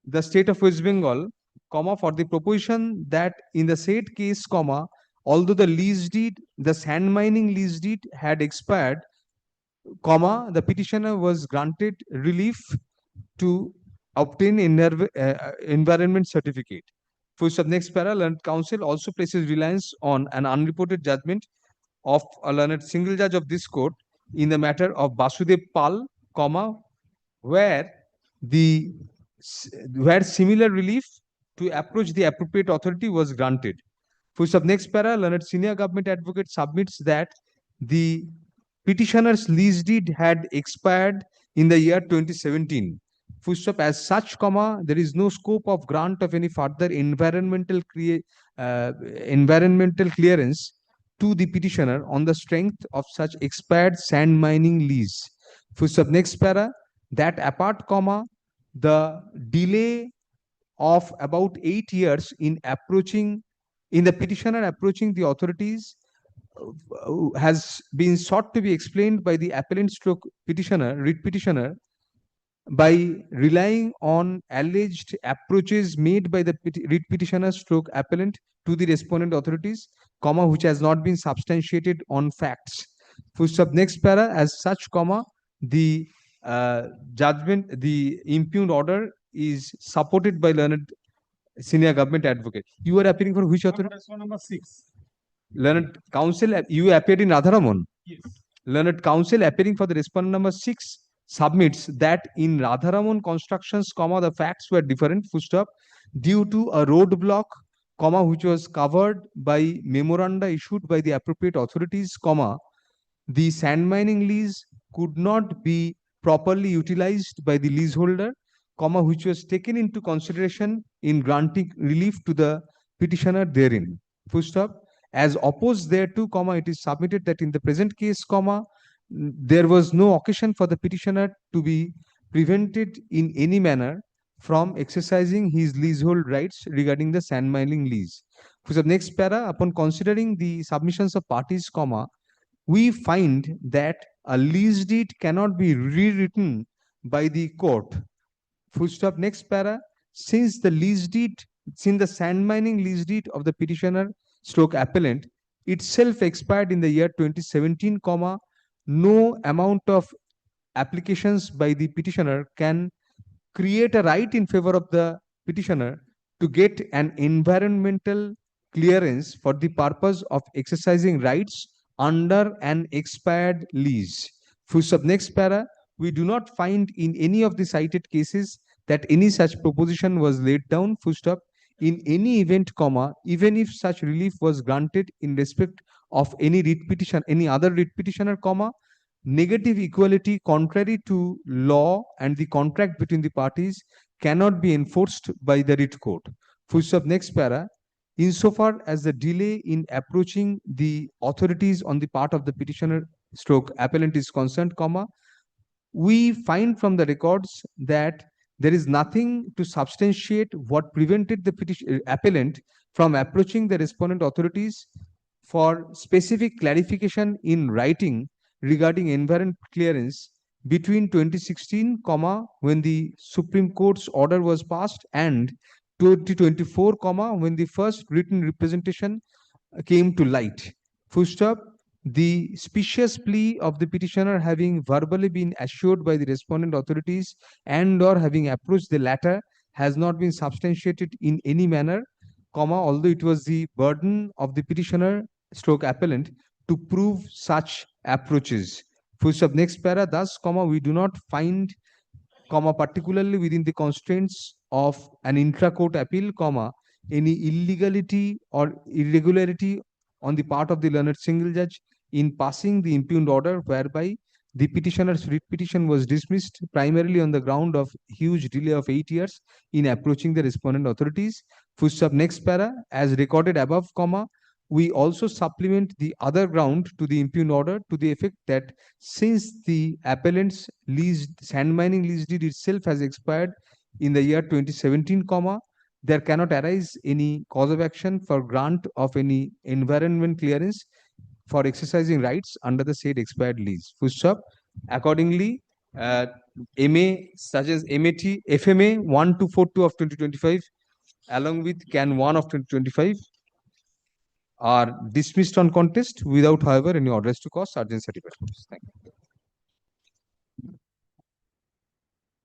the State of West Bengal, for the proposition that in the said case, although the lease deed, the sand mining lease deed had expired, the petitioner was granted relief to obtain environment certificate. Next para, learned counsel also places reliance on an unreported judgment of a learned single judge of this court in the matter of Basudev Pal, where similar relief to approach the appropriate authority was granted. Next para, learned senior government advocate submits that the petitioner's lease deed had expired in the year 2017. As such, there is no scope of grant of any further environmental clearance to the petitioner on the strength of such expired sand mining lease. Next para, that apart, the delay of about 8 years in the petitioner approaching the authorities has been sought to be explained by the appellant stroke petitioner, writ petitioner, by relying on alleged approaches made by the writ petitioner stroke appellant to the respondent authorities, comma, which has not been substantiated on facts. Full stop. Next para, as such, comma, the judgment, the impugned order is supported by learned senior government advocate. You are appearing for which authority?
Number 6.
Learned counsel, you appeared in Radharamon.
Yes.
Learned counsel appearing for the respondent number 6 submits that in Radharamon constructions, comma, the facts were different, full stop, due to a roadblock, comma, which was covered by memoranda issued by the appropriate authorities, comma, the sand mining lease could not be properly utilized by the leaseholder, comma, which was taken into consideration in granting relief to the petitioner therein. Full stop. As opposed thereto, comma, it is submitted that in the present case, comma, there was no occasion for the petitioner to be prevented in any manner from exercising his leasehold rights regarding the sand mining lease. For the next para, upon considering the submissions of parties, comma, we find that a lease deed cannot be rewritten by the court. Full stop. Next para, since the sand mining lease deed of the petitioner stroke appellant itself expired in the year 2017, comma, no amount of applications by the petitioner can create a right in favor of the petitioner to get an environmental clearance for the purpose of exercising rights under an expired lease. Full stop. Next para, we do not find in any of the cited cases that any such proposition was laid down, full stop. In any event, comma, even if such relief was granted in respect of any writ petition, any other writ petitioner, comma, negative equality contrary to law and the contract between the parties cannot be enforced by the writ court. Full stop. Next para, insofar as the delay in approaching the authorities on the part of the petitioner stroke appellant is concerned, comma, we find from the records that there is nothing to substantiate what prevented the appellant from approaching the respondent authorities for specific clarification in writing regarding environment clearance between 2016, comma, when the Supreme Court's order was passed, and 2024, comma, when the first written representation came to light. Full stop. The specious plea of the petitioner having verbally been assured by the respondent authorities and or having approached the latter has not been substantiated in any manner, comma, although it was the burden of the petitioner stroke appellant to prove such approaches. Full stop. Next para, thus, comma, we do not find, comma, particularly within the constraints of an intra-court appeal, comma, any illegality or irregularity on the part of the learned single judge in passing the impugned order whereby the petitioner's writ petition was dismissed primarily on the ground of huge delay of 8 years in approaching the respondent authorities. Full stop. Next para, as recorded above, comma, we also supplement the other ground to the impugned order to the effect that since the appellant's sand mining lease deed itself has expired in the year 2017, comma, there cannot arise any cause of action for grant of any environment clearance for exercising rights under the said expired lease. Full stop. Accordingly, MA such as MAT, FMA 1242 of 2025 along with CAN 1 of 2025 are dismissed on contest without, however, any orders to cause urgent certified course. Thank you.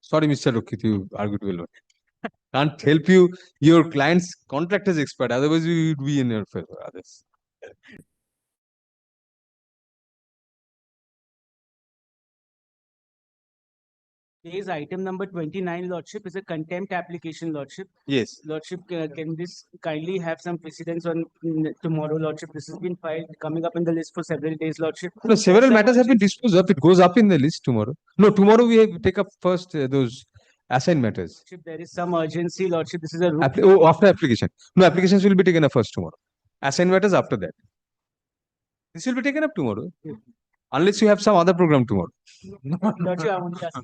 Sorry, Mr. Rokit, you argued well. Can't help you. Your client's contract has expired. Otherwise, we would be in your favor. Others.
Today's item number 29, Lordship, is a contempt application, Lordship.
Yes.
Lordship, can this kindly have some precedence on tomorrow, Lordship? This has been filed, coming up in the list for several days, Lordship.
No, several matters have been disposed of. It goes up in the list tomorrow. No, tomorrow we have take up first those assigned matters.
Lordship, there is some urgency, Lordship. This is a
after application. No, applications will be taken up first tomorrow. Assigned matters after that. This will be taken up tomorrow. Unless you have some other program tomorrow.
Lordship, I want to ask you.